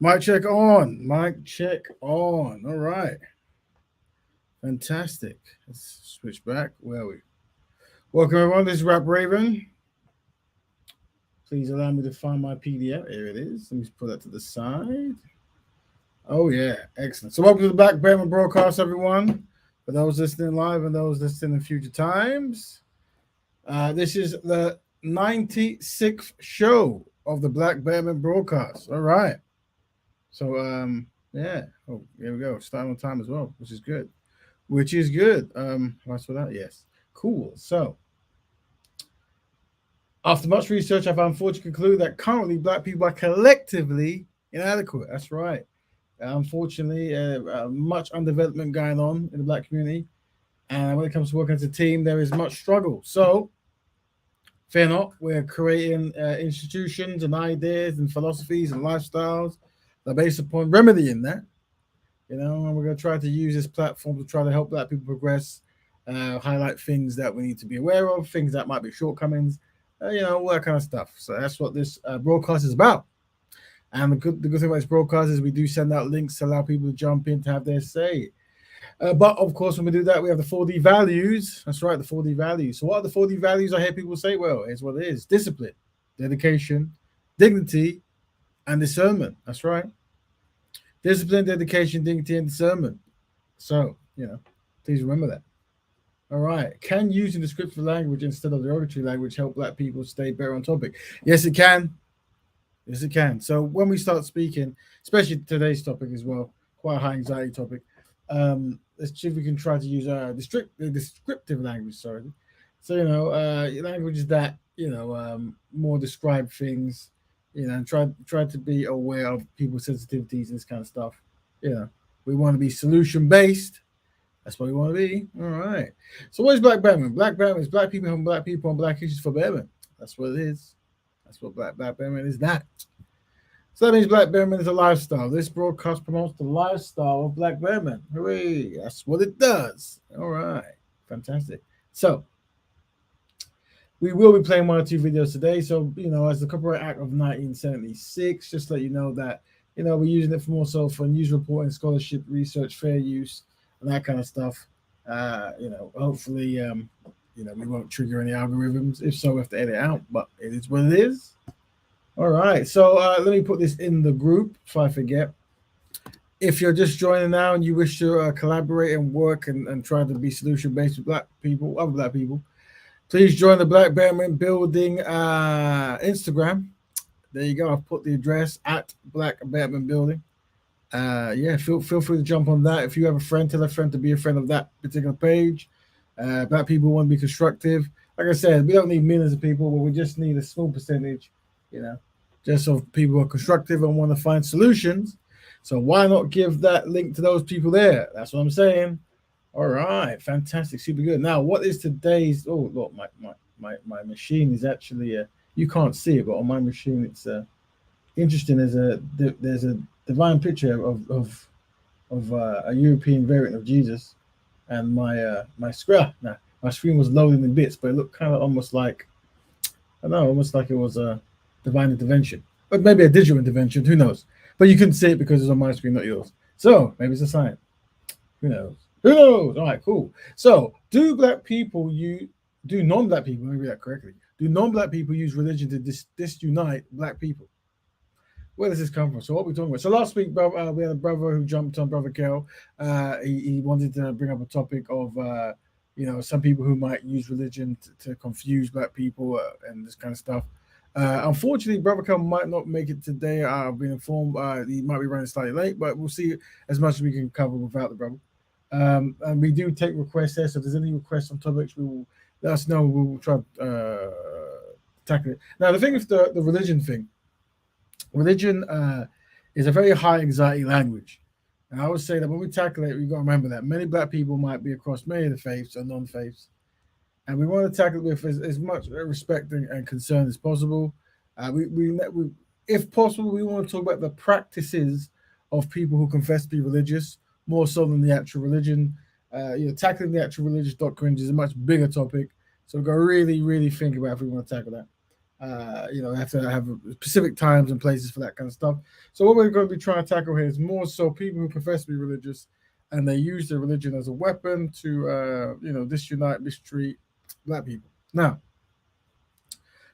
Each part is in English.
Mic check on. Mic check on. All right. Fantastic. Let's switch back. Where are we? Welcome everyone. This is Rap Raven. Please allow me to find my PDF. There it is. Let me put that to the side. Oh yeah, excellent. So welcome to the Black Bearman broadcast, everyone. For those listening live and those listening in future times. This is the 96th show of the Black Bearman broadcast. All right. So yeah. Oh, here we go. Starting on time as well, which is good. That's for that. Yes. Cool. So after much research, I've unfortunately concluded that currently black people are collectively inadequate. That's right. Unfortunately, much underdevelopment going on in the black community. And when it comes to working as a team, there is much struggle. So, fear not, we're creating institutions and ideas and philosophies and lifestyles that are based upon remedying that. And we're going to try to use this platform to try to help black people progress, highlight things that we need to be aware of, things that might be shortcomings, all that kind of stuff. So that's what this broadcast is about. And the good thing about this broadcast is we do send out links to allow people to jump in to have their say. But of course, when we do that, we have the 4D values. That's right, the 4D values. So what are the 4D values I hear people say? Well, here's what it is: discipline, dedication, dignity, and discernment. That's right. Discipline, dedication, dignity, and discernment. So, please remember that. All right. Can using descriptive language instead of derogatory language help black people stay better on topic? Yes, it can. Yes, it can. So when we start speaking, especially today's topic as well, quite a high anxiety topic, let's see if we can try to use descriptive language. Sorry. So languages that more describe things, and try to be aware of people's sensitivities and this kind of stuff. We want to be solution based. That's what we want to be. All right. So what is Black Bearman? Black Bearman is black people helping black people on black issues for Bearman. That's what it is. That's what Black Bearman is. That. So that means Black Bearman is a lifestyle. This broadcast promotes the lifestyle of Black Bearman. Hooray! That's what it does. All right. Fantastic. So we will be playing one or two videos today. So, as the Copyright Act of 1976, just let you know that, we're using it for more so for news reporting, scholarship, research, fair use, and that kind of stuff. Hopefully, we won't trigger any algorithms. If so, we have to edit out, but it is what it is. All right. So let me put this in the group before I forget. If you're just joining now and you wish to collaborate and work and try to be solution-based with other black people, please join the Black Bearman Building Instagram. There you go. I've put the address at Black Bearman Building. Feel free to jump on that. If you have a friend, tell a friend to be a friend of that particular page. Black people want to be constructive. Like I said, we don't need millions of people, but we just need a small percentage, just so people are constructive and want to find solutions. So why not give that link to those people there? That's what I'm saying. All right, fantastic, super good. Now, what is today's? Oh, look, my machine is actually you can't see it, but on my machine it's interesting. There's a divine picture of a European variant of Jesus, and my screen was loading in bits, but it looked kind of almost like almost like it was a divine intervention, but maybe a digital intervention. Who knows? But you couldn't see it because it's on my screen, not yours. So maybe it's a sign. Who knows? Who knows? All right, cool. So do non-black people, let me read that correctly. Do non-black people use religion to disunite black people? Where does this come from? So what we're talking about. So last week, we had a brother who jumped on, Brother Kel. He wanted to bring up a topic of, some people who might use religion to confuse black people and this kind of stuff. Unfortunately, Brother Kel might not make it today. I've been informed he might be running slightly late, but we'll see as much as we can cover without the brother. And we do take requests there. So if there's any requests on topics, we will let us know. We will try to tackle it. Now, the thing with the religion thing, religion is a very high anxiety language. And I would say that when we tackle it, we've got to remember that many black people might be across many of the faiths or non-faiths. And we want to tackle it with as much respect and concern as possible. We, if possible, we want to talk about the practices of people who confess to be religious, more so than the actual religion. Tackling the actual religious doctrines is a much bigger topic. So we've got to really, really think about if we want to tackle that. You know, have to have specific times and places for that kind of stuff. So what we're going to be trying to tackle here is more so people who profess to be religious and they use their religion as a weapon to, you know, disunite, mistreat black people. Now,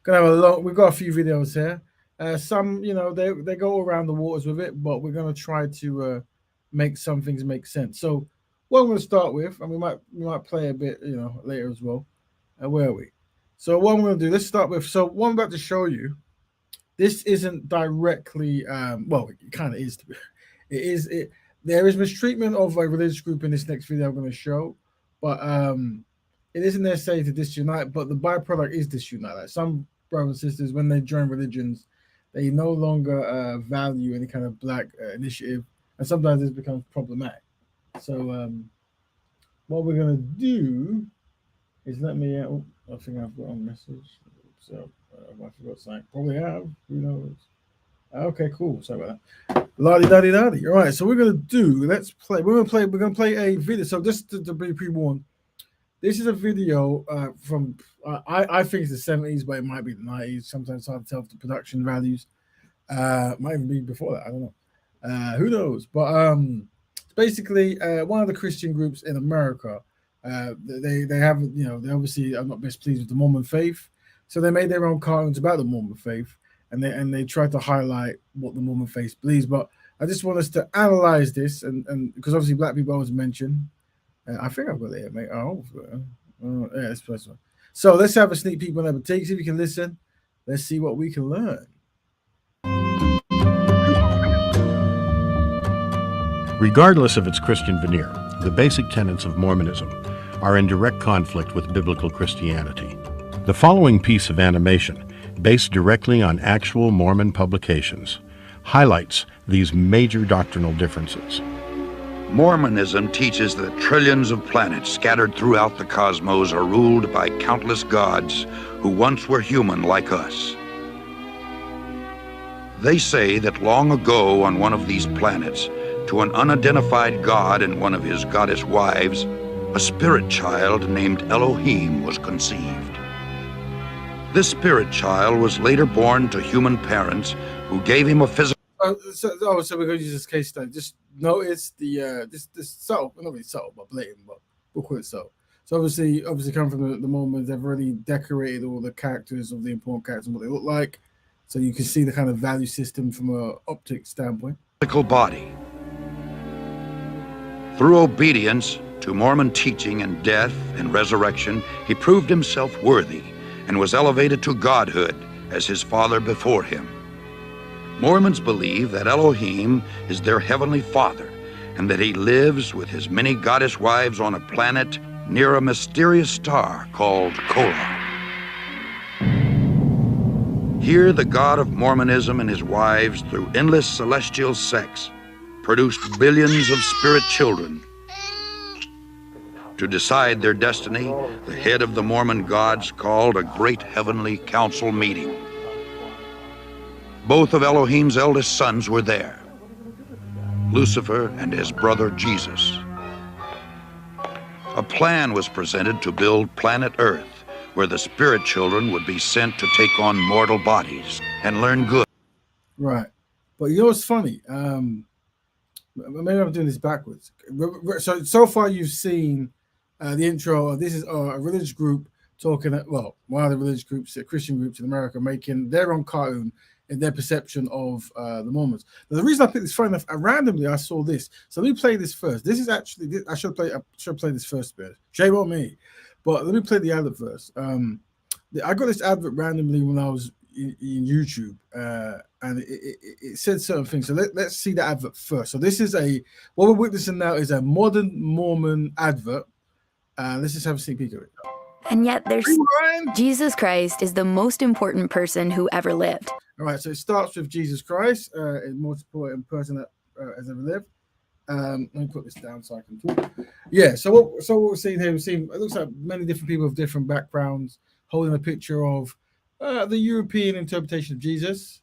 gonna have a long. We've got a few videos here. Some, you know, they go around the waters with it, but we're gonna try to make some things make sense. So, what I'm gonna start with, and we might play a bit, you know, later as well. Where are we? So, what I'm gonna do, let's start with. So, what I'm about to show you, this isn't directly, well, it kind of is. It is. There is mistreatment of a religious group in this next video I'm going to show, but it isn't necessarily to disunite. But the byproduct is disunite. Like some brothers and sisters, when they join religions, they no longer value any kind of black initiative, and sometimes this becomes problematic. So what we're going to do is let me. Oh, I think I've got a message. So I forgot something. Probably have. Who knows? Okay, cool. Sorry about that. Lottie daddy daddy. All right, so we're gonna do. Let's play. We're gonna play a video. So just to be pre-warned, this is a video from. I think it's the 70s, but it might be the 90s. Sometimes it's hard to tell the production values. Might even be before that. I don't know. Who knows? But it's basically one of the Christian groups in America. They have, you know, they obviously are not best pleased with the Mormon faith, so they made their own cartoons about the Mormon faith, and they tried to highlight what the Mormon faith believes. But I just want us to analyze this, and because obviously black people always mention. I think I've got it here, mate. Yeah, this first one. So let's have a sneak peek whenever it takes. If you can listen, let's see what we can learn. Regardless of its Christian veneer, the basic tenets of Mormonism are in direct conflict with biblical Christianity. The following piece of animation, based directly on actual Mormon publications, highlights these major doctrinal differences. Mormonism teaches that trillions of planets scattered throughout the cosmos are ruled by countless gods who once were human like us. They say that long ago on one of these planets, to an unidentified god and one of his goddess wives, a spirit child named Elohim was conceived. This spirit child was later born to human parents who gave him a physical... So we're going to use this case study. Just notice the this subtle, not really subtle, but blatant, but we'll call it subtle. So obviously coming from the Mormons, they've already decorated all the characters of the important characters and what they look like, so you can see the kind of value system from a optic standpoint. Physical body. Through obedience to Mormon teaching and death and resurrection, he proved himself worthy and was elevated to godhood as his father before him. Mormons believe that Elohim is their heavenly father and that he lives with his many goddess wives on a planet near a mysterious star called Kora. Here, the God of Mormonism and his wives, through endless celestial sex, produced billions of spirit children. To decide their destiny, the head of the Mormon gods called a great heavenly council meeting. Both of Elohim's eldest sons were there, Lucifer and his brother Jesus. A plan was presented to build planet Earth, where the spirit children would be sent to take on mortal bodies and learn good. Right. But you know what's funny? Maybe I'm doing this backwards. So far you've seen the intro. This is a religious group talking, well, one of the religious groups, Christian groups in America, making their own cartoon in their perception of the Mormons. Now, the reason I picked this, funny enough, randomly I saw this. So let me play this first. This is actually, I should play this first bit. Shame on me. But let me play the advert first. I got this advert randomly when I was in YouTube, and it said certain things. So let's see the advert first. So this is what we're witnessing now is a modern Mormon advert. Let's just have a sneak peek of it. And yet Jesus Christ is the most important person who ever lived. All right, so it starts with Jesus Christ, the most important person that has ever lived. Let me put this down so I can talk. Yeah, so what we're seeing here, it looks like many different people with different backgrounds holding a picture of the European interpretation of Jesus,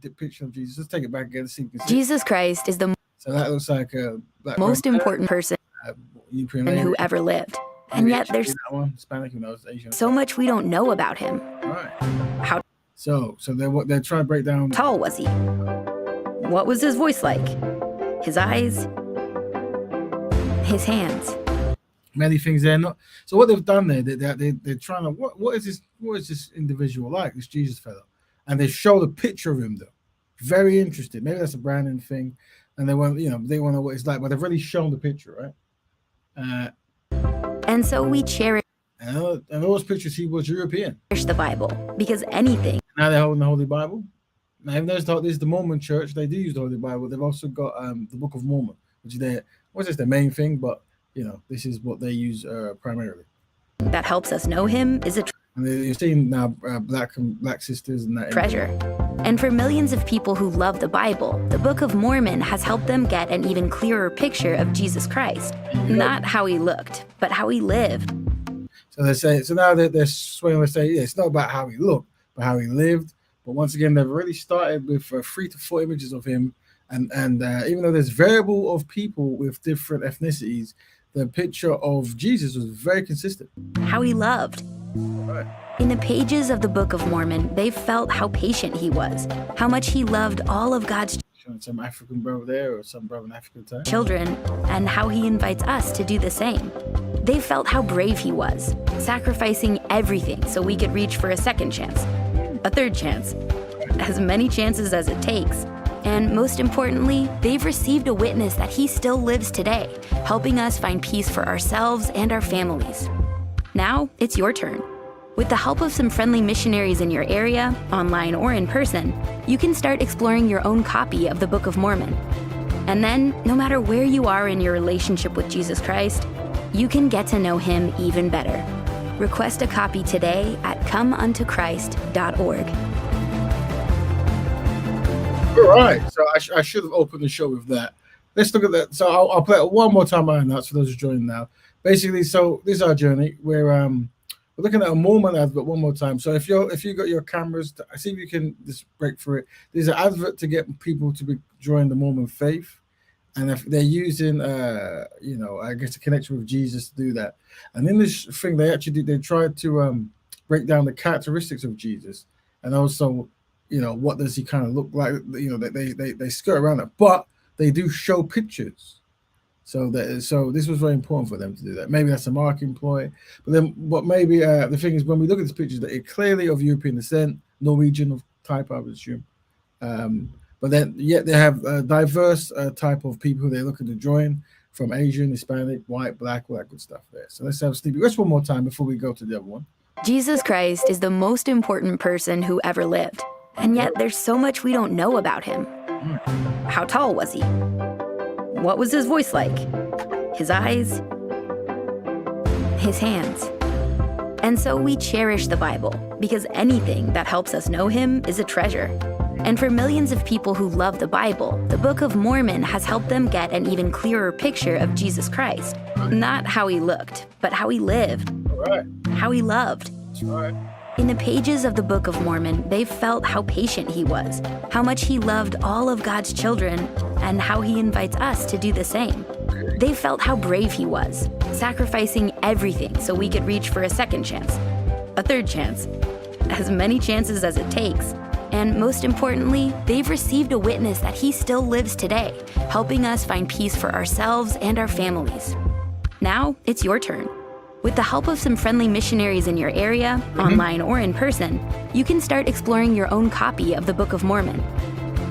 depiction of Jesus. Let's take it back again. So you can see. Jesus Christ is the that looks like a most important person who ever lived. And yet there's Hispanic, who knows, Asian. So much we don't know about him. Right. So they're trying to break down. How tall was he? What was his voice like? His eyes? His hands? Many things they're not. So what they've done there, they're trying to what is this individual like, this Jesus fellow, and they showed a picture of him though. Very interesting. Maybe that's a branding thing, and they want to know what it's like, but they've really shown the picture, right? And so we cherish And those pictures, he was European. the Bible because anything. Now they're holding the Holy Bible. Now, even though this is the Mormon Church, they do use the Holy Bible. They've also got the Book of Mormon, which is their main thing, but this is what they use primarily. That helps us know him is a And you're seeing now black sisters and that treasure. And for millions of people who love the Bible, the Book of Mormon has helped them get an even clearer picture of Jesus Christ. Not how he looked, but how he lived. So they say, so now they're swaying to say, it's not about how he looked, but how he lived. But once again, they've already started with 3 to 4 images of him. And even though there's variable of people with different ethnicities, the picture of Jesus was very consistent. How he loved. Right. In the pages of the Book of Mormon, they felt how patient he was, how much he loved all of God's Some African brother there or some brother in Africa. children, and how he invites us to do the same. They felt how brave he was, sacrificing everything so we could reach for a second chance, a third chance, as many chances as it takes. And most importantly, they've received a witness that he still lives today, helping us find peace for ourselves and our families. Now, it's your turn. With the help of some friendly missionaries in your area, online or in person, you can start exploring your own copy of the Book of Mormon. And then, no matter where you are in your relationship with Jesus Christ, you can get to know him even better. Request a copy today at comeuntochrist.org. All right, so I should have opened the show with that. Let's look at that. So I'll play it one more time. For those who join now. Basically, so this is our journey. We're looking at a Mormon advert one more time. So if you got your cameras, I see if you can just break through it. There's an advert to get people to join the Mormon faith, and if they're using, I guess a connection with Jesus to do that. And in this thing, they tried to break down the characteristics of Jesus, and also, what does he kind of look like? They skirt around it, but they do show pictures. So this was very important for them to do that. Maybe that's a marketing ploy, but maybe the thing is, when we look at these pictures, that it clearly of European descent, Norwegian of type, I would assume. But then yet they have a diverse type of people they're looking to join, from Asian, Hispanic, white, black, all that good stuff there. So let's have Sleepy Rest one more time before we go to the other one. Jesus Christ is the most important person who ever lived. And yet there's so much we don't know about him. How tall was he? What was his voice like? His eyes? His hands? And so we cherish the Bible because anything that helps us know him is a treasure. And for millions of people who love the Bible, the Book of Mormon has helped them get an even clearer picture of Jesus Christ. Not how he looked, but how he lived. Right. How he loved. That's right. In the pages of the Book of Mormon, they felt how patient he was, how much he loved all of God's children, and how he invites us to do the same. They felt how brave he was, sacrificing everything so we could reach for a second chance, a third chance, as many chances as it takes. And most importantly, they've received a witness that he still lives today, helping us find peace for ourselves and our families. Now, it's your turn. With the help of some friendly missionaries in your area, online or in person, you can start exploring your own copy of the Book of Mormon.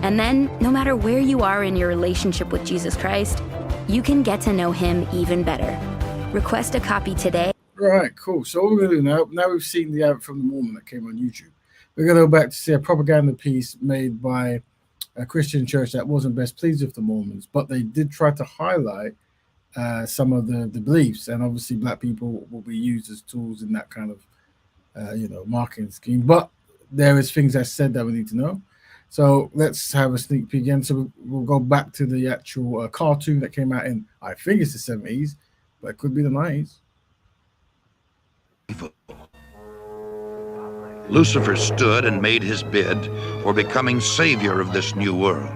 And then, no matter where you are in your relationship with Jesus Christ, you can get to know him even better. Request a copy today. All right, cool. So what we're going to do now we've seen the ad from the Mormon that came on YouTube. We're going to go back to see a propaganda piece made by a Christian church that wasn't best pleased with the Mormons, but they did try to highlight some of the beliefs, and obviously black people will be used as tools in that kind of marketing scheme. But there is things that's said that we need to know. So let's have a sneak peek again. So we'll go back to the actual cartoon that came out in, I think it's the 70s, but it could be the 90s. Lucifer stood and made his bid for becoming savior of this new world.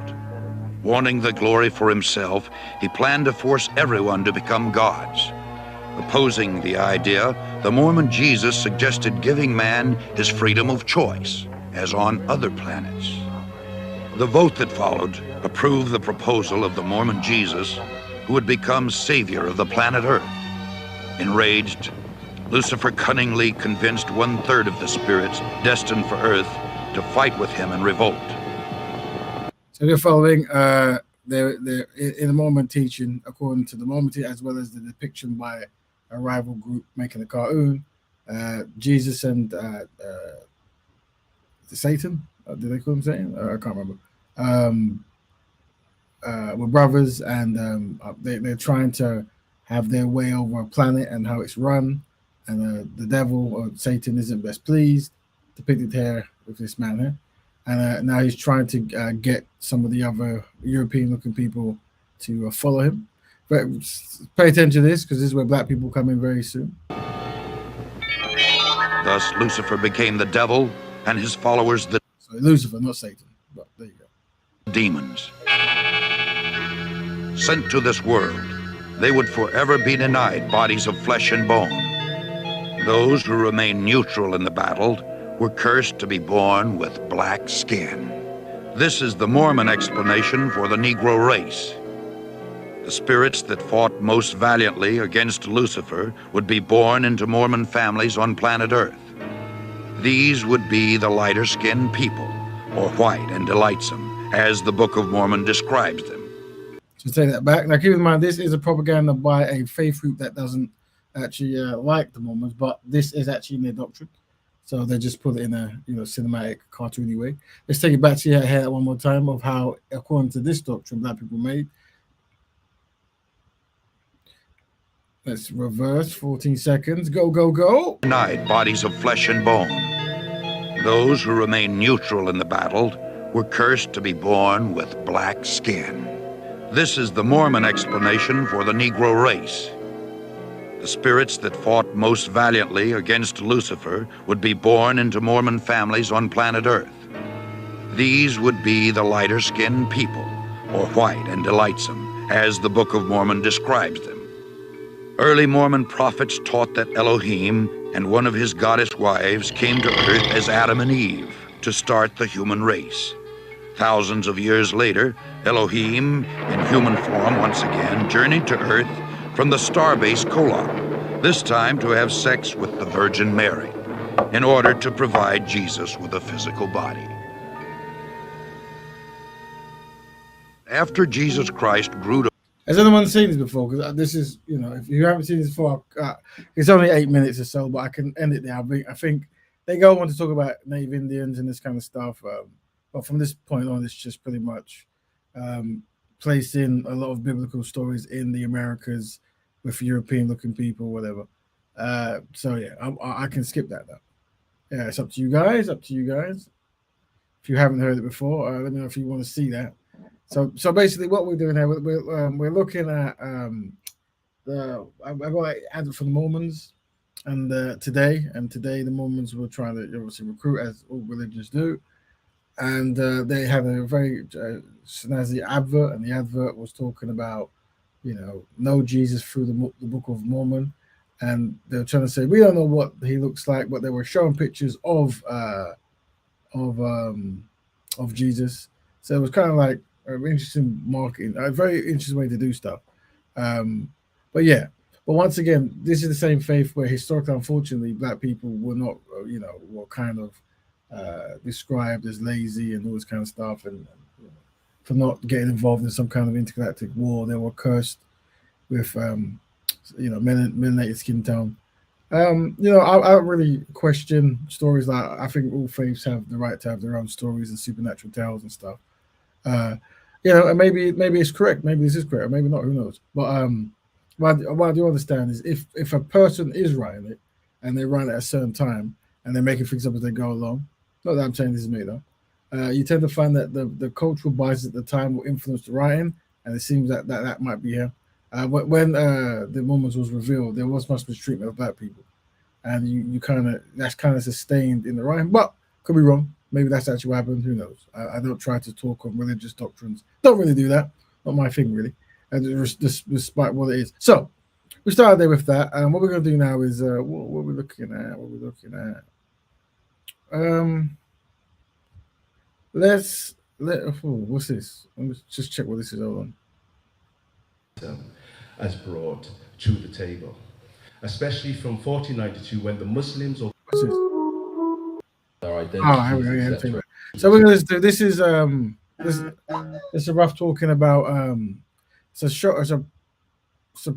Wanting the glory for himself, he planned to force everyone to become gods. Opposing the idea, the Mormon Jesus suggested giving man his freedom of choice as on other planets. The vote that followed approved the proposal of the Mormon Jesus, who would become savior of the planet Earth. Enraged, Lucifer cunningly convinced 1/3 of the spirits destined for Earth to fight with him in revolt. So they're following they're in the Mormon teaching, according to the Mormon teaching, as well as the depiction by a rival group making a cartoon. Jesus and Satan, did they call him Satan? I can't remember. Were brothers, and they're trying to have their way over a planet and how it's run. And the devil, or Satan, isn't best pleased, depicted here with this man here. And now he's trying to get some of the other European-looking people to follow him. But pay attention to this, because this is where black people come in very soon. Thus, Lucifer became the devil, and his followers the Lucifer, not Satan. But there you go. Demons. Sent to this world, they would forever be denied bodies of flesh and bone. Those who remained neutral in the battle were cursed to be born with black skin. This is the Mormon explanation for the Negro race. The spirits that fought most valiantly against Lucifer would be born into Mormon families on planet Earth. These would be the lighter-skinned people, or white and delightsome, as the Book of Mormon describes them. So take that back. Now keep in mind, this is a propaganda by a faith group that doesn't actually like the Mormons, but this is actually in their doctrine. So they just put it in a cinematic, cartoony way. Let's take it back to your head one more time of how, according to this doctrine, black people made. Let's reverse 14 seconds. Go, go, go. Denied bodies of flesh and bone. Those who remained neutral in the battle were cursed to be born with black skin. This is the Mormon explanation for the Negro race. The spirits that fought most valiantly against Lucifer would be born into Mormon families on planet Earth. These would be the lighter-skinned people, or white and delightsome, as the Book of Mormon describes them. Early Mormon prophets taught that Elohim and one of his goddess wives came to Earth as Adam and Eve to start the human race. Thousands of years later, Elohim, in human form once again, journeyed to Earth from the starbase Kolob, this time to have sex with the Virgin Mary, in order to provide Jesus with a physical body. After Jesus Christ grew to... Has anyone seen this before? Because this is, if you haven't seen this before, it's only 8 minutes or so, but I can end it there. I think they go on to talk about Native Indians and this kind of stuff. But from this point on, it's just pretty much placed in a lot of biblical stories in the Americas with European-looking people, whatever. So yeah, I can skip that though. Yeah, it's up to you guys. Up to you guys. If you haven't heard it before, let me know if you want to see that. So basically, what we're doing here, we're looking at I got an ad for the Mormons, and today the Mormons were trying to obviously recruit, as all religions do, and they had a very snazzy advert, and the advert was talking about know Jesus through the Book of Mormon, and they were trying to say we don't know what he looks like, but they were showing pictures of Jesus. So it was kind of like interesting marketing, a very interesting way to do stuff. But once again, this is the same faith where historically, unfortunately, black people were not, were kind of described as lazy and all this kind of stuff, and for not getting involved in some kind of intergalactic war. They were cursed with, melanated skin tone. I really question stories like, I think all faiths have the right to have their own stories and supernatural tales and stuff. And maybe it's correct. Maybe this is correct, or maybe not. Who knows? But what I do understand is if a person is writing it and they write it at a certain time and they're making things up as they go along, not that I'm saying this is made up, you tend to find that the cultural bias at the time will influence the writing, and it seems that might be here. When the Mormons was revealed, there was much mistreatment of black people, and you that's kind of sustained in the writing, but could be wrong. Maybe that's actually what happened. Who knows? I don't try to talk on religious doctrines. Don't really do that. Not my thing, really. And despite what it is. So we started there with that. And what we're going to do now is what we're looking at. What's this? Let me just check what this is. Hold on. As brought to the table, especially from 1492 when the Muslims or What's this? their Oh, here we go. identities, Yeah, etc. so we're gonna do this. Is this is rough talking about it's a show. It's a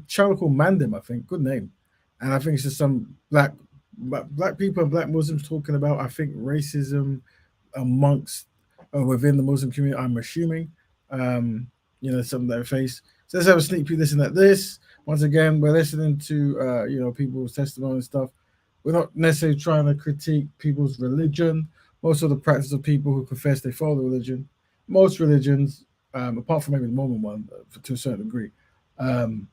channel called Mandim, I think. Good name, and I think it's just some black people and black Muslims talking about, I think, racism amongst within the Muslim community. I'm assuming, something that they face. So let's have a sneak peek. Listen at this. Once again, we're listening to people's testimony and stuff. We're not necessarily trying to critique people's religion. Most of the practice of people who confess they follow the religion, most religions, apart from maybe the Mormon one, to a certain degree, um,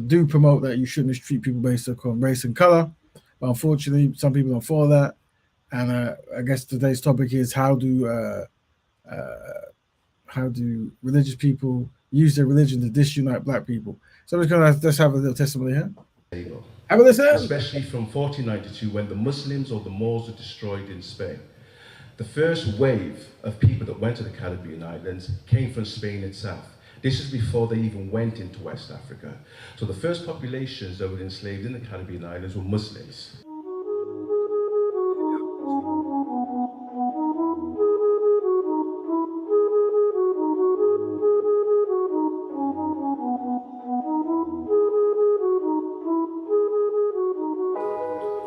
do promote that you shouldn't mistreat people based on race and color. But unfortunately, some people don't follow that. And I guess today's topic is how do religious people use their religion to disunite black people? So I'm just gonna let's have a little testimony here. table. Have a listen. Especially from 1492 when the Muslims or the Moors were destroyed in Spain. The first wave of people that went to the Caribbean islands came from Spain itself. This is before they even went into West Africa. So the first populations that were enslaved in the Caribbean islands were Muslims.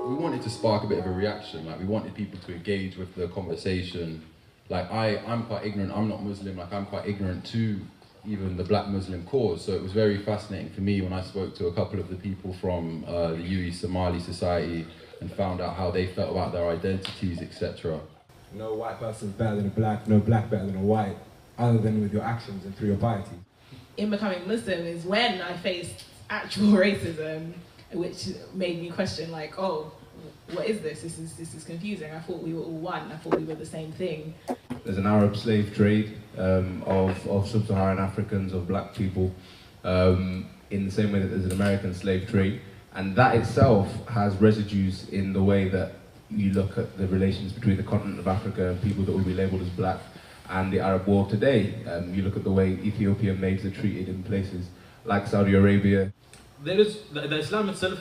We wanted to spark a bit of a reaction. Like, we wanted people to engage with the conversation. Like, I'm quite ignorant. I'm not Muslim. Like, I'm quite ignorant to even the Black Muslim cause. So it was very fascinating for me when I spoke to a couple of the people from the UE Somali Society and found out how they felt about their identities, etc. No white person's better than a black, no black better than a white, other than with your actions and through your piety. In becoming Muslim is when I faced actual racism, which made me question, like, oh, what is this? This is confusing. I thought we were all one. I thought we were the same thing. There's an Arab slave trade of sub-Saharan Africans, of black people, in the same way that there's an American slave trade. And that itself has residues in the way that you look at the relations between the continent of Africa and people that will be labelled as black and the Arab world today. You look at the way Ethiopian maids are treated in places like Saudi Arabia. There is the Islam itself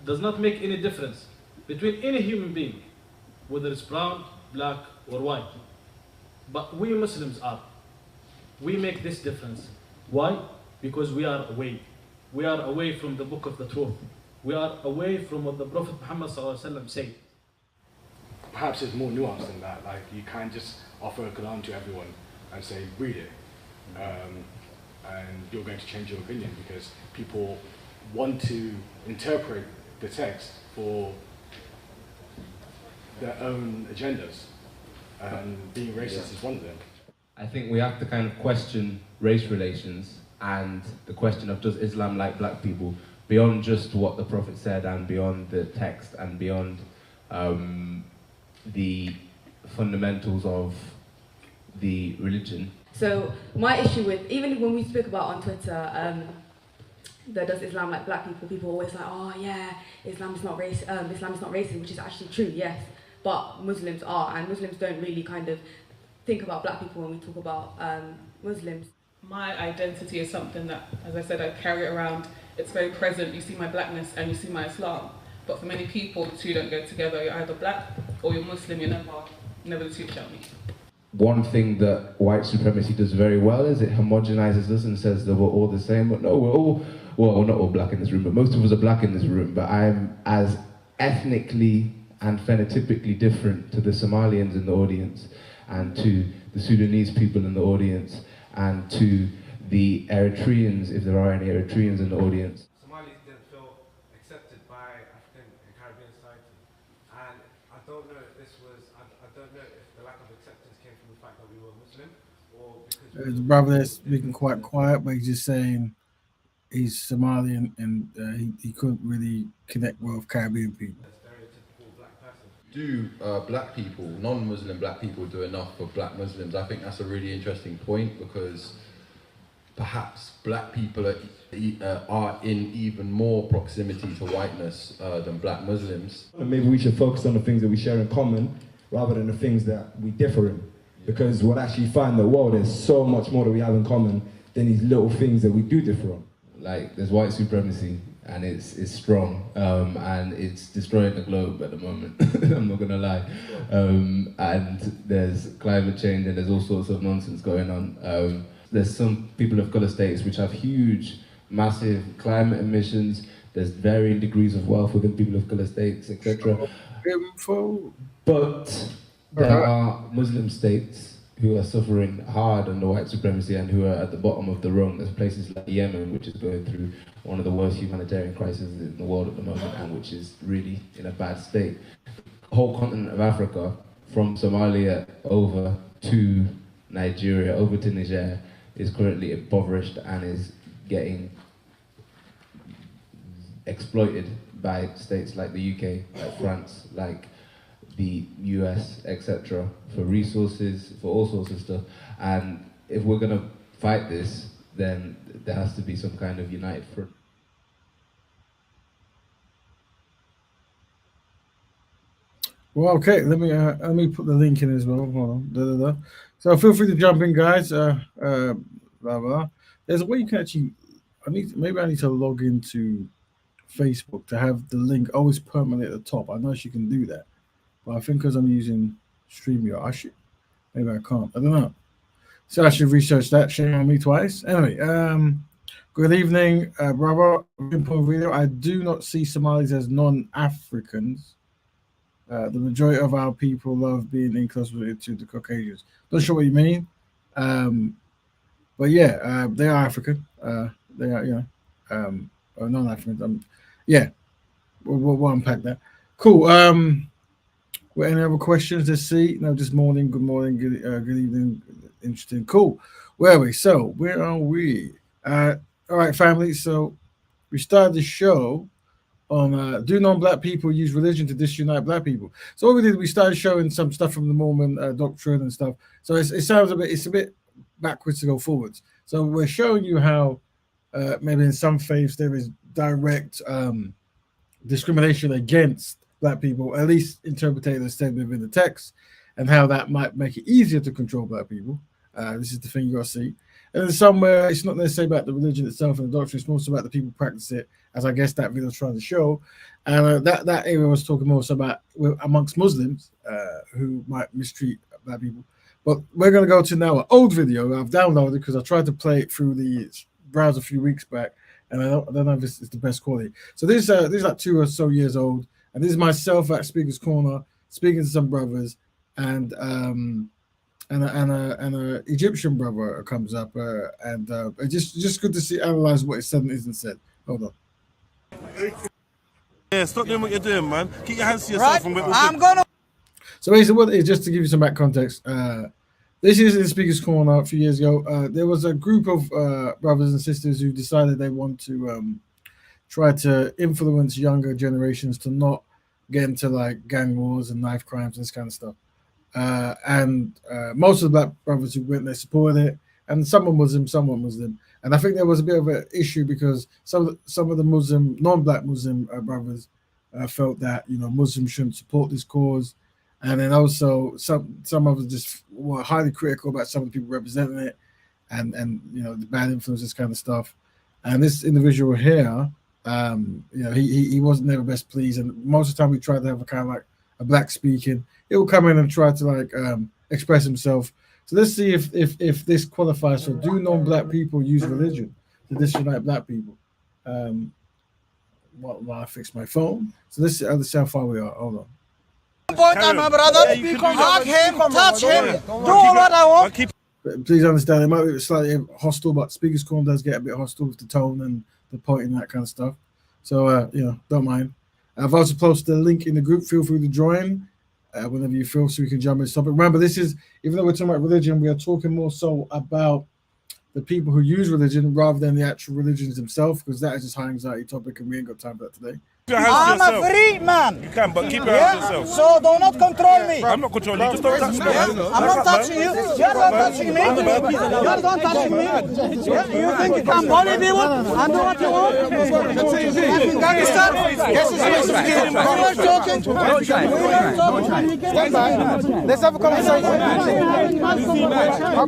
does not make any difference between any human being, whether it's brown, black, or white. But we Muslims are. We make this difference. Why? Because we are away. We are away from the book of the truth. We are away from what the Prophet Muhammad ﷺ said. Perhaps it's more nuanced than that. Like, you can't just offer a Quran to everyone and say, read it. And you're going to change your opinion because people want to interpret the text for their own agendas, and being racist is one of them. I think we have to kind of question race relations and the question of, does Islam like black people, beyond just what the Prophet said and beyond the text and beyond the fundamentals of the religion. So my issue with, even when we speak about on Twitter, that does Islam like black people, people are always like, oh yeah, Islam is not racist, which is actually true, yes, but Muslims are, and Muslims don't really kind of think about black people when we talk about Muslims. My identity is something that, as I said, I carry around. It's very present. You see my blackness and you see my Islam. But for many people, the two don't go together. You're either black or you're Muslim. You're never the two shall meet. One thing that white supremacy does very well is it homogenizes us and says that we're all the same. But no, we're not all black in this room, but most of us are black in this room. But I'm as ethnically and phenotypically different to the Somalians in the audience, and to the Sudanese people in the audience, and to the Eritreans, if there are any Eritreans in the audience. Somalis didn't feel accepted by African and Caribbean society, and I don't know if this was, I don't know if the lack of acceptance came from the fact that we were Muslim, or because... The brother is speaking quite quiet, but he's just saying he's Somalian and he couldn't really connect well with Caribbean people. Do black people, non-Muslim black people, do enough for black Muslims? I think that's a really interesting point, because perhaps black people are in even more proximity to whiteness than black Muslims. Maybe we should focus on the things that we share in common rather than the things that we differ in. Because we'll actually find that, whoa, there's so much more that we have in common than these little things that we do differ on. Like, there's white supremacy, and it's strong, and it's destroying the globe at the moment. I'm not gonna lie. And there's climate change, and there's all sorts of nonsense going on. There's some people of colour states which have huge, massive climate emissions. There's varying degrees of wealth within people of colour states, etc. But there are Muslim states who are suffering hard under white supremacy and who are at the bottom of the rung. There's places like Yemen, which is going through one of the worst humanitarian crises in the world at the moment, and which is really in a bad state. The whole continent of Africa, from Somalia over to Nigeria, over to Niger, is currently impoverished and is getting exploited by states like the UK, like France, like the US, etc., for resources, for all sorts of stuff. And if we're gonna fight this, then there has to be some kind of united front. Well, okay, let me put the link in as well. Hold on. So feel free to jump in, guys. Blah blah. There's a way you can actually. Maybe I need to log into Facebook to have the link always permanently at the top. I know she can do that, but I think because I'm using StreamYard, maybe I can't. I don't know. So I should research that. Shame on me twice. Anyway, good evening, brother. Video. I do not see Somalis as non-Africans. The majority of our people love being inclusive to the Caucasians. Not sure what you mean, but yeah, they are African. They are, or non-Africans. Yeah, we'll unpack that. Cool. Well, any other questions? Let's see. No, just morning. Good morning. Good evening. Interesting. Cool. Where are we? So where are we? All right, family. So we started the show on do non-black people use religion to disunite black people? So what we did, we started showing some stuff from the Mormon doctrine and stuff. So it sounds it's a bit backwards to go forwards. So we're showing you how maybe in some faiths there is direct discrimination against black people, at least interpreted as said within the text, and how that might make it easier to control black people. This is the thing you got to see. And then somewhere it's not necessarily about the religion itself and the doctrine, it's more so about the people who practice it, as I guess that video is trying to show. And that area was talking more so about amongst Muslims who might mistreat black people. But we're going to go to now an old video I've downloaded because I tried to play it through the browser a few weeks back, and I don't know if this is the best quality. So this is like 2 or so years old, and this is myself at Speaker's Corner speaking to some brothers, and an Egyptian brother comes up, and it's just good to see analyze what is said and isn't said. Hold on. Yeah, stop doing what you're doing, man. Keep your hands to yourself. Right. I'm gonna. So basically, what it is, just to give you some back context, this is in Speaker's Corner a few years ago. There was a group of brothers and sisters who decided they want to try to influence younger generations to not get into like gang wars and knife crimes and this kind of stuff. And most of the black brothers who went there supported it, and some were Muslim, some weren't Muslim. And I think there was a bit of an issue because some of the Muslim, non-black Muslim brothers felt that Muslims shouldn't support this cause, and then also some of them just were highly critical about some of the people representing it, and the bad influences kind of stuff. And this individual here, he wasn't never best pleased, and most of the time we tried to have a kind of like a black speaking. He will come in and try to like express himself. So let's see if this qualifies for do non-black people use religion to disunite black people. While I fix my phone. So let's see how far we are. Hold on. My brother, hug him, touch him, do what I want. Please understand, it might be slightly hostile, but Speaker's Corner does get a bit hostile with the tone and the pointing and that kind of stuff. So don't mind. I've also posted a link in the group. Feel free to join whenever you feel, so we can jump into topic. Remember, this is, even though we're talking about religion, we are talking more so about the people who use religion rather than the actual religions themselves, because that is just high anxiety topic and we ain't got time for that today. I'm a free man. You can, but keep your hands to yourself. So do not control me. I'm not controlling you. Just don't touch me. I'm not touching you. You're not touching me. You're not touching me. You think you can bully people and do what you want? Stand by. Let's have a conversation.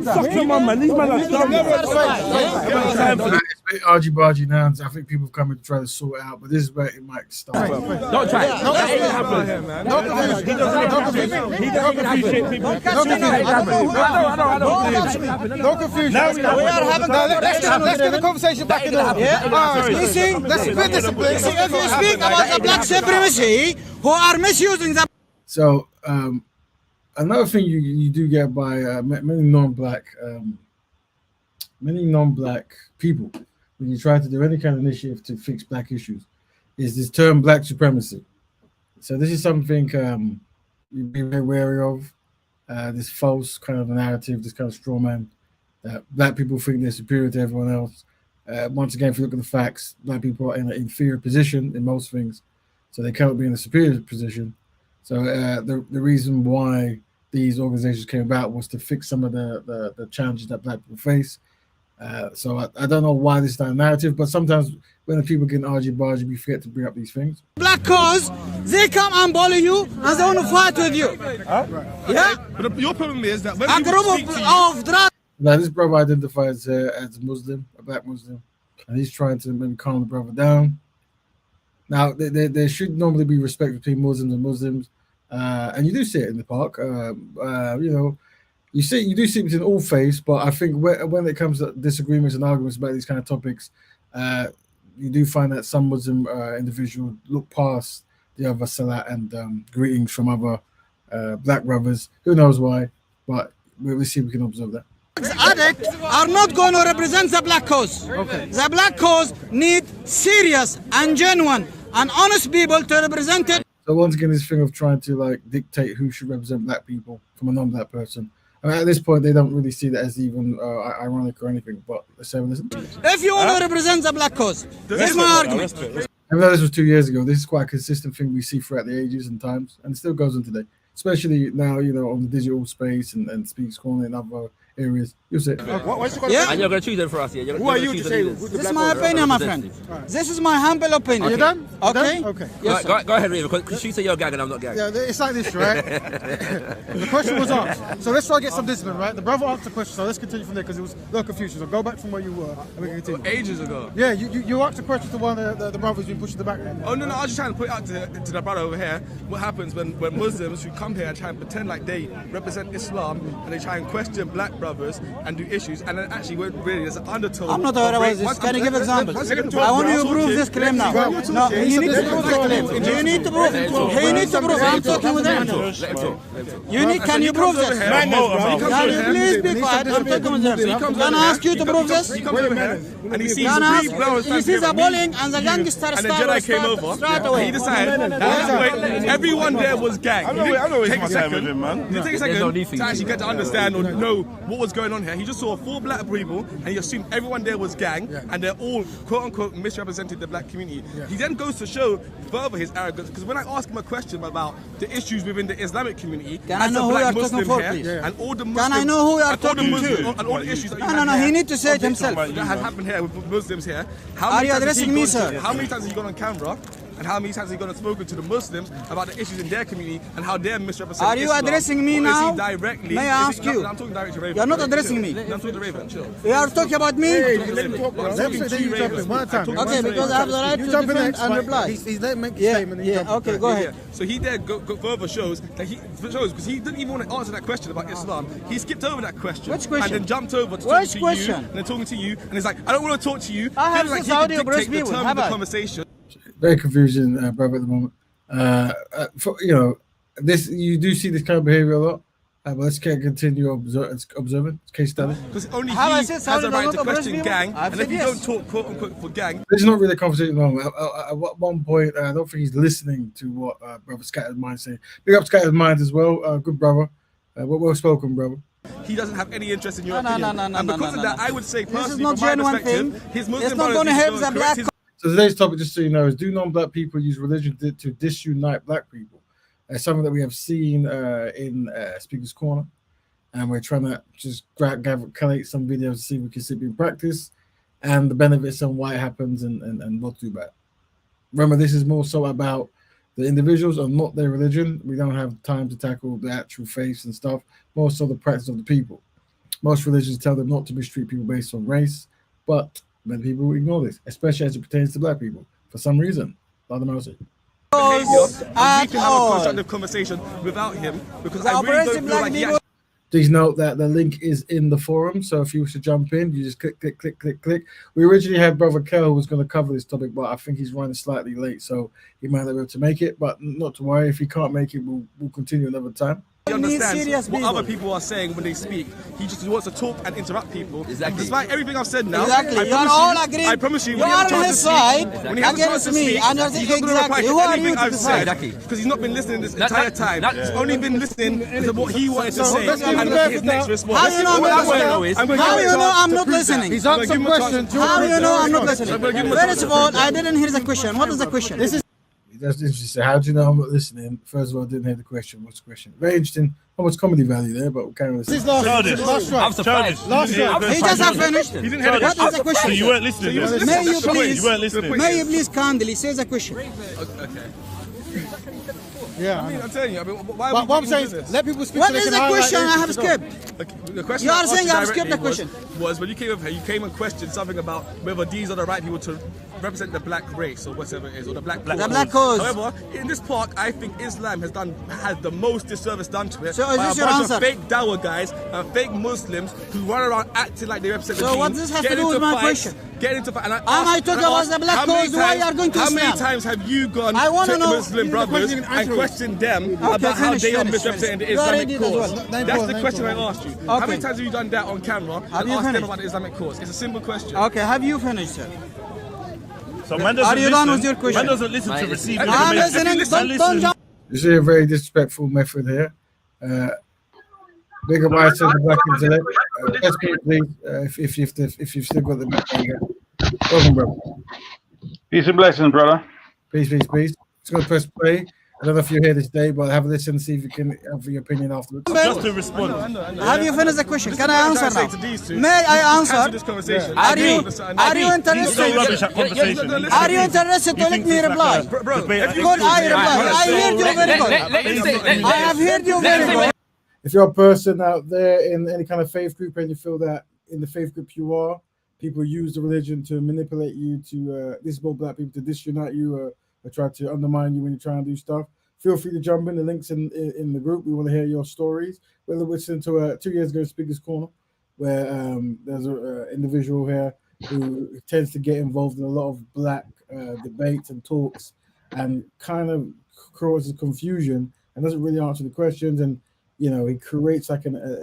Fuck your mum, man. These men are dumb. It's a bit argy-bargy now. I think people have come in to try to sort it out, but this is where it might start. Don't try it. That ain't happening. Don't appreciate people. Don't confuse. We are having. Let's get the conversation back in order. You see, let's be disciplined. if you speak about the black supremacy who are misusing the. So another thing you do get by many non-black people when you try to do any kind of initiative to fix black issues is this term black supremacy. So this is something you'd be very wary of. This false kind of narrative, this kind of straw man that black people think they're superior to everyone else. Once again, if you look at the facts, black people are in an inferior position in most things, so they cannot be in a superior position. So the reason why these organizations came about was to fix some of the challenges that black people face. So I don't know why this is not a narrative, but sometimes when the people get argy-bargy, we forget to bring up these things. Black cause, they come and bully you and they want to fight with you. Yeah? But your problem is that when a people group speak to you, of drug. Now this brother identifies as a Muslim, a black Muslim, and he's trying to maybe calm the brother down. Now there should normally be respect between Muslims and Muslims, and you do see it in the park. You do see it between all faiths, but I think when it comes to disagreements and arguments about these kind of topics, you do find that some Muslim individuals look past the other salat and greetings from other black brothers. Who knows why? But we'll see if we can observe that. Addicts are not going to represent the black cause. Okay. The black cause need serious and genuine and honest people to represent it. So once again, this thing of trying to dictate who should represent black people from a non-black person. I mean, at this point, they don't really see that as even ironic or anything. But let's have a listen. If you want to represent the black cause, that's my argument. Even though this was 2 years ago, this is quite a consistent thing we see throughout the ages and times, and it still goes on today. Especially now, on the digital space and Speaks Corner and other areas. You'll see. Yeah. And you're going to choose them for us, yeah? Who are you to say? This is my opinion, my friend. This is my humble opinion. You done? Okay. Okay. Yes, go ahead, Reva, because she said you're gagging, I'm not gagging. Yeah, it's like this, right? The question was asked. So let's try to get some discipline, right? The brother asked the question, so let's continue from there because it was a little confusion. So go back from where you were and we can continue. Ages ago. Yeah, you asked a question to one of the brothers who's been pushing the back. Oh, no, I was just trying to put it out to the brother over here. What happens when Muslims who come here and try and pretend like they represent Islam and they try and question black brothers and do issues, and then actually when really there's an undertone. I'm not aware about this. Can you give examples? I want you to prove this claim now. No, you need to prove the claim. You need to prove. You need to prove. I'm talking with him. Can you prove this? Can you please be quiet? I'm talking with him. Can I ask you to prove this? He comes over here and he sees he sees the bullying and the gangster and the Jedi came over. Straight away. He decided that everyone there was gang. I know take a second. with him, man. He didn't take a second to actually get to understand or know what was going on here. He just saw 4 black people and he assumed everyone there was gang and they're all quote unquote misrepresented the black community. He then goes to show further his arrogance because when I ask him a question about the issues within the Islamic community, can I know who you are talking for, please? And all the Muslims, can I know who you are talking to? And all the issues that no, he needs to say it himself. That has happened here with Muslims here. Are you addressing me, sir? How many times has he gone on camera? And how many times has he gone and spoken to the Muslims about the issues in their community and how they're misrepresenting Are you addressing me now? Directly? May I ask you? I'm talking directly to Raven. You're not addressing me. I'm talking to Raven. Chill. You are talking about me? Let me talk, bro. Let me you jump in one time. Okay, because I have the right to defend and reply. He's let me make a statement. Yeah. Okay, go ahead. So he there go further shows that because he didn't even want to answer that question about Islam. He skipped over that question. Which question? And then jumped over to talking to you and then talking to you and he's like, I don't want to talk to you. I have like this audio, bro. the term of the conversation. Very confusing, brother, at the moment. This you do see this kind of behavior a lot. But let's continue observing. It's case study. Because only he has a right to question gang, and if you don't talk quote unquote for gang, there's not really a conversation at one point. I don't think he's listening to what brother Scattered Mind saying. Big up Scattered Mind as well, good brother. Well spoken, brother. He doesn't have any interest in your opinion. And because of that, I would say personally, from my perspective, his Muslim it's not going to help the black. So today's topic, just so you know, is do non-black people use religion to disunite black people? It's something that we have seen in Speaker's Corner, and we're trying to just collate some videos to see if we can see it in practice and the benefits and why it happens and what to do about it. Remember, this is more so about the individuals and not their religion. We don't have time to tackle the actual faiths and stuff, more so the practice of the people. Most religions tell them not to mistreat people based on race, but many people ignore this, especially as it pertains to black people, for some reason. Not the most. Behavior, and we can have a constructive conversation without him, because I really don't feel like he actually. Please note that the link is in the forum, so if you wish to jump in, you just click. We originally had Brother Kel who was going to cover this topic, but I think he's running slightly late, so he might not be able to make it, but not to worry. If he can't make it, we'll continue another time. He understands what other people are saying when they speak. He just wants to talk and interrupt people. Exactly. Despite everything I've said now, Exactly. You are all agreed. I promise you, you are on his side against me. And you're he's not going to reply who to are you anything to I've decide? said, because he's not been listening this entire time. He's only been listening to what he wanted to say let's give him and his next response. How you know I'm not listening? He's asked some questions. How you know I'm not listening? First of all, I didn't hear the question. What is the question? That's interesting. How do you know I'm not listening? First of all, I didn't hear the question. What's the question? Very interesting. How much comedy value there, but we can't really. This is last round. I'm surprised. Last round. He just have finished. He didn't hear the What is the question? So you weren't listening. May you please kindly say the question? Okay. Yeah. I mean, I'm telling you. I mean, why What I'm saying is, let people speak. What so they is can the highlight question I have areas to go. skipped? The question You I are asked saying you I've skipped the directly question. was when you came over here, you came and questioned something about whether these are the right people to represent the black race or whatever it is, or the black cause. The black cause. However, in this part, I think Islam has the most disservice done to it So is by this a your bunch answer? of fake dawah guys and fake Muslims who run around acting like they represent the So deen, what does this have to getting do with into my fights, question? Getting into fights. Am I talking about the black cause? Why you are going to How many Islam? times have you gone I wanna to know- Muslim brothers and questioned them about how finish, they are finish, misrepresenting the finish. You already Islamic did as cause? well. That's the question I asked you. How many Okay. times have you done that on camera Have and you asked them finished? about the Islamic cause? It's a simple question. Okay, have you finished, sir? So man doesn't Are you done with your listen. question? Man doesn't listen to receive I'm information. listening. Don't jump. You see a very disrespectful method here. Big up I said the black intellect. Let's go, please. If you've still got the back. Welcome, bro. Peace and blessings, brother. Peace. Just gonna press play. I don't know if you're here this day, but have a listen and see if you can have your opinion afterwards. Just to respond. Have you finished the question? Can I answer now? May I answer? This conversation. Are you He's so rubbish at conversation. Are you interested to let me reply? Good, I reply. I heard you very good. I have heard you very good. If you're a person out there in any kind of faith group and you feel that in the faith group you are, people use the religion to manipulate you, to disable black people, to disunite you, or try to undermine you when you're trying to do stuff, feel free to jump in. The links in the group. We want to hear your stories. We're listening to 2 years ago Speaker's Corner, where there's an individual here who tends to get involved in a lot of black debates and talks and kind of causes confusion and doesn't really answer the questions. And he creates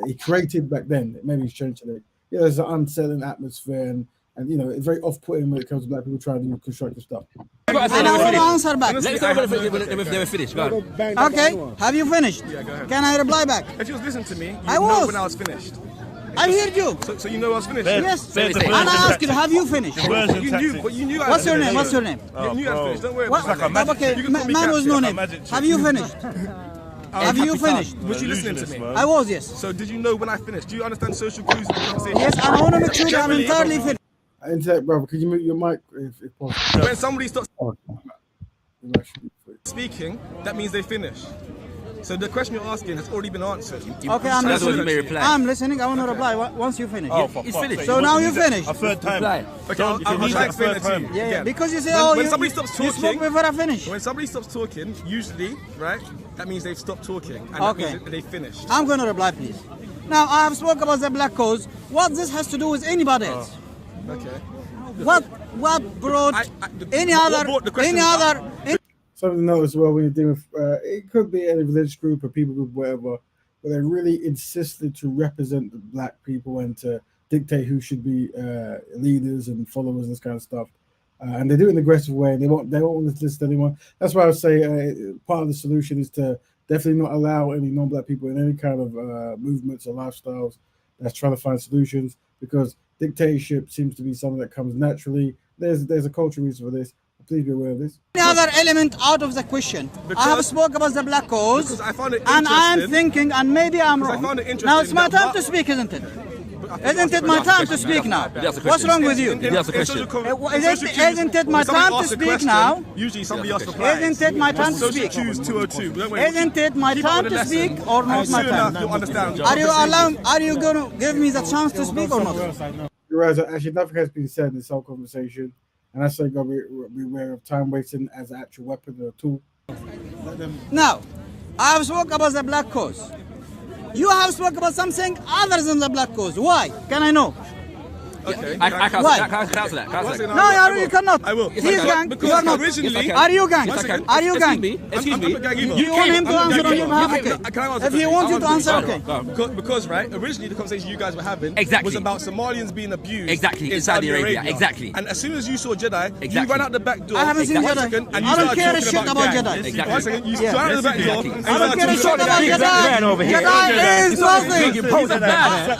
he created back then. Maybe he's changed today. There's an unsettling atmosphere and it's very off-putting when it comes to black people trying to do constructive stuff. And I want to answer back. They were finished. Go on. Okay, have you finished? Yeah, go ahead. Can I reply back? If you was listening to me, you I know was. when I was finished. I heard you. So you know I was finished. Yes. And I asked you, have you finished? You knew I What's your finished. name? What's your name? You knew I finished. Don't worry What? about it. Okay, You can call me man was no name. Captain. Have you finished? Have you finished? Was you listening to me? I was, yes. So did you know when I finished? Do you understand social cues in the conversation? Yes, and I want to make sure that I'm entirely finished. Intellect, brother, could you mute your mic if possible? When somebody stops speaking, that means they finish. So the question you're asking has already been answered. Okay, I'm listening. I'm listening. I want to reply once you finish. Oh, it's finished. So now you finished. A third time. Okay, I'll try to explain it to you. Yeah, because you say, when somebody stops you spoke talking, before I finish. when somebody stops talking, usually, right, that means they've stopped talking, and Okay. that means they finished. I'm going to reply, please. Now, I have spoken about the black cause. What this has to do with anybody else? Okay. What brought any other? Something to note as well when you're dealing with it could be any religious group or people group, whatever, but they really insisted to represent the black people and to dictate who should be leaders and followers and this kind of stuff. And they do it in an aggressive way. And they won't want to listen to anyone. That's why I would say part of the solution is to definitely not allow any non-black people in any kind of movements or lifestyles that's trying to find solutions, because dictatorship seems to be something that comes naturally there's a cultural reason for this. Please be aware of this. Any other element out of the question? I have spoke about the black cause, I found it and I am thinking, and maybe I'm wrong. Now it's my time to speak, isn't it? Isn't it my time to speak now? What's wrong with you? That's a question. Isn't it my time to speak now? Usually somebody else replies. Isn't it my time to speak? Isn't it my time to speak or not my time? Are you going to give me the chance to speak or not? You're right. Actually, nothing has been said in this whole conversation. And I say, God, be aware of time wasting as an actual weapon or tool. Now, I have spoken about the black cause. You have spoken about something other than the black cause. Why? Can I know? Okay. I can't answer that. No, you cannot. I will. He's gang. You are not. Originally, are you gang? Are you gang? Excuse me. You want him to answer on your behalf? Okay. If he wants you to answer, okay. Because right, originally the conversation you guys were having was about Somalians being abused in Saudi Arabia. Exactly. And as soon as you saw Jedi, you ran out the back door. I haven't seen Jedi. I don't care a shit about Jedi. One second, you ran out the back door. I don't care a shit about Jedi. Jedi is nothing. He's a bad.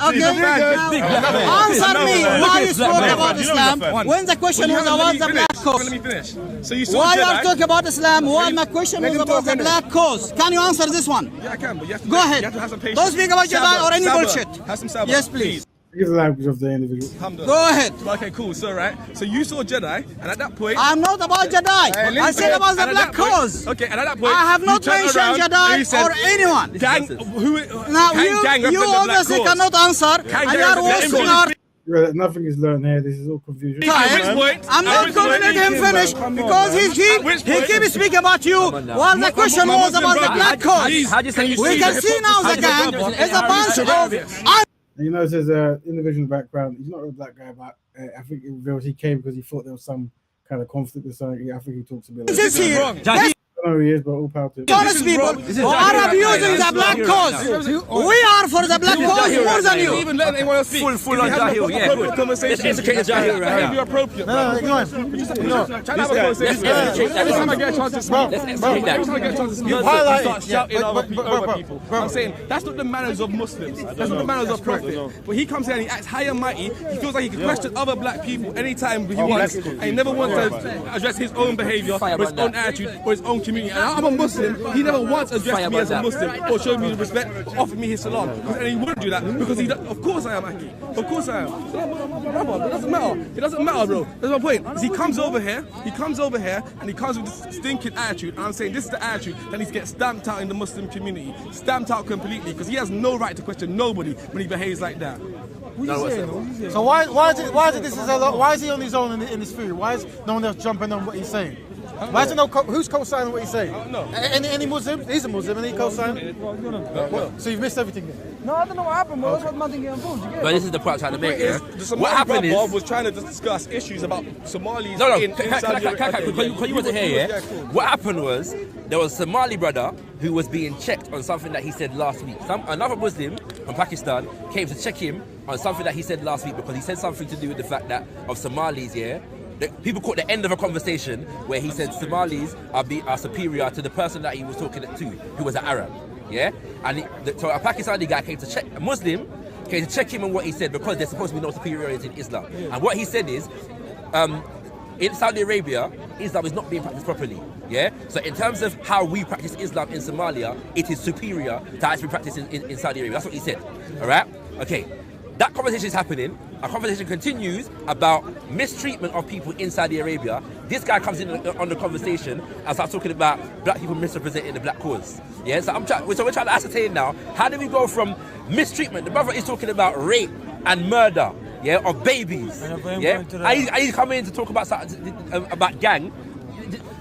Answer me. Why you spoke about Islam when the question was about the black cause? Let me finish. So you saw Why Jedi. are you talking about Islam while my question was about the black cause? Can you answer this one? Yeah, I can, but you have to Go ahead. You have to have some patience. Don't speak about Jedi or any bullshit. Have some sabbath. Yes, please. Forgive the language of the individual. Go ahead. Okay, cool. So so you saw Jedi, and at that point, I'm not about Jedi. I said about the black cause. Okay, and at that point, I have not mentioned Jedi or anyone. Gang, now you obviously cannot answer, and you are wasting our. Nothing is learned here. This is all confusion. I'm not going to let him finish because he keeps speaking about you while the question was about the black cause. We can see now the gang is a bunch of. You know, there's an individual in the background. He's not a black guy, but I think it reveals he came because he thought there was some kind of conflict or something. I think he talks a bit. This is here. I don't know who he is, but all power to him. Honest people who are abusing the black cause. We are for the black cause more than you. Even let anyone else speak. Full on Jahil, yeah. Let's educate the Jahil right Be appropriate. No, ignore him. Try to have a conversation. Every time I get a chance to speak, every time I get a chance to speak, you start shouting over people. I'm saying that's not the manners of Muslims. That's not the manners of Prophet. But he comes here and he acts high and mighty. He feels like he can question other black people anytime he wants, and he never wants to address his own behavior or his own attitude or his own community. And I'm a Muslim. He never once addressed me as a Muslim or showed me respect or offered me his salam. And he wouldn't do that because of course I am, Aki. Of course I am. Brother, it doesn't matter. It doesn't matter, bro. That's my point. Is he comes over here and he comes with this stinking attitude. And I'm saying this is the attitude that needs to get stamped out in the Muslim community. Stamped out completely because he has no right to question nobody when he behaves like that. So why is he on his own in this theory? Why is no one else jumping on what he's saying? Why is there who's co-signing what he's saying? Any Muslims? He's a Muslim and he co-signing? So you've missed everything then? No, I don't know what happened, but that's what man didn't get involved. But this is the point I'm trying to make. What happened is Bob was trying to discuss issues about Somalis. Because you wasn't here, yeah? What happened was there was a Somali brother who was being checked on something that he said last week. Another Muslim from Pakistan came to check him on something that he said last week because he said something to do with the fact that of Somalis, yeah. People caught the end of a conversation where he said Somalis are superior to the person that he was talking to, who was an Arab, yeah? And so a Pakistani guy came to check, a Muslim came to check him on what he said because there's supposed to be no superiority in Islam. And what he said is, in Saudi Arabia, Islam is not being practiced properly, yeah? So in terms of how we practice Islam in Somalia, it is superior to how it's been practiced in Saudi Arabia. That's what he said, all right? Okay. That conversation is happening. A conversation continues about mistreatment of people in Saudi Arabia. This guy comes in on the conversation and starts talking about black people misrepresenting the black cause. Yeah, so we're trying to ascertain now, how do we go from mistreatment? The brother is talking about rape and murder, yeah, of babies. Yeah, and he's coming in to talk about gang.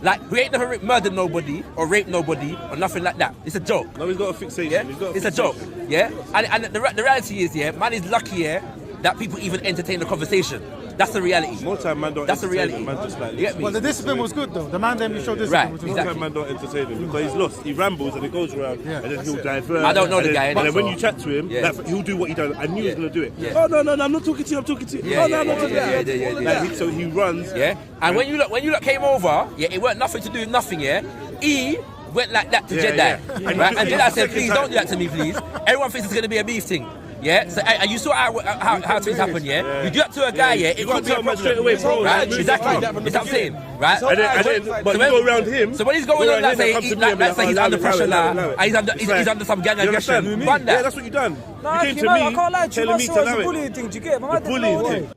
Like, we ain't never murdered nobody or raped nobody or nothing like that. It's a joke. No, he's got a fixation. Yeah? It's a joke. Yeah? And the reality is, yeah, man is lucky, yeah, that people even entertain the conversation. That's the reality. More time, man don't. That's the reality. Man just like well, the discipline was good though. The man then showed discipline. Right, more time, man don't entertain him because he's lost. He rambles and he goes around and then he'll divert. I don't know the guy. And then when you chat to him, he'll do what he does. I knew he was gonna do it. Yeah. Oh no, I'm not talking to you. I'm talking to you. Oh no, I'm not talking to you. So he runs. Yeah. And when you look came over, yeah, it weren't nothing to do with nothing. Yeah. He went like that to Jedi, right? And Jedi said, "Please don't do that to me, please." Everyone thinks it's gonna be a beef thing. Yeah, so and you saw how things happen, yeah? You do that to a guy, yeah, it could be a problem straight away, bro. Right? Exactly. That's what I'm saying, right? But you go around him. So when he's going on, let's say he's under pressure now, he's under some gang aggression. Run that. Yeah, that's what you done. Nah, You came to me, I can't lie to you, telling me to allow the it. bullying thing. Do you get it? The bullying thing.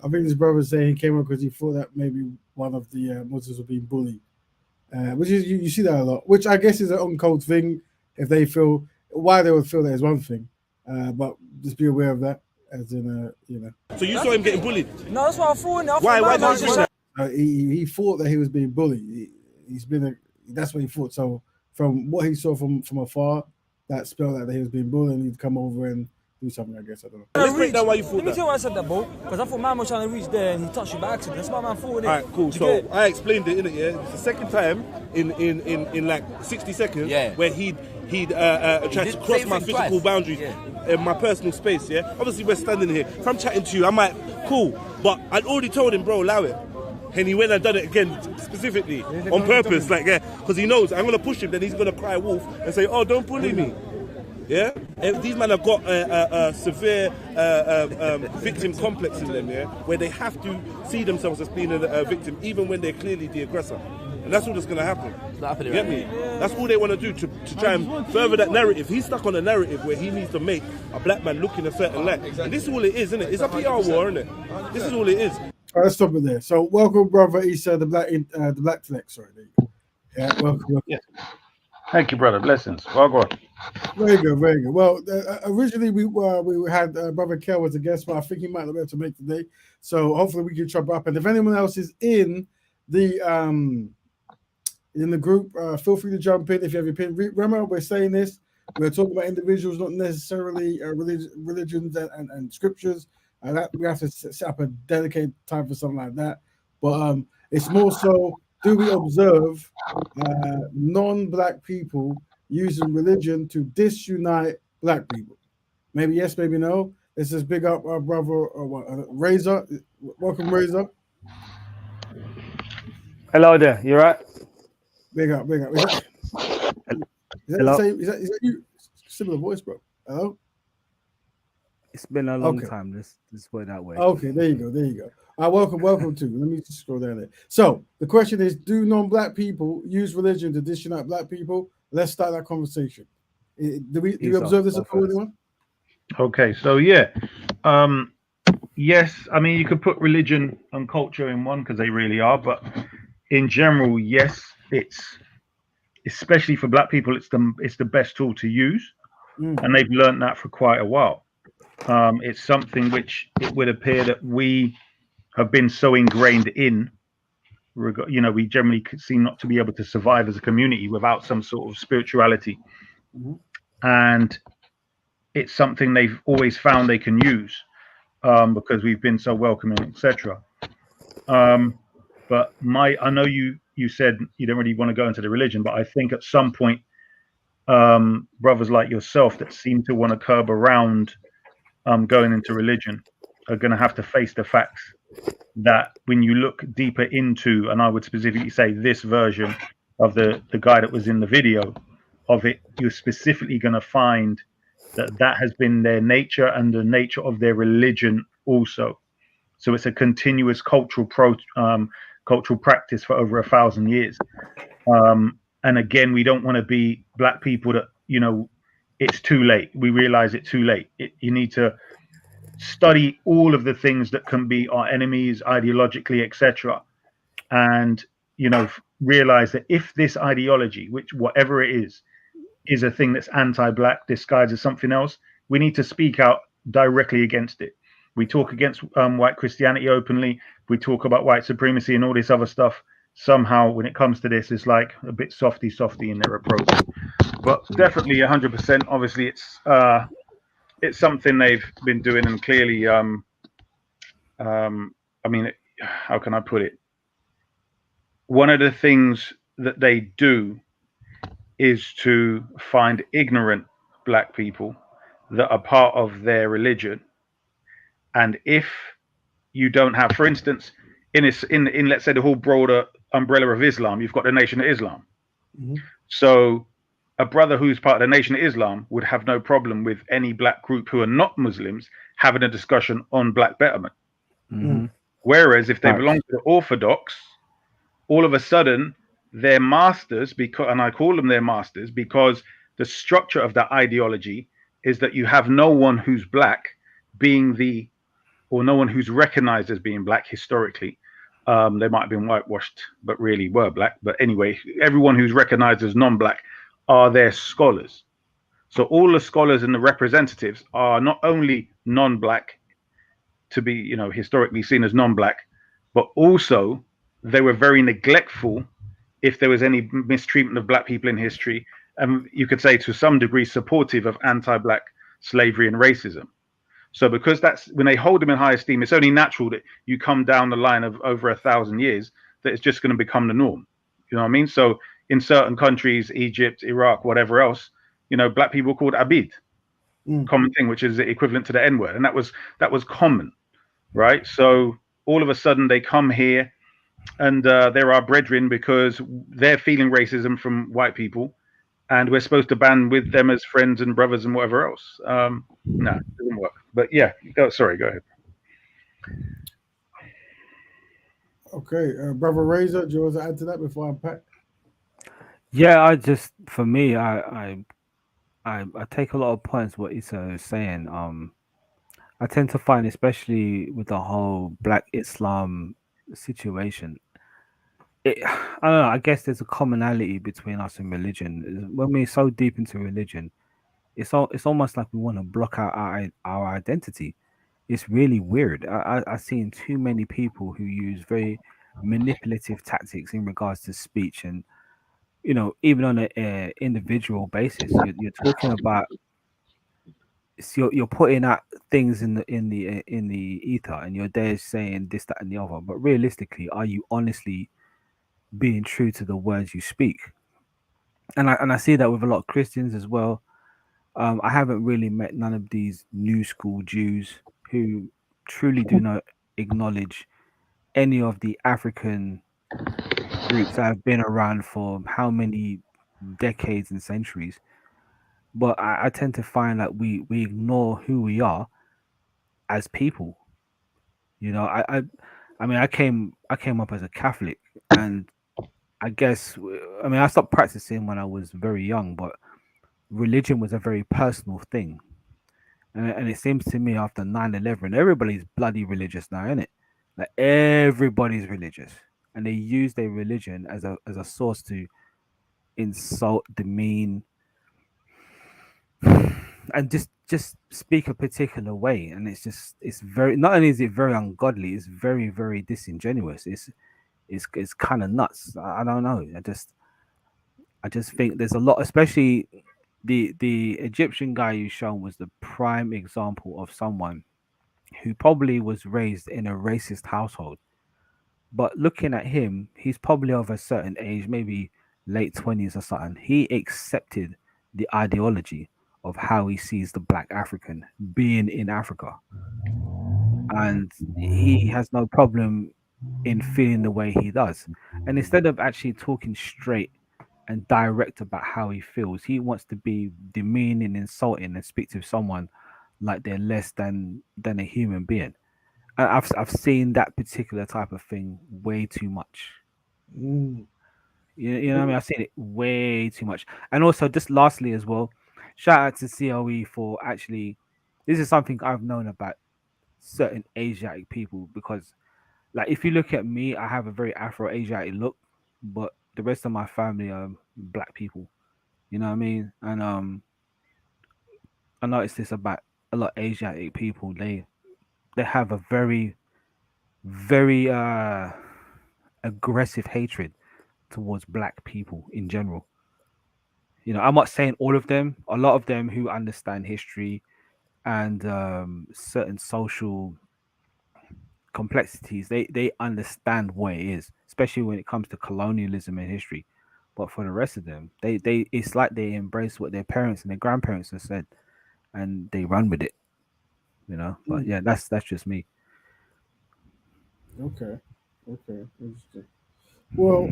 I think this brother saying he came up because he thought that maybe one of the Muslims were being bullied, which is you see that a lot. Which I guess is an uncode thing. If they feel why they would feel that is one thing, but just be aware of that. As in, you know. So you saw him getting bullied? No, that's what I thought. Why do you think that? He thought that he was being bullied. That's what he thought. So from what he saw from afar, that spelled out that he was being bullied and he'd come over and do something, I guess. I don't know. Let's break down why you thought Let me that. tell you why I said that, bro. Because I thought man was trying to reach there and he touched you by accident. That's what man thought. Alright, cool. So I explained it, innit? Yeah, it's the second time in like 60 seconds where he'd tried to cross my physical boundaries in my personal space. Yeah, obviously we're standing here. If I'm chatting to you, I might cool, but I'd already told him, bro, allow it. And he went and done it again specifically on purpose, like because he knows I'm gonna push him, then he's gonna cry wolf and say, "Oh, don't bully me." Yeah, and these men have got a severe victim complex in them, yeah, where they have to see themselves as being a victim, even when they're clearly the aggressor. And that's all that's going to happen. You get me? That's all they want to do to try and further that narrative. He's stuck on a narrative where he needs to make a black man look in a certain light. And this is all it is, isn't it? It's a PR war, isn't it? This is all it is. All right, let's stop it there. So, welcome, brother Issa, the black Telect. Sorry, there you go. Yeah, welcome. Yeah. Thank you, brother. Blessings. Well, go on. Very good, very good. Well, originally we had brother Kel as a guest, but I think he might not be able to make today. So hopefully we can chop up. And if anyone else is in the group, feel free to jump in if you have your pin. Remember, we're saying this. We're talking about individuals, not necessarily religions and scriptures. That we have to set up a dedicated time for something like that. But it's more so, do we observe non-black people using religion to disunite black people? Maybe yes, maybe no. Let's just big up our brother Razor. Welcome, Razor. Hello there. You right? Big up, big up. Is that Hello? the same? Is that you? Similar voice, bro. Hello? It's been a long time. Let's put it that way. Okay, there you go. There you go. Welcome to. Let me just scroll down there. So the question is: do non-black people use religion to disunite black people? Let's start that conversation. Do we observe this at anyone? Okay, so yes. I mean, you could put religion and culture in one because they really are, but in general, yes, it's especially for black people, it's the best tool to use, and they've learned that for quite a while. It's something which it would appear that we have been so ingrained in. We generally seem not to be able to survive as a community without some sort of spirituality, and it's something they've always found they can use because we've been so welcoming, etc. But I know you said you don't really want to go into the religion, but I think at some point, brothers like yourself that seem to want to curb around going into religion are going to have to face the facts that when you look deeper into, and I would specifically say this version of the guy that was in the video of it, you're specifically going to find that has been their nature and the nature of their religion also. So it's a continuous cultural practice for over 1,000 years. And again, we don't want to be black people that, it's too late. We realize it's too late. You need to study all of the things that can be our enemies ideologically, etc. And, realize that if this ideology, which whatever it is a thing that's anti-black disguised as something else, we need to speak out directly against it. We talk against white Christianity openly. We talk about white supremacy and all this other stuff. Somehow, when it comes to this, it's like a bit softy in their approach. But definitely 100%. Obviously, it's something they've been doing, and clearly, how can I put it? One of the things that they do is to find ignorant black people that are part of their religion. And if you don't have, for instance, in let's say the whole broader umbrella of Islam, you've got the Nation of Islam. So a brother who's part of the Nation of Islam would have no problem with any black group who are not Muslims having a discussion on black betterment. Whereas if they belong to the Orthodox, all of a sudden they're masters, because, and I call them their masters because the structure of that ideology is that you have no one who's black being the, or no one who's recognized as being black historically. They might have been whitewashed, but really were black. But anyway, everyone who's recognized as non-black are their scholars. So all the scholars and the representatives are not only non-black, to be, you know, historically seen as non-black, but also they were very neglectful if there was any mistreatment of black people in history, and you could say to some degree supportive of anti-black slavery and racism. So because that's when they hold them in high esteem, it's only natural that you come down the line of over 1,000 years that it's just going to become the norm. You know what I mean? So in certain countries, Egypt, Iraq, whatever else, you know, black people were called abid, common thing, which is the equivalent to the N-word, and that was common, right? So all of a sudden they come here, and they're our brethren because they're feeling racism from white people, and we're supposed to band with them as friends and brothers and whatever else. No, it doesn't work. But yeah, sorry, go ahead. Okay, brother Razor, do you want to add to that before I unpack? Yeah, I just for me, I take a lot of points what Issa is saying. I tend to find, especially with the whole Black Islam situation, I don't know. I guess there's a commonality between us and religion. When we're so deep into religion, it's almost like we want to block out our identity. It's really weird. I've seen too many people who use very manipulative tactics in regards to speech, and you know, even on a individual basis, you're talking about. You're putting out things in the ether, and you're there saying this, that, and the other. But realistically, are you honestly being true to the words you speak? And I see that with a lot of Christians as well. I haven't really met none of these new school Jews who truly do not acknowledge any of the African groups that have been around for how many decades and centuries. But I tend to find that we ignore who we are as people. You know, I mean, I came up as a Catholic, and I guess I mean I stopped practicing when I was very young, but religion was a very personal thing. And it seems to me after 9/11, everybody's bloody religious now, isn't it? Like everybody's religious. And they use their religion as a source to insult, demean, and just speak a particular way. And it's very, not only is it very ungodly, it's very, very disingenuous. It's kind of nuts. I don't know. I just think there's a lot, especially the Egyptian guy you shown was the prime example of someone who probably was raised in a racist household. But looking at him, he's probably of a certain age, maybe late 20s or something. He accepted the ideology of how he sees the black African being in Africa. And he has no problem in feeling the way he does. And instead of actually talking straight and direct about how he feels, he wants to be demeaning, insulting, and speak to someone like they're less than a human being. I've seen that particular type of thing way too much. You know what I mean? I've seen it way too much. And also, just lastly as well, shout out to COE for actually. This is something I've known about certain Asiatic people because, like, if you look at me, I have a very Afro-Asiatic look, but the rest of my family are black people. You know what I mean? And I noticed this about a lot of Asiatic people. They have a very, very aggressive hatred towards black people in general. You know, I'm not saying all of them. A lot of them who understand history and certain social complexities, they understand what it is, especially when it comes to colonialism and history. But for the rest of them, they it's like they embrace what their parents and their grandparents have said, and they run with it. You know. But yeah, that's just me. Okay. Okay. Interesting. Well,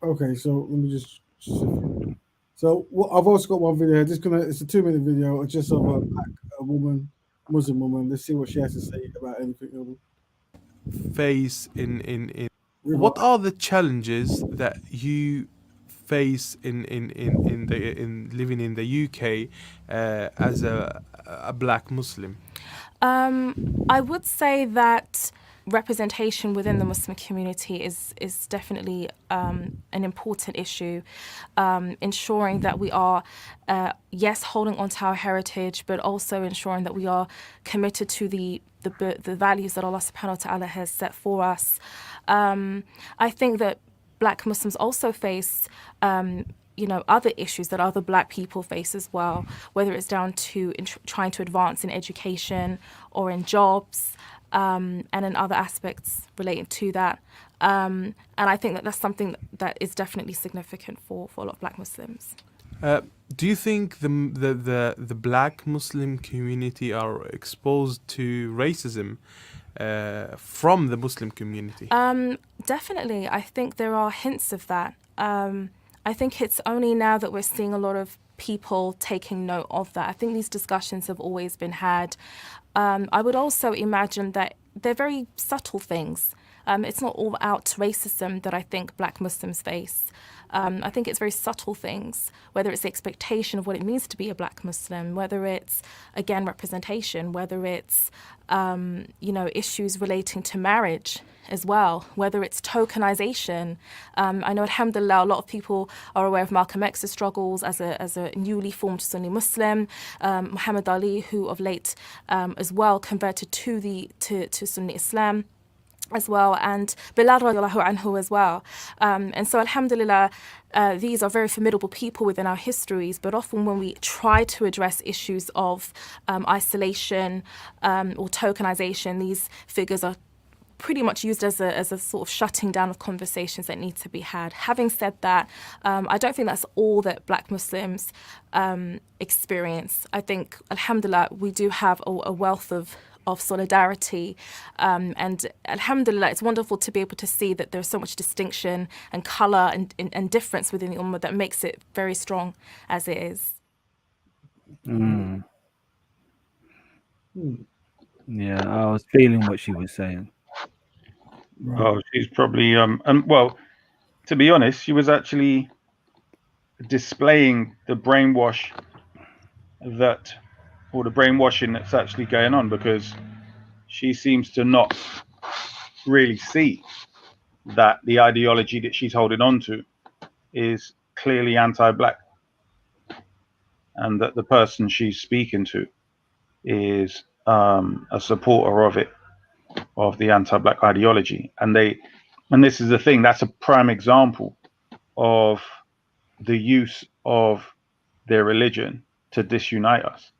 okay. So let me just shift. So I've also got one video. It's a 2 minute video. It's just of a woman, Muslim woman. Let's see what she has to say about anything. Face in what are the challenges that you face in living in the UK as a black Muslim? I would say that representation within the Muslim community is definitely an important issue. Ensuring that we are, yes, holding on to our heritage, but also ensuring that we are committed to the values that Allah subhanahu wa ta'ala has set for us. I think that black Muslims also face other issues that other black people face as well, whether it's down to trying to advance in education or in jobs, and in other aspects related to that. And I think that that's something that is definitely significant for a lot of black Muslims. Do you think the black Muslim community are exposed to racism from the Muslim community? Definitely. I think there are hints of that. I think it's only now that we're seeing a lot of people taking note of that. I think these discussions have always been had. I would also imagine that they're very subtle things. It's not all out racism that I think black Muslims face. I think it's very subtle things, whether it's the expectation of what it means to be a black Muslim, whether it's, again, representation, whether it's, issues relating to marriage as well, whether it's tokenization. I know, alhamdulillah, a lot of people are aware of Malcolm X's struggles as a newly formed Sunni Muslim, Muhammad Ali, who of late as well converted to Sunni Islam as well, and Bilal radiallahu anhu as well. And so alhamdulillah, these are very formidable people within our histories, but often when we try to address issues of isolation or tokenization, these figures are pretty much used as a sort of shutting down of conversations that need to be had. Having said that, I don't think that's all that black Muslims experience. I think, alhamdulillah, we do have a wealth of solidarity, and alhamdulillah, it's wonderful to be able to see that there's so much distinction and colour and difference within the ummah that makes it very strong as it is. Yeah, I was feeling what she was saying. Oh, she's probably and well, to be honest, she was actually displaying the brainwashing that's actually going on, because she seems to not really see that the ideology that she's holding on to is clearly anti-black, and that the person she's speaking to is a supporter of the anti-black ideology. And this is the thing, that's a prime example of the use of their religion to disunite us,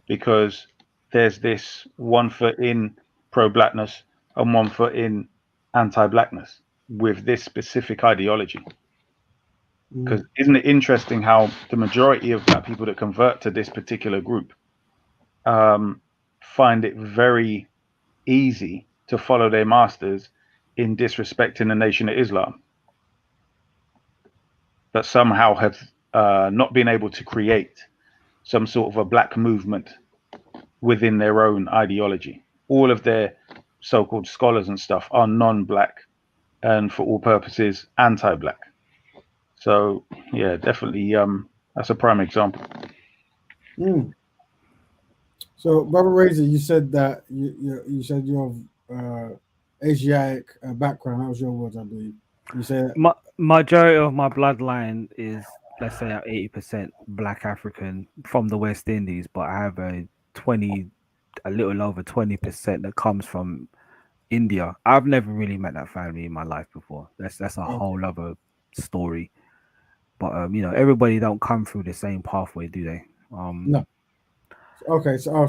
because there's this one foot in pro-blackness and one foot in anti-blackness with this specific ideology. Because isn't it interesting how the majority of black people that convert to this particular group find it very easy to follow their masters in disrespecting the Nation of Islam, but somehow have not been able to create some sort of a black movement within their own ideology. All of their so-called scholars and stuff are non-black and for all purposes anti-black. So yeah, definitely that's a prime example. So Brother Razor, you said that you said you have Asiatic background. That was your words, I believe. You said majority of my bloodline is, let's say, 80% Black African from the West Indies, but I have a little over 20% that comes from India. I've never really met that family in my life before. That's a whole other story. But everybody don't come through the same pathway, do they? No. Okay, so I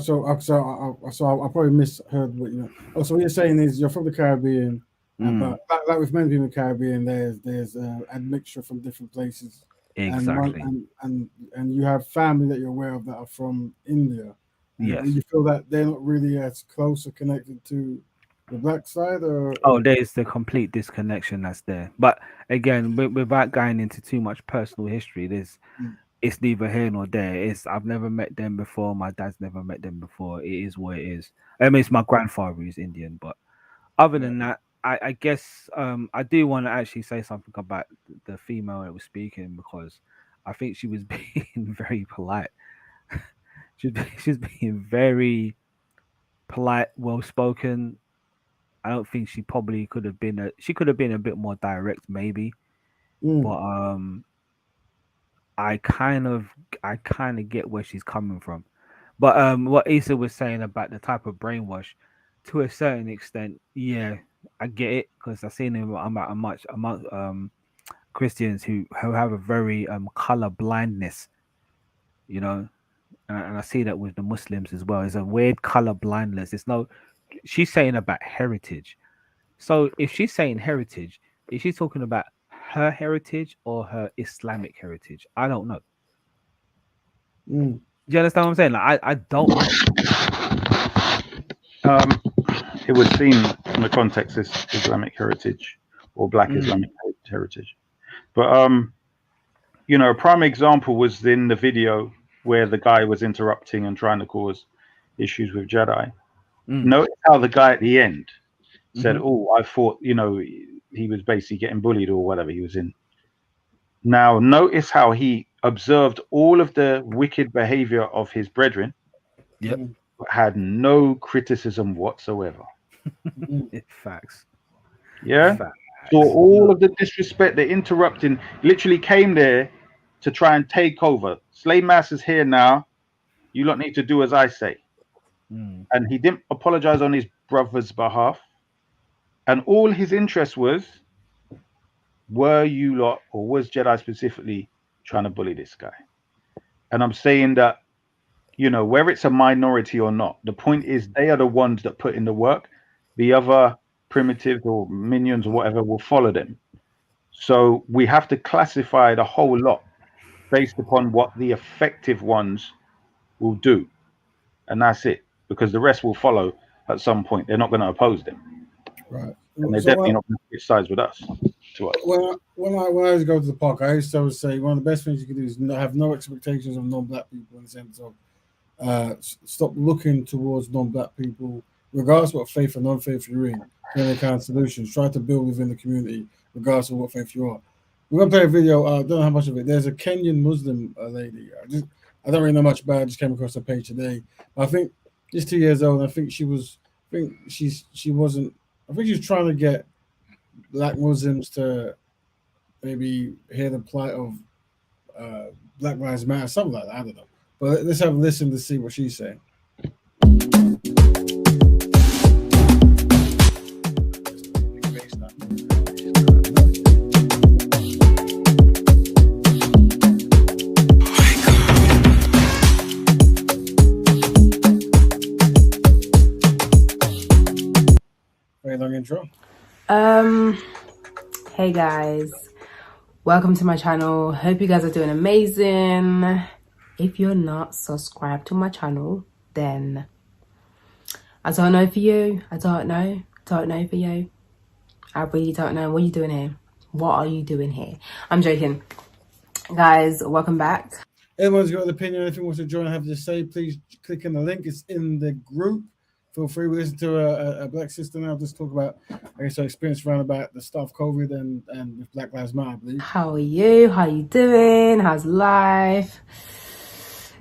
probably misheard what you know. Oh, so what you're saying is you're from the Caribbean, but like with many people in the Caribbean, there's a mixture from different places. Exactly. And you have family that you're aware of that are from India. Yes. You feel that they're not really as close or connected to the black side, or there's the complete disconnection that's there. But again, without going into too much personal history, there's it's neither here nor there. I've never met them before. My dad's never met them before. It is what it is. I mean, it's my grandfather who's Indian, but other than that, I guess I do want to actually say something about the female that was speaking, because I think she was being very polite. She's being very polite, well spoken. I don't think she probably could have been she could have been a bit more direct, maybe. But I kind of get where she's coming from. But what Issa was saying about the type of brainwash, to a certain extent, yeah, I get it, because I've seen him among Christians who have a very color blindness, you know, and I see that with the Muslims as well. It's a weird color blindness. It's no, she's saying about heritage. So if she's saying heritage, is she talking about her heritage or her Islamic heritage? I don't know. Do you understand what I'm saying? Like, I don't know. It would seem from the context is Islamic heritage or Black Islamic heritage. But you know, a prime example was in the video where the guy was interrupting and trying to cause issues with Jedi. Notice how the guy at the end said, "Oh, I thought, you know, he was basically getting bullied or whatever he was in." Now, notice how he observed all of the wicked behavior of his brethren. Yep. But had no criticism whatsoever. Facts. Yeah. Facts. So all of the disrespect, the interrupting, literally came there to try and take over. Slave Master's here now. You lot need to do as I say. And he didn't apologize on his brother's behalf. And all his interest was, were you lot, or was Jedi specifically trying to bully this guy? And I'm saying that, you know, whether it's a minority or not, the point is they are the ones that put in the work. The other primitives or minions or whatever will follow them. So we have to classify the whole lot based upon what the effective ones will do. And that's it, because the rest will follow at some point. They're not going to oppose them. Right. And they're So definitely not going to switch sides with us. To us. When I used to go to the park, I used to always say one of the best things you can do is have no expectations of non-black people, in the sense of stop looking towards non-black people, regardless of what faith or non-faith you're in, for any kind of solutions. Try to build within the community, regardless of what faith you are. We're gonna play a video. I don't know how much of it. There's a Kenyan Muslim lady. I don't really know much about it. I just came across her page today. I think she's 2 years old. And I think she was trying to get Black Muslims to maybe hear the plight of Black Lives Matter, something like that. I don't know. But let's have a listen to see what she's saying. Very long intro. Hey guys, welcome to my channel. Hope you guys are doing amazing. If you're not subscribed to my channel, then I don't know for you. I don't know for you. I really don't know. What are you doing here? What are you doing here? I'm joking. Guys, welcome back. Everyone's got an opinion. If you want to join and have to say, please click on the link. It's in the group. Feel free. We listen to a Black sister now. Just talk about, I guess, our experience around about the start of COVID and with Black Lives Matter, I believe. How are you? How you doing? How's life?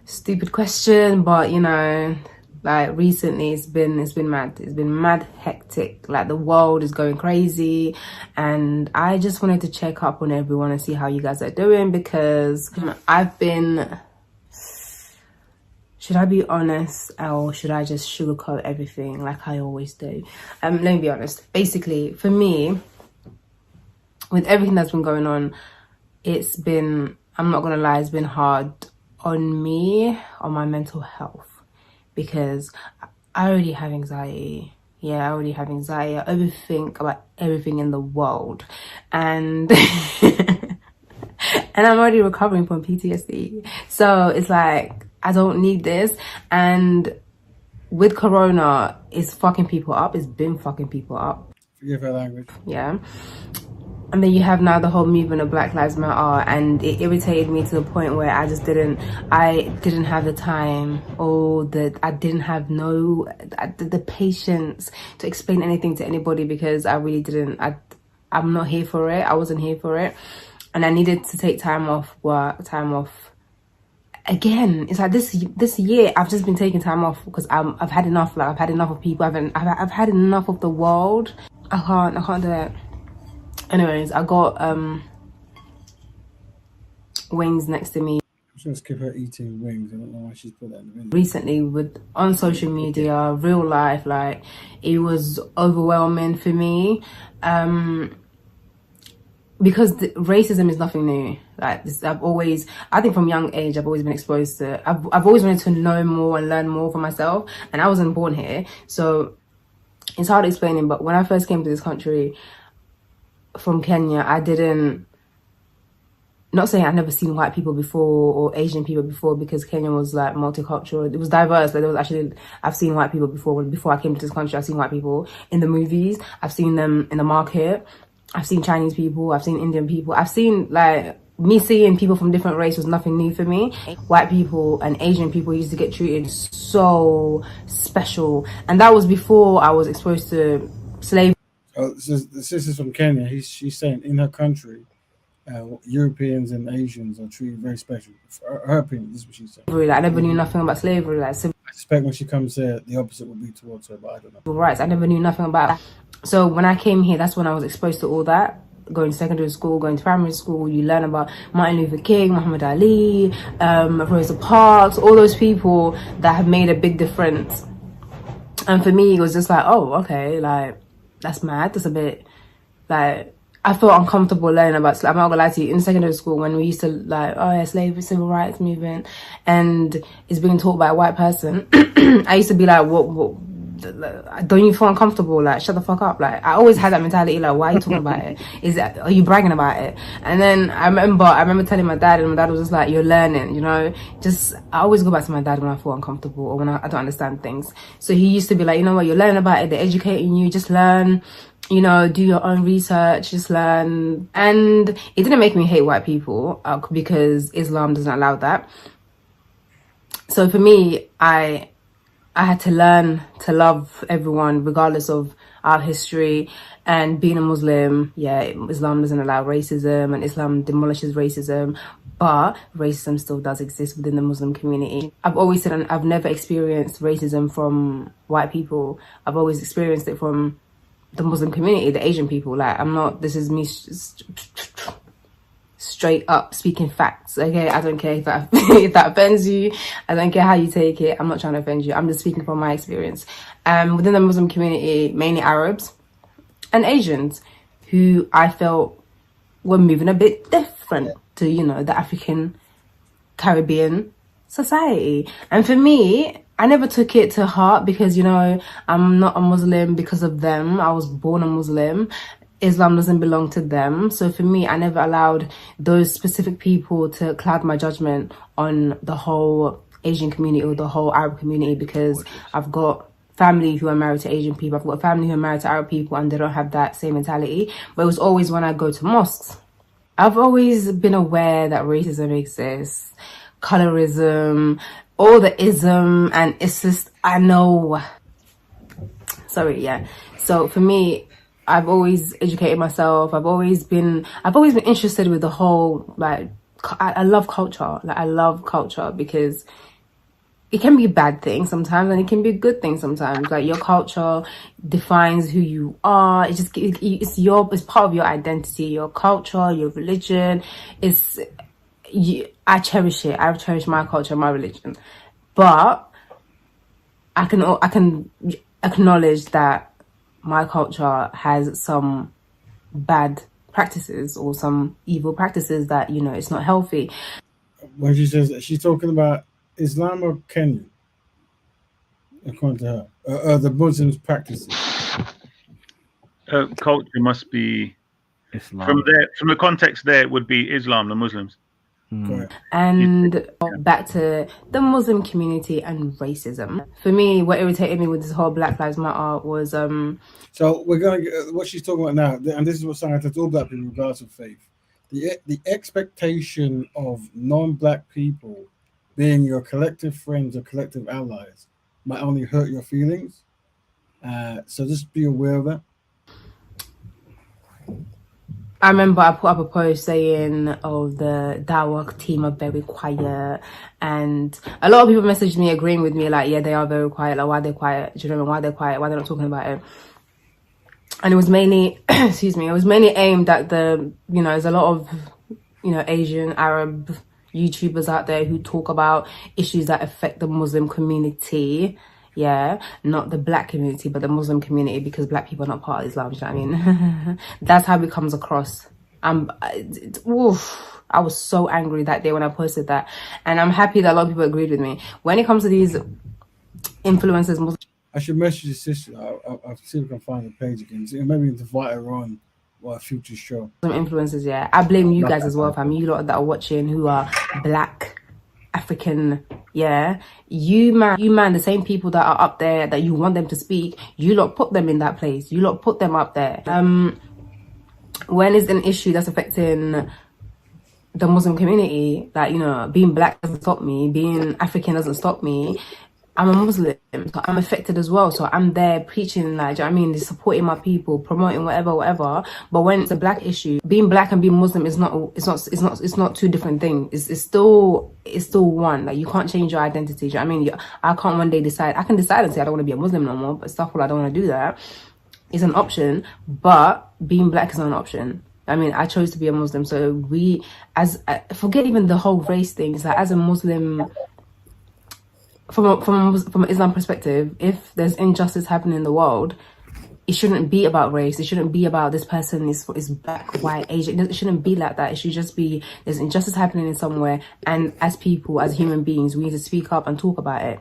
Stupid question, but you know, like recently it's been mad. It's been mad hectic. Like the world is going crazy, and I just wanted to check up on everyone and see how you guys are doing, because I've been. Should I be honest, or should I just sugarcoat everything like I always do? Let me be honest. Basically, for me, with everything that's been going on, it's been, I'm not gonna lie, it's been hard on me, on my mental health, because I already have anxiety. Yeah, I already have anxiety. I overthink about everything in the world, and and I'm already recovering from PTSD. So it's like, I don't need this. And with Corona, it's fucking people up. It's been fucking people up. Forgive her language. Yeah. And then you have now the whole movement of Black Lives Matter, and it irritated me to the point where I didn't have the time, or I didn't have the patience to explain anything to anybody, because I really didn't. I'm not here for it. I wasn't here for it, and I needed to take time off work, time off. Again, it's like this year I've just been taking time off because I've had enough. Like, I've had enough of people. I've had enough of the world. I can't do it. Anyways, I got wings next to me. I'm just gonna skip her eating wings. I don't know why she's put that in the video. Recently, on social media, real life, like, it was overwhelming for me. Because racism is nothing new. Like, I think from young age, I've always been exposed to. I've always wanted to know more and learn more for myself. And I wasn't born here, so it's hard explaining. But when I first came to this country from Kenya, not saying I'd never seen white people before or Asian people before, because Kenya was like multicultural. It was diverse. Like, I've seen white people before I came to this country. I've seen white people in the movies. I've seen them in the market. I've seen Chinese people. I've seen Indian people. I've seen, like, me seeing people from different races was nothing new for me. White people and Asian people used to get treated so special. And that was before I was exposed to slavery. Oh, the sister's from Kenya. She's saying in her country, Europeans and Asians are treated very special. Her opinion, this is what she said. Like, I never knew nothing about slavery. Like, I suspect when she comes here, the opposite will be towards her, but I don't know. Rights, I never knew nothing about that. So when I came here, that's when I was exposed to all that. Going to secondary school, going to primary school, you learn about Martin Luther King, Muhammad Ali, Rosa Parks, all those people that have made a big difference. And for me, it was just like, oh, okay, like, that's mad. That's a bit, like, I felt uncomfortable learning about slavery. I'm not gonna lie to you, in secondary school, when we used to, like, oh yeah, slavery, civil rights movement, and it's being taught by a white person, I used to be like, what, don't you feel uncomfortable? Like, shut the fuck up. Like, I always had that mentality, like, why are you talking about it? Are you bragging about it? And then I remember telling my dad, and my dad was just like, you're learning, you know? I always go back to my dad when I feel uncomfortable or when I don't understand things. So he used to be like, you know what, you're learning about it, they're educating you, just learn, you know, do your own research, just learn. And it didn't make me hate white people, because Islam doesn't allow that. So for me, I had to learn to love everyone regardless of our history. And being a Muslim, yeah, Islam doesn't allow racism and Islam demolishes racism, but racism still does exist within the Muslim community. I've always said I've never experienced racism from white people. I've always experienced it from the Muslim community, the Asian people. Like, this is me straight up speaking facts, okay? I don't care if that offends you. I don't care how you take it. I'm not trying to offend you. I'm just speaking from my experience. Within the Muslim community, mainly Arabs and Asians, who I felt were moving a bit different to, you know, the African Caribbean society. And for me, I never took it to heart because, you know, I'm not a Muslim because of them. I was born a Muslim. Islam doesn't belong to them. So for me, I never allowed those specific people to cloud my judgment on the whole Asian community or the whole Arab community, because I've got family who are married to Asian people. I've got family who are married to Arab people, and they don't have that same mentality. But it was always when I go to mosques. I've always been aware that racism exists, colorism, all the ism, and it's just, I know. Sorry, yeah. So for me, I've always educated myself. I've always been interested with the whole, like, I love culture. Like, I love culture because it can be a bad thing sometimes and it can be a good thing sometimes. Like, your culture defines who you are. It's part of your identity, your culture, your religion. I cherish it. I cherish my culture, my religion. But I can acknowledge that my culture has some bad practices or some evil practices that, you know, it's not healthy. When she says, she's talking about Islam or Kenya, according to her, the Muslims' practices. Culture must be Islam. From the context there, it would be Islam, the Muslims. And back to the Muslim community and racism. For me, what irritated me with this whole Black Lives Matter was So we're going to get what she's talking about now, and this is what scientists to all black people, regardless of faith. The expectation of non-black people being your collective friends or collective allies might only hurt your feelings. So just be aware of that. I remember I put up a post saying, oh, the Dawah team are very quiet. And a lot of people messaged me agreeing with me, like, yeah, they are very quiet. Like, why they're quiet? Do you know why they're quiet? Why they're not talking about it? And it was mainly, excuse me, it was mainly aimed at there's a lot of, Asian, Arab YouTubers out there who talk about issues that affect the Muslim community. Yeah, not the black community, but the Muslim community, because black people are not part of Islam. Do you know what I mean? That's how it comes across. I was so angry that day when I posted that, and I'm happy that a lot of people agreed with me. When it comes to these influencers, I should message your sister. I'll see if I can find the page again. So maybe invite her on a future show. Some influencers, yeah. I blame you guys as well, fam. You lot that are watching who are black, African, yeah. You man, the same people that are up there that you want them to speak, you lot put them in that place. You lot put them up there. When is an issue that's affecting the Muslim community, like, being black doesn't stop me, being African doesn't stop me. I'm a Muslim, so I'm affected as well. So I'm there preaching, like, do you know what I mean? Supporting my people, promoting whatever. But when it's a black issue, being black and being Muslim is not two different things. It's still one. Like, you can't change your identity. Do you know what I mean? I can't one day decide. I can decide and say I don't want to be a Muslim no more, but stuff I don't want to do that. It's an option, but being black is not an option. I mean, I chose to be a Muslim, so forget even the whole race thing. It's like, as a Muslim, from an Islam perspective, if there's injustice happening in the world, it shouldn't be about race. It shouldn't be about this person is black, white, Asian. It shouldn't be like that. It should just be there's injustice happening in somewhere, and as people, as human beings, we need to speak up and talk about it.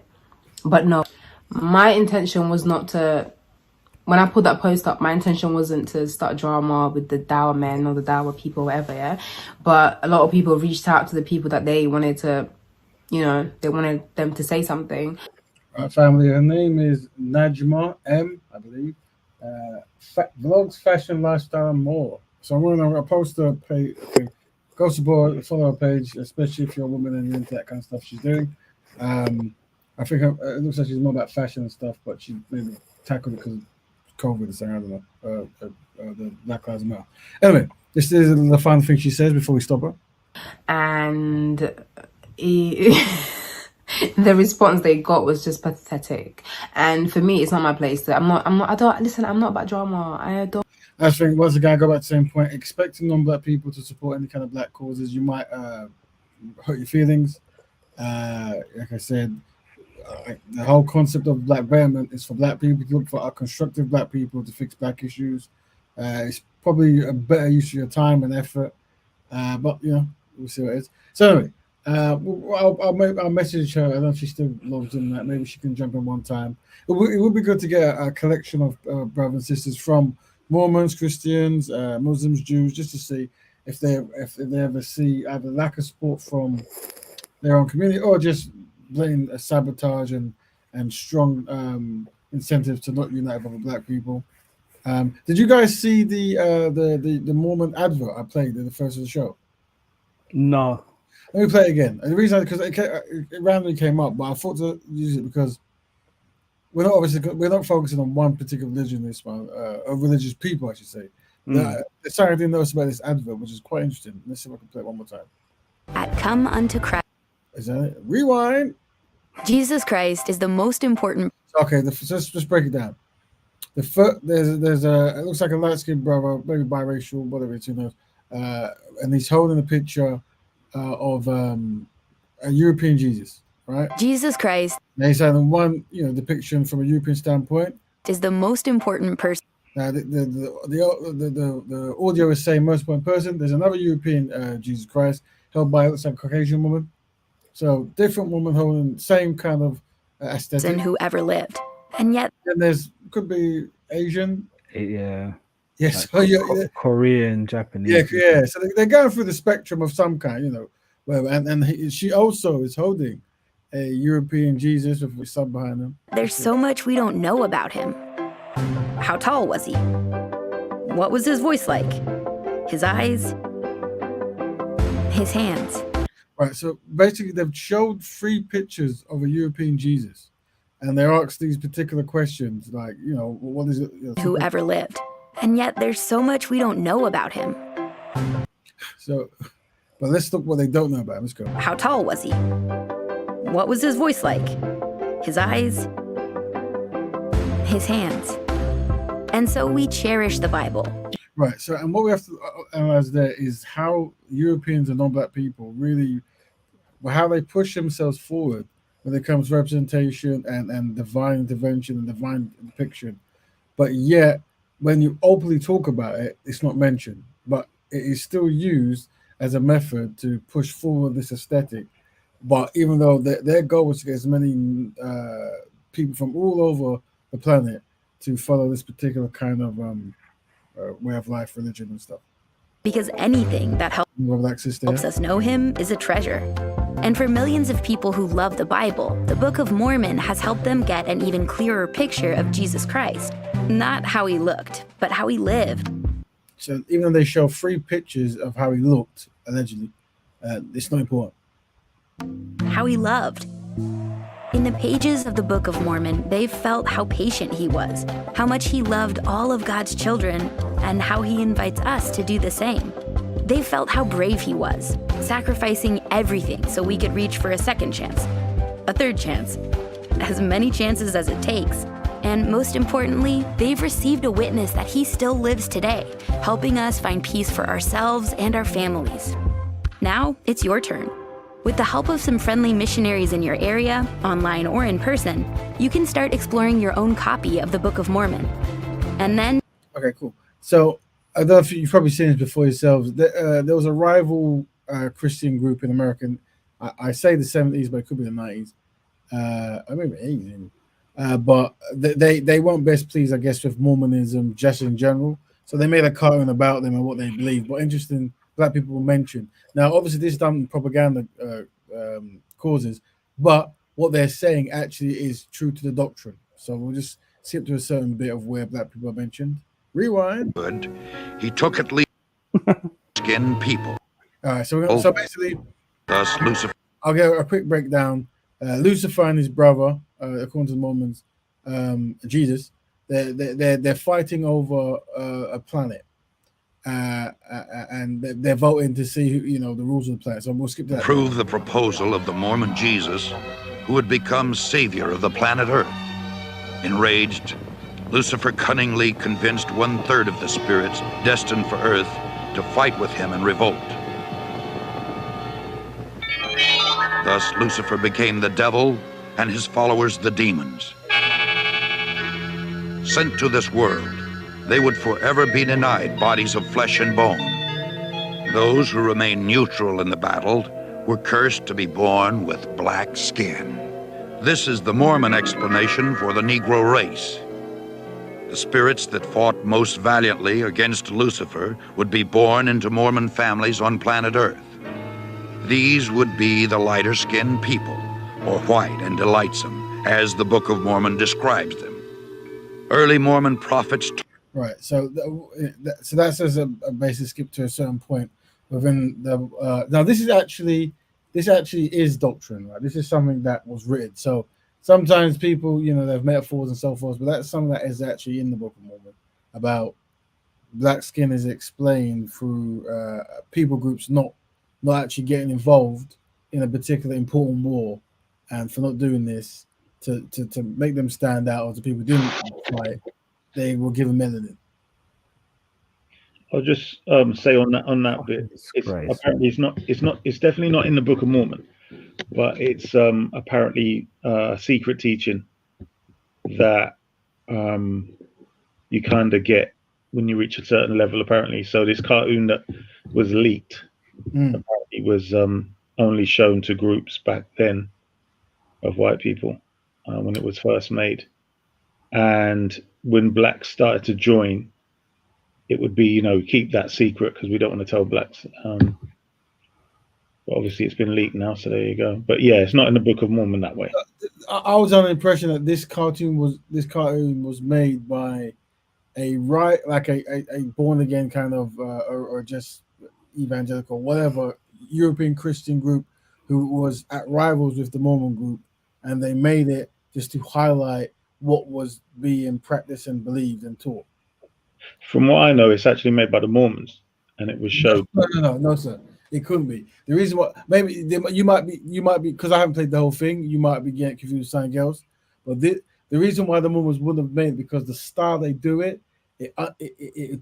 But no, my intention was not to. When I put that post up, my intention wasn't to start drama with the Dawah men or the Dawah people, whatever, yeah. But a lot of people reached out to the people that they wanted to. They wanted them to say something. Family, her name is Najma M, I believe. Vlogs, fashion, lifestyle, and more. So I'm going to post her page. Okay. Go support, follow her page, especially if you're a woman and you're into that kind of stuff she's doing. I think it looks like she's more about fashion and stuff, but she maybe tackled it because of COVID or something. I don't know. The Black Lives Matter. Anyway, this is the final thing she says before we stop her. And the response they got was just pathetic. And for me, it's not my place. I'm not about drama. I think once again, I go back to the same point. Expecting non-black people to support any kind of black causes, you might hurt your feelings. Like I said, the whole concept of black betterment is for black people to look for constructive black people to fix black issues. It's probably a better use of your time and effort. But we'll see what it is. So anyway. I'll message her. I don't know if she's still logged in that. Maybe she can jump in one time. It would be good to get a collection of brothers and sisters from Mormons, Christians, Muslims, Jews, just to see if they ever see either lack of support from their own community or just blatant sabotage and strong incentives to not unite with other black people. Did you guys see the Mormon advert I played in the first of the show? No. Let me play it again. And the reason because it randomly came up, but I thought to use it because we're not focusing on one particular religion, this one, or religious people, I should say. Sorry, I didn't notice about this advert, which is quite interesting. Let's see if I can play it one more time. Come unto Christ. Is that it? Rewind. Jesus Christ is the most important. Okay, just break it down. There's it looks like a light-skinned brother, maybe biracial, whatever it's, and he's holding a picture of a European Jesus, right? Jesus Christ. Now he's having one, depiction from a European standpoint is the most important person. Now the audio is saying most important person. There's another European Jesus Christ held by looks like a Caucasian woman. So different woman holding same kind of aesthetic. And who ever lived, and yet. And could be Asian. Yeah. Yes, like Korean, Japanese. Yeah. So they're going through the spectrum of some kind, Well, she also is holding a European Jesus with a son behind him. There's so much we don't know about him. How tall was he? What was his voice like? His eyes? His hands? Right, so basically they've showed 3 pictures of a European Jesus, and they're asked these particular questions, like, what is it? Who ever lived. And yet there's so much we don't know about him. So, but let's look what they don't know about him. Let's go. How tall was he? What was his voice like? His eyes? His hands? And so we cherish the Bible. Right, so, and what we have to analyze there is how Europeans and non-black people really, how they push themselves forward when it comes to representation and divine intervention and divine depiction. But yet, when you openly talk about it, it's not mentioned. But it is still used as a method to push forward this aesthetic. But even though their goal was to get as many people from all over the planet to follow this particular kind of way of life, religion, and stuff. Because anything that helps us know him is a treasure. And for millions of people who love the Bible, the Book of Mormon has helped them get an even clearer picture of Jesus Christ. Not how he looked, but how he lived. So even though they show 3 pictures of how he looked, allegedly, it's not important. How he loved. In the pages of the Book of Mormon, they felt how patient he was, how much he loved all of God's children, and how he invites us to do the same. They felt how brave he was, sacrificing everything so we could reach for a second chance, a third chance, as many chances as it takes. And most importantly, they've received a witness that he still lives today, helping us find peace for ourselves and our families. Now, it's your turn. With the help of some friendly missionaries in your area, online or in person, you can start exploring your own copy of the Book of Mormon. And then... Okay, cool. So, I don't know if you've probably seen this before yourselves. There was a rival Christian group in America. I say the 70s, but it could be the 90s. Or maybe 80s. But they weren't best pleased, I guess, with Mormonism just in general. So they made a cartoon about them and what they believe. But interesting, black people were mentioned. Now, obviously, this is done propaganda causes, but what they're saying actually is true to the doctrine. So we'll just skip to a certain bit of where black people are mentioned. Rewind. He took at least skin people. All right, so basically, thus Lucifer. I'll get a quick breakdown. Lucifer and his brother, according to the Mormons, Jesus, they're fighting over a planet. And they're voting to see who, the rules of the planet. So we'll skip that. Prove the proposal of the Mormon Jesus, who would become savior of the planet Earth. Enraged, Lucifer cunningly convinced 1/3 of the spirits destined for Earth to fight with him in revolt. Thus, Lucifer became the devil and his followers the demons. Sent to this world, they would forever be denied bodies of flesh and bone. Those who remained neutral in the battle were cursed to be born with black skin. This is the Mormon explanation for the Negro race. The spirits that fought most valiantly against Lucifer would be born into Mormon families on planet Earth. These would be the lighter-skinned people, or white and delightsome, as the Book of Mormon describes them. Early Mormon prophets... Right, so that says a basic skip to a certain point within the... now, this actually is doctrine, right? This is something that was written. So sometimes people, they have metaphors and so forth, but that's something that is actually in the Book of Mormon about black skin is explained through people groups not actually getting involved in a particular important war, and for not doing this to make them stand out, or to people who didn't fight, they will give a melanin. I'll just say on that bit. Apparently it's definitely not in the Book of Mormon, but it's apparently secret teaching that you kind of get when you reach a certain level. Apparently, so this cartoon that was leaked apparently was only shown to groups back then of white people when it was first made, and when blacks started to join, it would be keep that secret because we don't want to tell blacks. But obviously, it's been leaked now, so there you go. But yeah, it's not in the Book of Mormon that way. I was under the impression that this cartoon was made by a born again kind of or just evangelical, whatever, European Christian group who was at rivals with the Mormon group, and they made it just to highlight what was being practiced and believed and taught. From what I know, it's actually made by the Mormons, and it was showed. No, sir. It couldn't be. The reason why, maybe you might be because I haven't played the whole thing. You might be getting confused with something else. But the reason why the Mormons wouldn't have made it, because the style they do it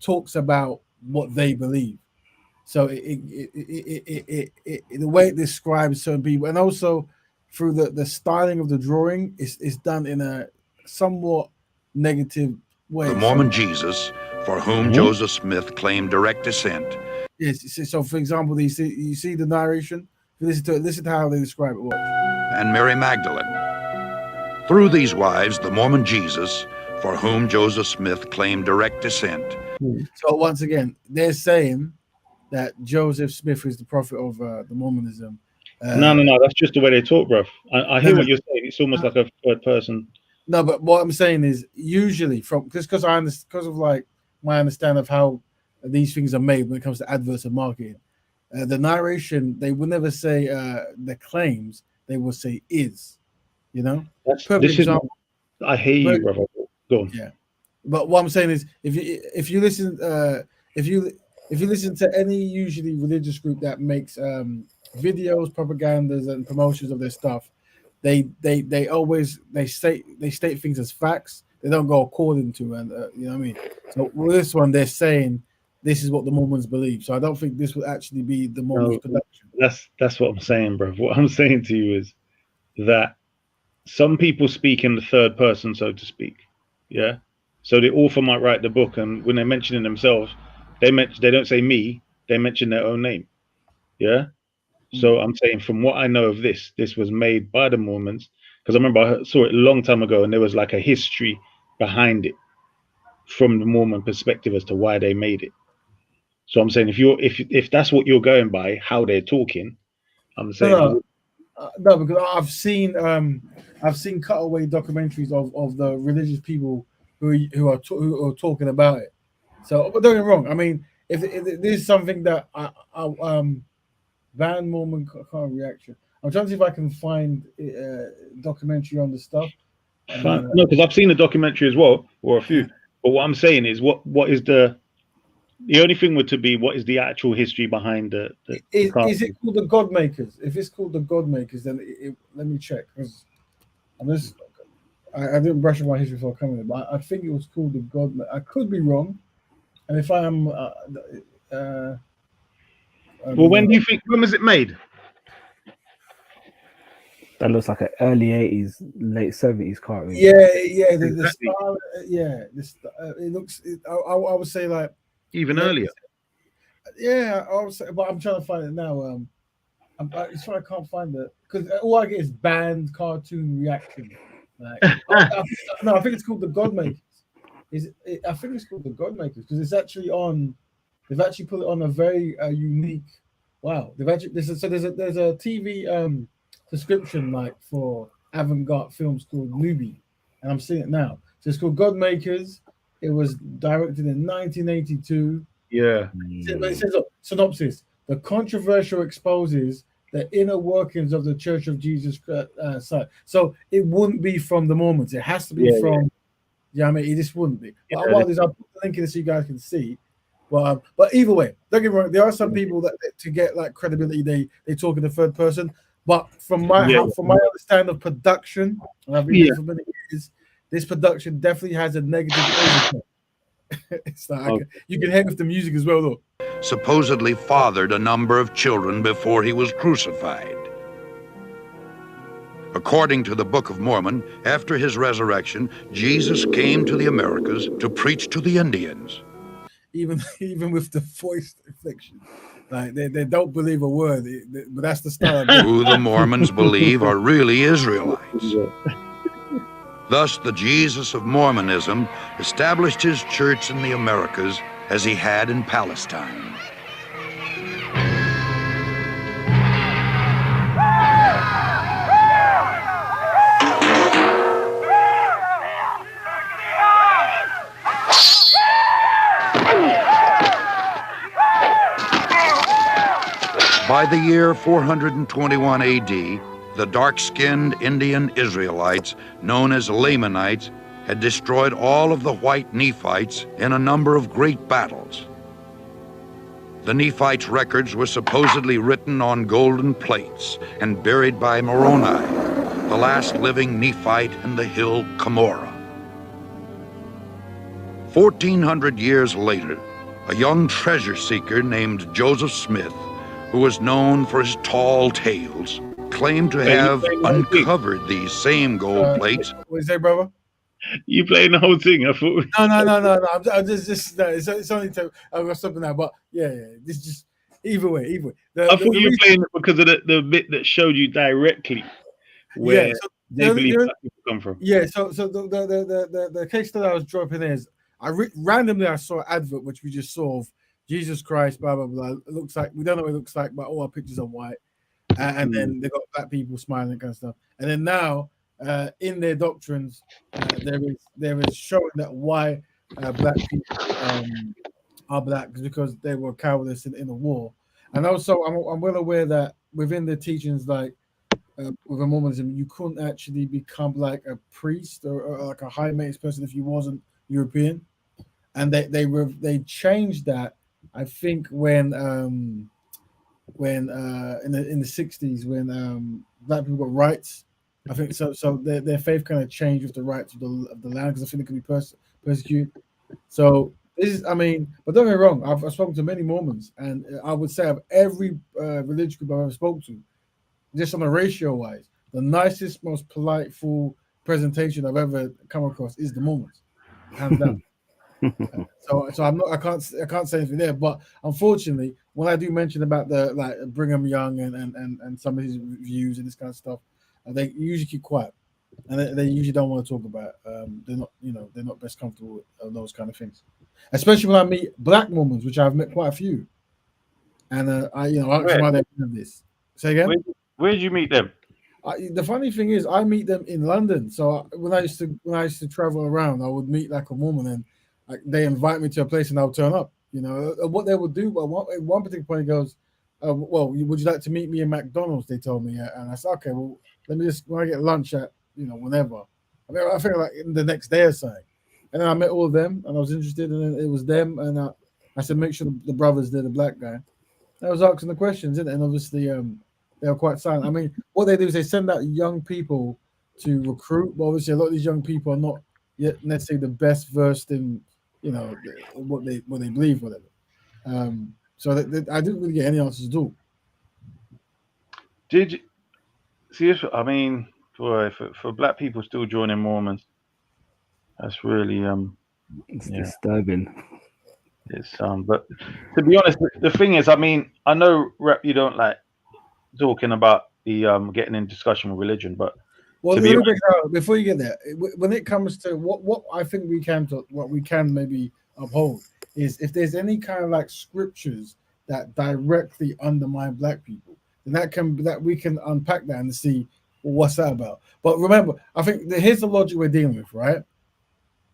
talks about what they believe. So the way it describes certain people, and also through the styling of the drawing, is done in a somewhat negative way. The Mormon Jesus, for whom Joseph Smith claimed direct descent. Yes. So, for example, you see the narration. Listen to how they describe it. Watch. And Mary Magdalene. Through these wives, the Mormon Jesus, for whom Joseph Smith claimed direct descent. So once again, they're saying that Joseph Smith is the prophet of the Mormonism. No, that's just the way they talk, bro. I hear what you're saying. It's almost like a third person. No, but what I'm saying is usually because of like my understanding of how these things are made when it comes to adverts and marketing, the narration, they will never say the claims, they will say is, you know. I hear you, brother. Go on. Yeah, but what I'm saying is if you listen to any usually religious group that makes videos, propagandas, and promotions of their stuff, they state things as facts. They don't go according to, and you know what I mean. So with this one, they're saying this is what the Mormons believe. So I don't think this will actually be the Mormons' production. That's what I'm saying, bro. What I'm saying to you is that some people speak in the third person, so to speak. Yeah. So the author might write the book, and when they're mentioning themselves, they don't say me. They mention their own name. Yeah. So I'm saying, from what I know of this was made by the Mormons, because I remember I saw it a long time ago, and there was like a history behind it from the Mormon perspective as to why they made it. So I'm saying, if that's what you're going by, how they're talking, I'm saying no, because I've seen cutaway documentaries of the religious people who are talking about it. So, but don't get me wrong. I mean, if this is something that Van Mormon kind of reaction. I'm trying to see if I can find a documentary on the stuff. No, because I've seen a documentary as well, or a few. But what I'm saying is, what is the only thing would to be what is the actual history behind the is it called the God Makers? If it's called the God Makers, then let me check, because I didn't brush up my history before coming in, but I think it was called the God. I could be wrong, and if I am, well, when was it made? That looks like an early 80s, late 70s cartoon. Yeah. The style, it looks. I would say like even earlier. Yeah, I would say, but I'm trying to find it now. I can't find it because all I get is banned cartoon reaction. Like, I think it's called the God Makers. I think it's called the God Makers because it's actually on. They've actually put it on a very unique. Wow, there's a TV subscription like for avant-garde films called Newbie, and I'm seeing it now. So it's called God Makers. It was directed in 1982. Yeah. It says, synopsis: the controversial exposes the inner workings of the Church of Jesus site. So it wouldn't be from the Mormons. It has to be from. Yeah, I mean, it just wouldn't be. But what I'll do is I'll put the link in so you guys can see. But either way, don't get me wrong. There are some people that to get like credibility, they talk in the third person. But from my understanding of production, and I've been here for many years, this production definitely has a negative overtone. It's like you can hear with the music as well, though. Supposedly fathered a number of children before he was crucified. According to the Book of Mormon, after his resurrection, Jesus came to the Americas to preach to the Indians. Even with the voice inflection, like they don't believe a word, but that's the style. Who the Mormons believe are really Israelites. Thus, the Jesus of Mormonism established his church in the Americas as he had in Palestine. By the year 421 AD, the dark-skinned Indian Israelites, known as Lamanites, had destroyed all of the white Nephites in a number of great battles. The Nephites' records were supposedly written on golden plates and buried by Moroni, the last living Nephite in the hill Cumorah. 1,400 years later, a young treasure seeker named Joseph Smith, who was known for his tall tales, claimed to have uncovered these same gold plates. What you say, brother? You playing the whole thing? I thought. No. I'm just no, it's only to I'm gonna stop it now. But yeah. This is just either way. I thought you were playing it because of the bit that showed you directly where they believe black people come from. Yeah. So the case that I was dropping is randomly I saw an advert which we just saw of Jesus Christ, blah blah blah. It looks like we don't know what it looks like, but all our pictures are white, and then they got black people smiling and kind of stuff. And then now in their doctrines, there is showing that why black people are black because they were cowardice in the war. And also, I'm well aware that within the teachings, like with Mormonism, you couldn't actually become like a priest or like a high maintenance person if you wasn't European. And they changed that, I think, when in the 60s when black people got rights. I think so. So their faith kind of changed with the rights of the land because I think they could be persecuted. So this is, I mean, but don't get me wrong. I've spoken to many Mormons, and I would say of every religious group I've ever spoken to, just on a ratio wise, the nicest, most polite, full presentation I've ever come across is the Mormons, hands down. So I can't say anything there. But unfortunately, when I do mention about the like Brigham Young and some of his views and this kind of stuff, they usually keep quiet, and they usually don't want to talk about it. They're not best comfortable with those kind of things, especially when I meet black Mormons, which I've met quite a few, and I ask them why they do this. Say again. Where did you meet them? The funny thing is, I meet them in London. So when I used to travel around, I would meet like a woman, and like they invite me to a place, and I'll turn up. What they would do. But one particular point, he goes, "Well, would you like to meet me in McDonald's?" They told me, and I said, "Okay, well, let me just when I get lunch at whenever." I think like the next day or something, and then I met all of them, and I was interested, and it was them, and I said, "Make sure the brothers, they're the black guy." I was asking the questions, and obviously, they were quite silent. I mean, what they do is they send out young people to recruit, but obviously, a lot of these young people are not yet necessarily the best versed in, what they believe, whatever. So I didn't really get any answers at all. Did you see? I mean, for black people still joining Mormons, that's really it's disturbing. It's but to be honest, the thing is, I mean, I know Rep, you don't like talking about the getting in discussion with religion, but before you get there, when it comes to what I think what we can maybe uphold is if there's any kind of like scriptures that directly undermine black people, then that we can unpack that and see what's that about. But remember, I think here's the logic we're dealing with, right?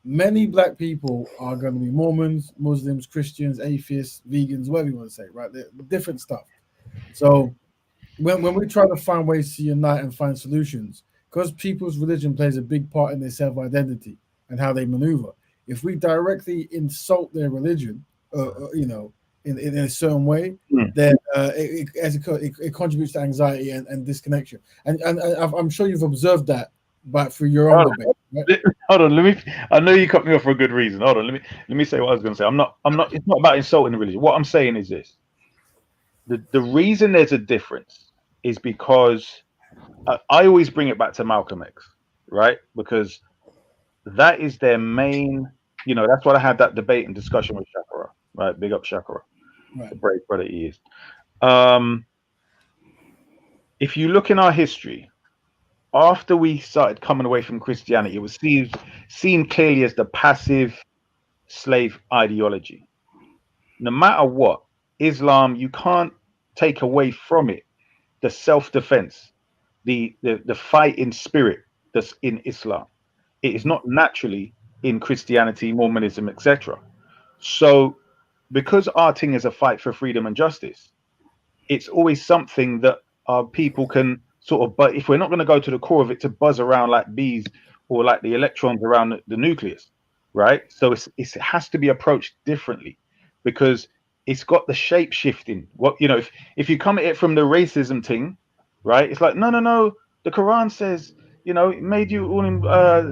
Many black people are going to be Mormons, Muslims, Christians, atheists, vegans, whatever you want to say, right? They're different stuff. So when we try to find ways to unite and find solutions, because people's religion plays a big part in their self-identity and how they maneuver. If we directly insult their religion, in a certain way, then it contributes to anxiety and disconnection. And I'm sure you've observed that, but through your own debate. Right? Hold on, I know you cut me off for a good reason. Hold on, let me say what I was going to say. I'm not. It's not about insulting the religion. What I'm saying is this: the reason there's a difference is because I always bring it back to Malcolm X, right? Because that is their main. That's what I had that debate and discussion with Shakara, right? Big up Shakara, right. The brave brother he is. If you look in our history, after we started coming away from Christianity, it was seen clearly as the passive slave ideology. No matter what, Islam, you can't take away from it the self-defense, the fighting spirit that's in Islam. It is not naturally in Christianity, Mormonism, etc. So because our thing is a fight for freedom and justice, it's always something that people can sort of, but if we're not going to go to the core of it, to buzz around like bees or like the electrons around the nucleus, right? So it has to be approached differently, because it's got the shape shifting. What, you know, if you come at it from the racism thing, right? It's like, no. The Quran says, you know, it made you all in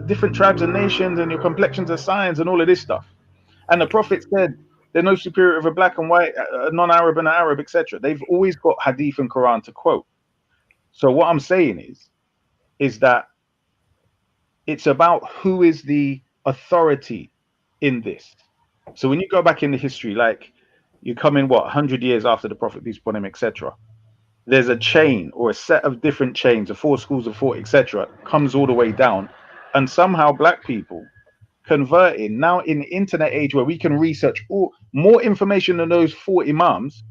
different tribes and nations, and your complexions are signs, and all of this stuff. And the Prophet said, there's no superior of a black and white, a non-Arab and an Arab, etc. They've always got hadith and Quran to quote. So what I'm saying is that it's about who is the authority in this. So when you go back in the history, like you come in, what, 100 years after the Prophet, peace upon him, etc., there's a chain or a set of different chains of 4 schools of thought, etc., comes all the way down, and somehow black people converting now in the internet age, where we can research more information than those 4 imams,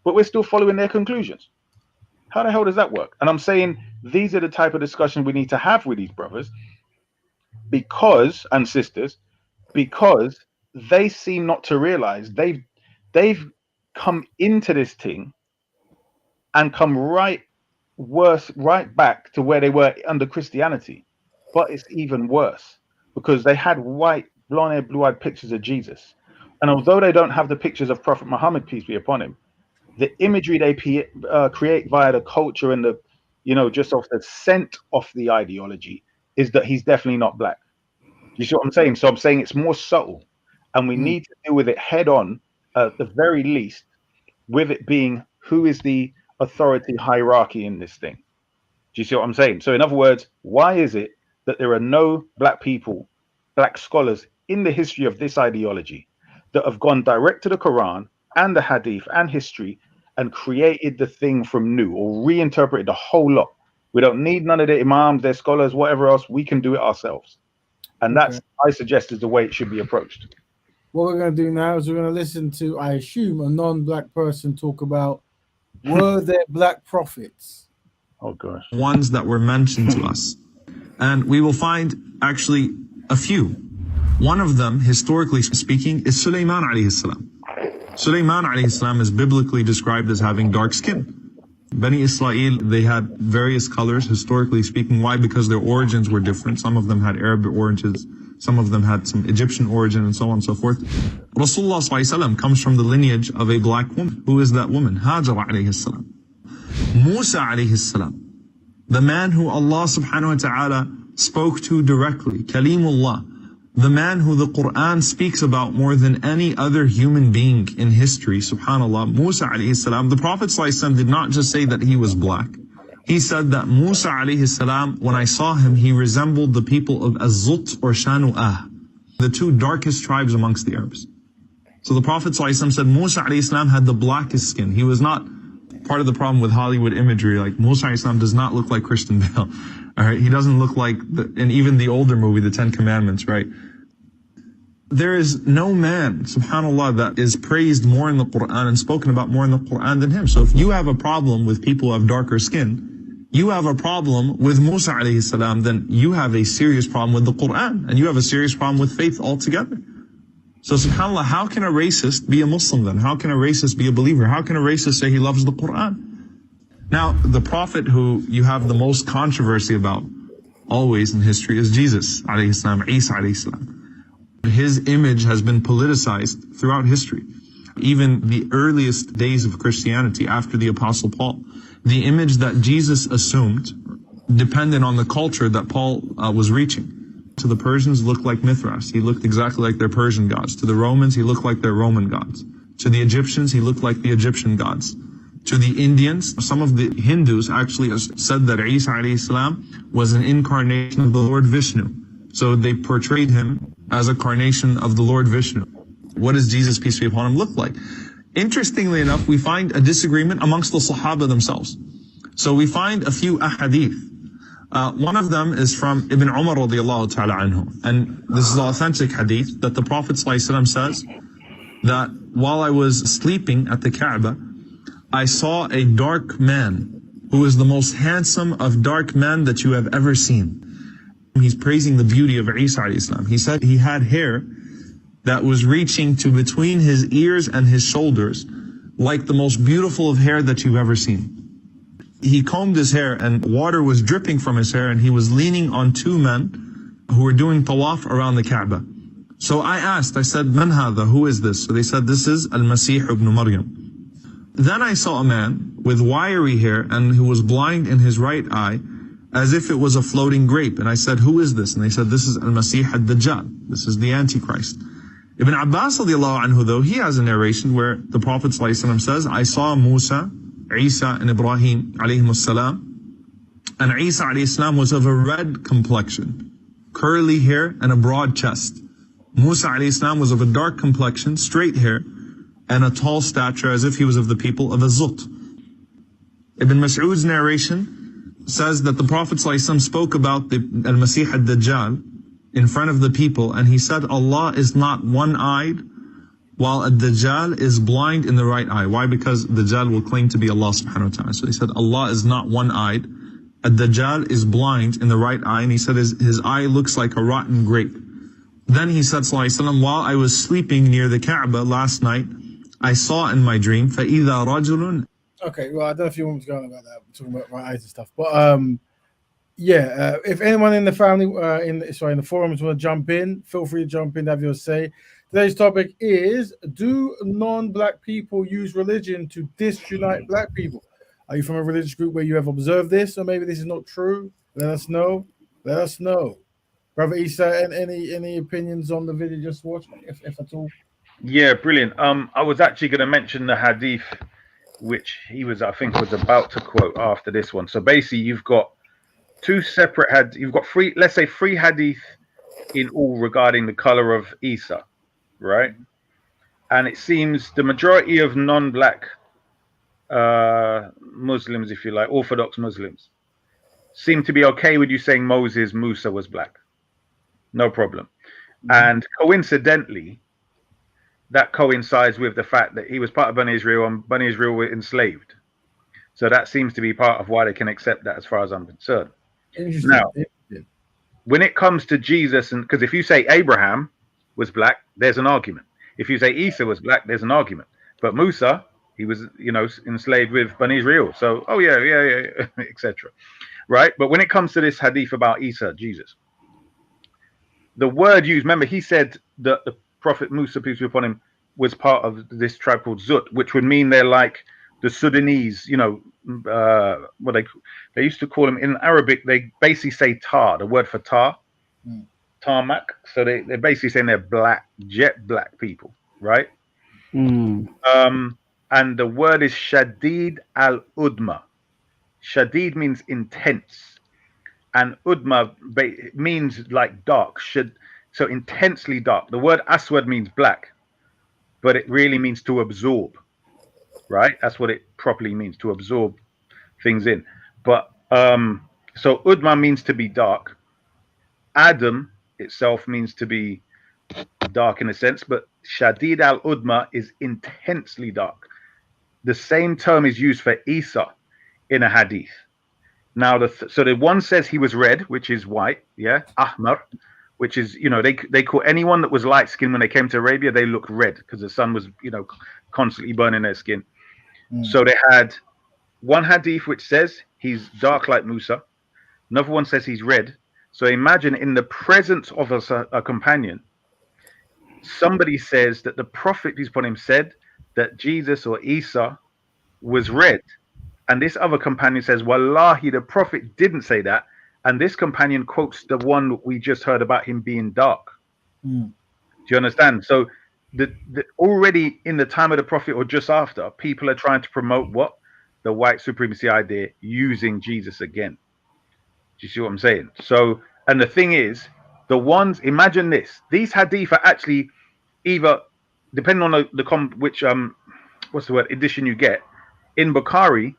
but we're still following their conclusions. How the hell does that work? And I'm saying these are the type of discussion we need to have with these brothers, because, and sisters, because they seem not to realize they've come into this thing and come right back to where they were under Christianity. But it's even worse, because they had white, blonde-haired, blue-eyed pictures of Jesus. And although they don't have the pictures of Prophet Muhammad, peace be upon him, the imagery they create via the culture and the, you know, just off the scent of the ideology, is that he's definitely not black. You see what I'm saying? So I'm saying it's more subtle, and we need to deal with it head on, at the very least, with it being who is the authority hierarchy in this thing. Do you see what I'm saying? So in other words, why is it that there are no black people, black scholars in the history of this ideology that have gone direct to the Quran and the Hadith and history and created the thing from new, or reinterpreted the whole lot? We don't need none of the imams, their scholars, whatever else. We can do it ourselves. And that's, I suggest, is the way it should be approached. What we're going to do now is we're going to listen to, I assume, a non-black person talk about, were there black prophets? Oh gosh. Ones that were mentioned to us. And we will find actually a few. One of them, historically speaking, is Sulaiman alayhi salam. Sulaiman alayhi salam is biblically described as having dark skin. Bani Israel, they had various colors, historically speaking. Why? Because their origins were different. Some of them had Arab origins, some of them had some Egyptian origin, and so on and so forth. Rasulullah sallallahu alaihi wasallam comes from the lineage of a black woman. Who is that woman? Hajar alayhi salam. Musa alayhi salam, the man who Allah subhanahu wa ta'ala spoke to directly, Kalimullah, the man who the Quran speaks about more than any other human being in history, subhanallah, Musa alayhi salam. The Prophet sallallahu alaihi wasallam did not just say that he was black. He said that Musa alayhi salam, when I saw him, he resembled the people of Az-Zut or Shanu'ah, the 2 darkest tribes amongst the Arabs. So the Prophet sallallahu alaihi wasallam said Musa alayhi salam had the blackest skin. He was not part of the problem with Hollywood imagery. Like, Musa alayhi salam does not look like Christian Bale. All right, he doesn't look like, and even the older movie, the 10 Commandments, right? There is no man, subhanAllah, that is praised more in the Quran and spoken about more in the Quran than him. So if you have a problem with people who have darker skin, you have a problem with Musa alayhi salam, then you have a serious problem with the Quran, and you have a serious problem with faith altogether. So subhanAllah, how can a racist be a Muslim then? How can a racist be a believer? How can a racist say he loves the Quran? Now, the prophet who you have the most controversy about always in history is Jesus alayhi salam, Isa alayhi salam. His image has been politicized throughout history. Even the earliest days of Christianity after the Apostle Paul, the image that Jesus assumed depended on the culture that Paul was reaching. To the Persians, looked like Mithras. He looked exactly like their Persian gods. To the Romans, he looked like their Roman gods. To the Egyptians, he looked like the Egyptian gods. To the Indians, some of the Hindus actually said that Isa alayhi salam was an incarnation of the Lord Vishnu. So they portrayed him as a carnation of the Lord Vishnu. What does Jesus, peace be upon him, look like? Interestingly enough, we find a disagreement amongst the Sahaba themselves. So we find a few ahadith. One of them is from Ibn Umar radiallahu ta'ala anhu. And this is authentic hadith that the Prophet ﷺ says that while I was sleeping at the Kaaba, I saw a dark man who is the most handsome of dark men that you have ever seen. He's praising the beauty of Isa alayhi salam. He said he had hair that was reaching to between his ears and his shoulders, like the most beautiful of hair that you've ever seen. He combed his hair and water was dripping from his hair, and he was leaning on two men who were doing tawaf around the Kaaba. So I asked, I said, Man hadha, who is this? So they said, this is Al-Masih ibn Maryam. Then I saw a man with wiry hair and who was blind in his right eye, as if it was a floating grape. And I said, who is this? And they said, this is Al-Masih ad-Dajjal. This is the Antichrist. Ibn Abbas radiallahu anhu, though, he has a narration where the Prophet ﷺ says, I saw Musa, Isa, and Ibrahim alayhim salam, and Isa alayhi salam was of a red complexion, curly hair, and a broad chest. Musa alayhi salam was of a dark complexion, straight hair, and a tall stature, as if he was of the people of Azut. Ibn Mas'ud's narration says that the Prophet ﷺ spoke about the Al-Masih ad-Dajjal in front of the people, and he said, Allah is not one-eyed, while ad-Dajjal is blind in the right eye. Why? Because Dajjal will claim to be Allah subhanahu wa ta'ala. So he said, Allah is not one-eyed, ad-Dajjal is blind in the right eye, and he said his eye looks like a rotten grape. Then he said, sallallahu alaihi wasallam, while I was sleeping near the Kaaba last night, I saw in my dream, فَإِذَا رَجُلٌ. Okay, well, I don't know if you want to go on about that. We're talking about right eyes and stuff, but if anyone in the family, in the forums want to jump in, feel free to jump in, have your say. Today's topic is: do non-black people use religion to disunite black people? Are you from a religious group where you have observed this, or maybe this is not true? Let us know. Let us know. Brother Isa, and any opinions on the video just watched, if at all? Yeah, brilliant. I was actually going to mention the hadith, which he was, I think, was about to quote after this one. So basically, you've got two separate hadith. You've got three, let's say, three hadith in all regarding the color of Isa, right? And it seems the majority of non-black Muslims, if you like, Orthodox Muslims, seem to be okay with you saying Musa was black. No problem. And coincidentally, that coincides with the fact that he was part of Bani Israel and Bani Israel were enslaved. So that seems to be part of why they can accept that, as far as I'm concerned. Now, when it comes to Jesus, and because if you say Abraham was black, there's an argument. If you say Isa was black, there's an argument. But Musa, he was, enslaved with Bani Israel. So, etc. Right? But when it comes to this hadith about Isa, Jesus, the word used, remember, he said that the Prophet Musa, peace be upon him, was part of this tribe called Zut, which would mean they're like the Sudanese, what they used to call them in Arabic. They basically say tar, the word for tar, tarmac. So they're basically saying they're black, jet black people, right? And the word is Shadid al-Udma. Shadid means intense. And Udma means like dark, so intensely dark. The word Aswad means black, but it really means to absorb, right? That's what it properly means, to absorb things in. But so Udma means to be dark. Adam itself means to be dark in a sense, but Shadid al-Udma is intensely dark. The same term is used for Isa in a hadith. Now, so the one says he was red, which is white, Ahmar, which is, they call anyone that was light skinned when they came to Arabia, they looked red because the sun was, constantly burning their skin. So they had one hadith which says he's dark like Musa. Another one says he's red. So imagine in the presence of a companion, somebody says that the Prophet, peace upon him, said that Jesus or Isa was red. And this other companion says, Wallahi, the Prophet didn't say that. And this companion quotes the one we just heard about him being dark. Do you understand? So already in the time of the Prophet or just after, people are trying to promote what? The white supremacy idea using Jesus again. Do you see what I'm saying? So, and the thing is, the ones, imagine this, these hadith are actually either, depending on which what's the word, edition you get, in Bukhari,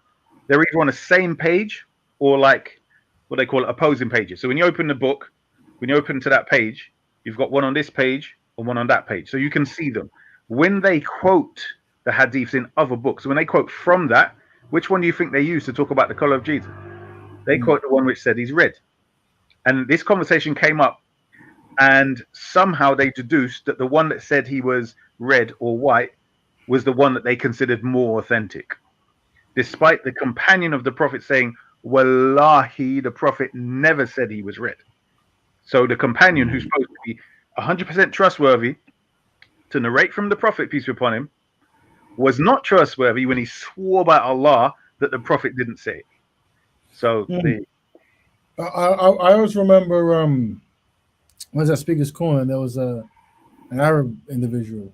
they're either on the same page or like what they call opposing pages. So when you open the book, when you open to that page, you've got one on this page and one on that page. So you can see them. When they quote the hadiths in other books, when they quote from that, which one do you think they use to talk about the color of Jesus? They quote the one which said he's red. And this conversation came up, and somehow they deduced that the one that said he was red or white was the one that they considered more authentic, despite the companion of the Prophet saying, Wallahi, the Prophet never said he was red. So the companion, who's supposed to be 100% trustworthy to narrate from the Prophet, peace be upon him, was not trustworthy when he swore by Allah that the Prophet didn't say it. So I always remember was that Speaker's Corner, there was an Arab individual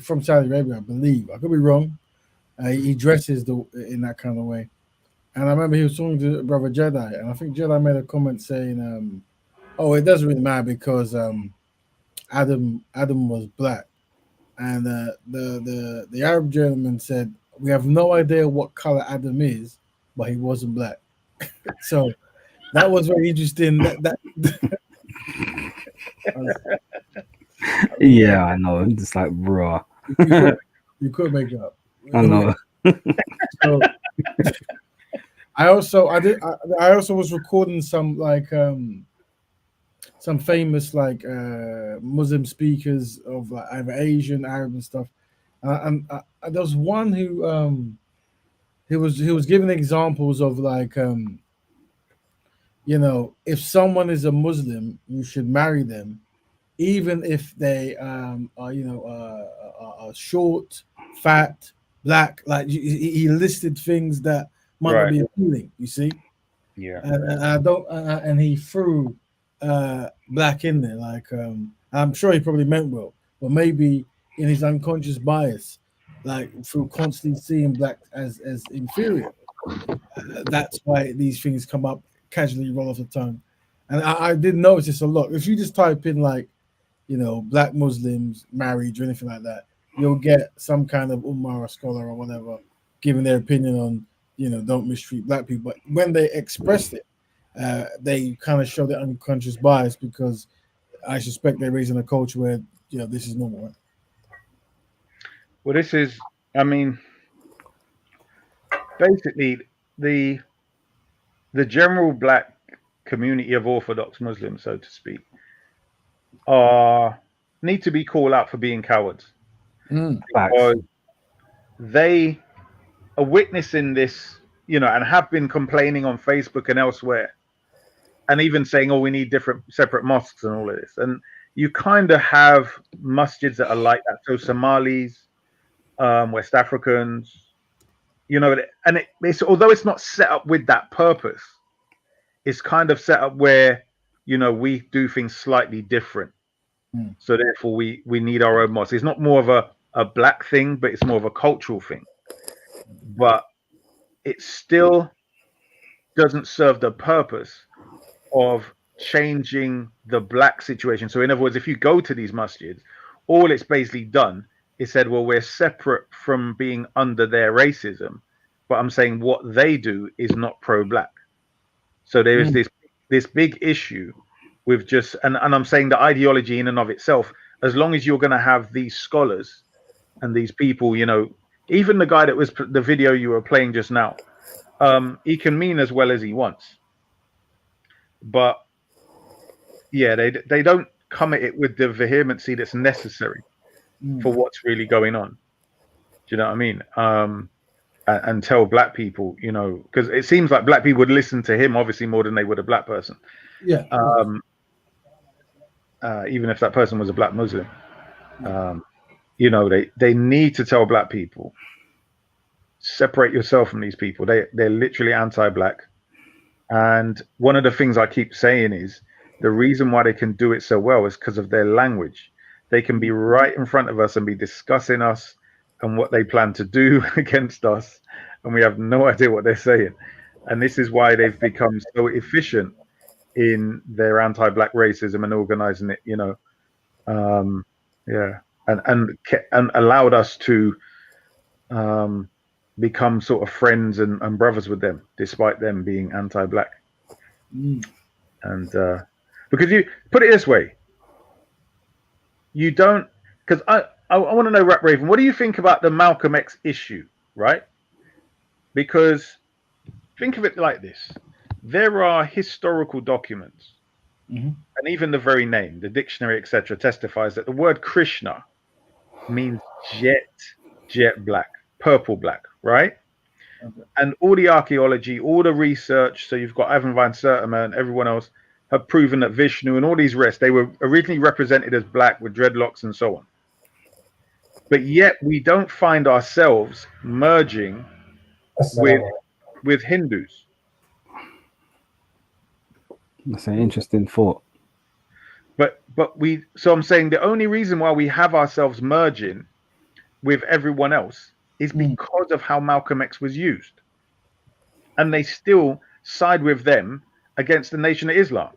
from Saudi Arabia, I believe. I could be wrong. He dresses in that kind of way. And I remember he was talking to Brother Jedi, and I think Jedi made a comment saying, "Oh, it doesn't really matter because Adam was black." And the Arab gentleman said, "We have no idea what color Adam is, but he wasn't black." So that was very interesting. Yeah, I know. It's like, bro. You could make it up. I know. So I also was recording some some famous Muslim speakers of either Asian, Arab, and stuff. And there was one who he was giving examples of if someone is a Muslim, you should marry them, even if they are short, fat, black. Like he listed things that might not be appealing. You see. Yeah. And I don't, and he threw black in there. I'm sure he probably meant well, but maybe in his unconscious bias, through constantly seeing black as inferior, that's why these things come up casually, roll off the tongue. And I did notice this a lot. If you just type in black Muslims marriage or anything like that, you'll get some kind of ummah or scholar or whatever giving their opinion on don't mistreat black people. But when they expressed it, they kind of show their unconscious bias because I suspect they're raised in a culture where this is normal. Right? Well, this is, I mean, basically the general black community of Orthodox Muslims, so to speak, need to be called out for being cowards. Because they are witnessing this, and have been complaining on Facebook and elsewhere, and even saying, "Oh, we need separate mosques and all of this." And you kind of have masjids that are like that. So Somalis, West Africans, and it's although it's not set up with that purpose, it's kind of set up where we do things slightly different. So therefore, we need our own mosque. It's not more of a black thing, but it's more of a cultural thing. But it still doesn't serve the purpose of changing the black situation. So in other words, if you go to these masjids, all it's basically done is said, well, we're separate from being under their racism, but I'm saying what they do is not pro-black. So there is this big issue with just, and I'm saying the ideology in and of itself, as long as you're going to have these scholars and these people, even the guy that was the video you were playing just now, he can mean as well as he wants, but yeah, they don't come at it with the vehemency that's necessary for what's really going on. Do you know what I mean? And tell black people, because it seems like black people would listen to him obviously more than they would a black person. Yeah. Even if that person was a black Muslim, they need to tell black people, separate yourself from these people. They're literally anti-black. And one of the things I keep saying is the reason why they can do it so well is because of their language. They can be right in front of us and be discussing us and what they plan to do against us, and we have no idea what they're saying. And this is why they've become so efficient in their anti-black racism and organizing it, and allowed us to become sort of friends and brothers with them, despite them being anti-black. And because you put it this way, you don't, because I want to know, Rap Raven, what do you think about the Malcolm X issue, right? Because think of it like this: there are historical documents, and even the very name, the dictionary, etc., testifies that the word Krishna means jet jet black, purple black, right? Okay. And all the archaeology, all the research, so you've got Ivan van Sertima and everyone else have proven that Vishnu and all these rest, they were originally represented as black with dreadlocks and so on. But yet we don't find ourselves merging with Hindus. That's an interesting thought. But so I'm saying the only reason why we have ourselves merging with everyone else is because of how Malcolm X was used. And they still side with them against the Nation of Islam.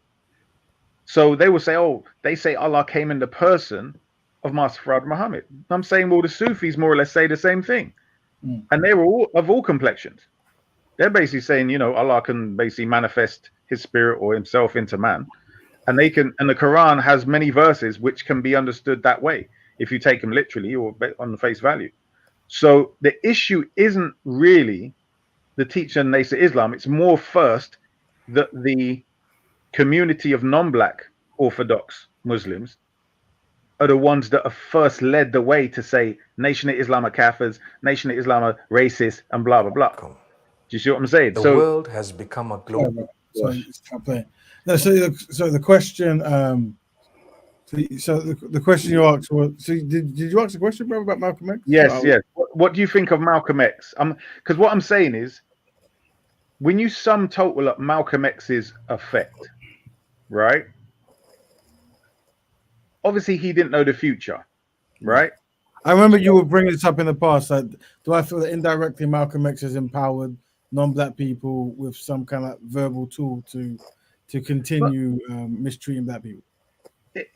So they will say, oh, they say Allah came in the person of Master Farad Muhammad. I'm saying, well, the Sufis more or less say the same thing. And they were all of all complexions. They're basically saying, you know, Allah can basically manifest his spirit or himself into man. And they can, and the Quran has many verses which can be understood that way if you take them literally or on the face value. So the issue isn't really the teaching of Nation of Islam. It's more first that the community of non-black Orthodox Muslims are the ones that have first led the way to say Nation of Islam are kafirs, Nation of Islam are racist, and blah blah blah. Do you see what I'm saying? The world has become a global. No, so the question, the question you asked was, so did you ask a question, bro, about Malcolm X? Yes, yes. What do you think of Malcolm X? Because what I'm saying is, when you sum total up Malcolm X's effect, right? Obviously, he didn't know the future, right? I remember you were bringing this up in the past. Like, do I feel that indirectly Malcolm X has empowered non-black people with some kind of verbal tool to continue mistreating black people?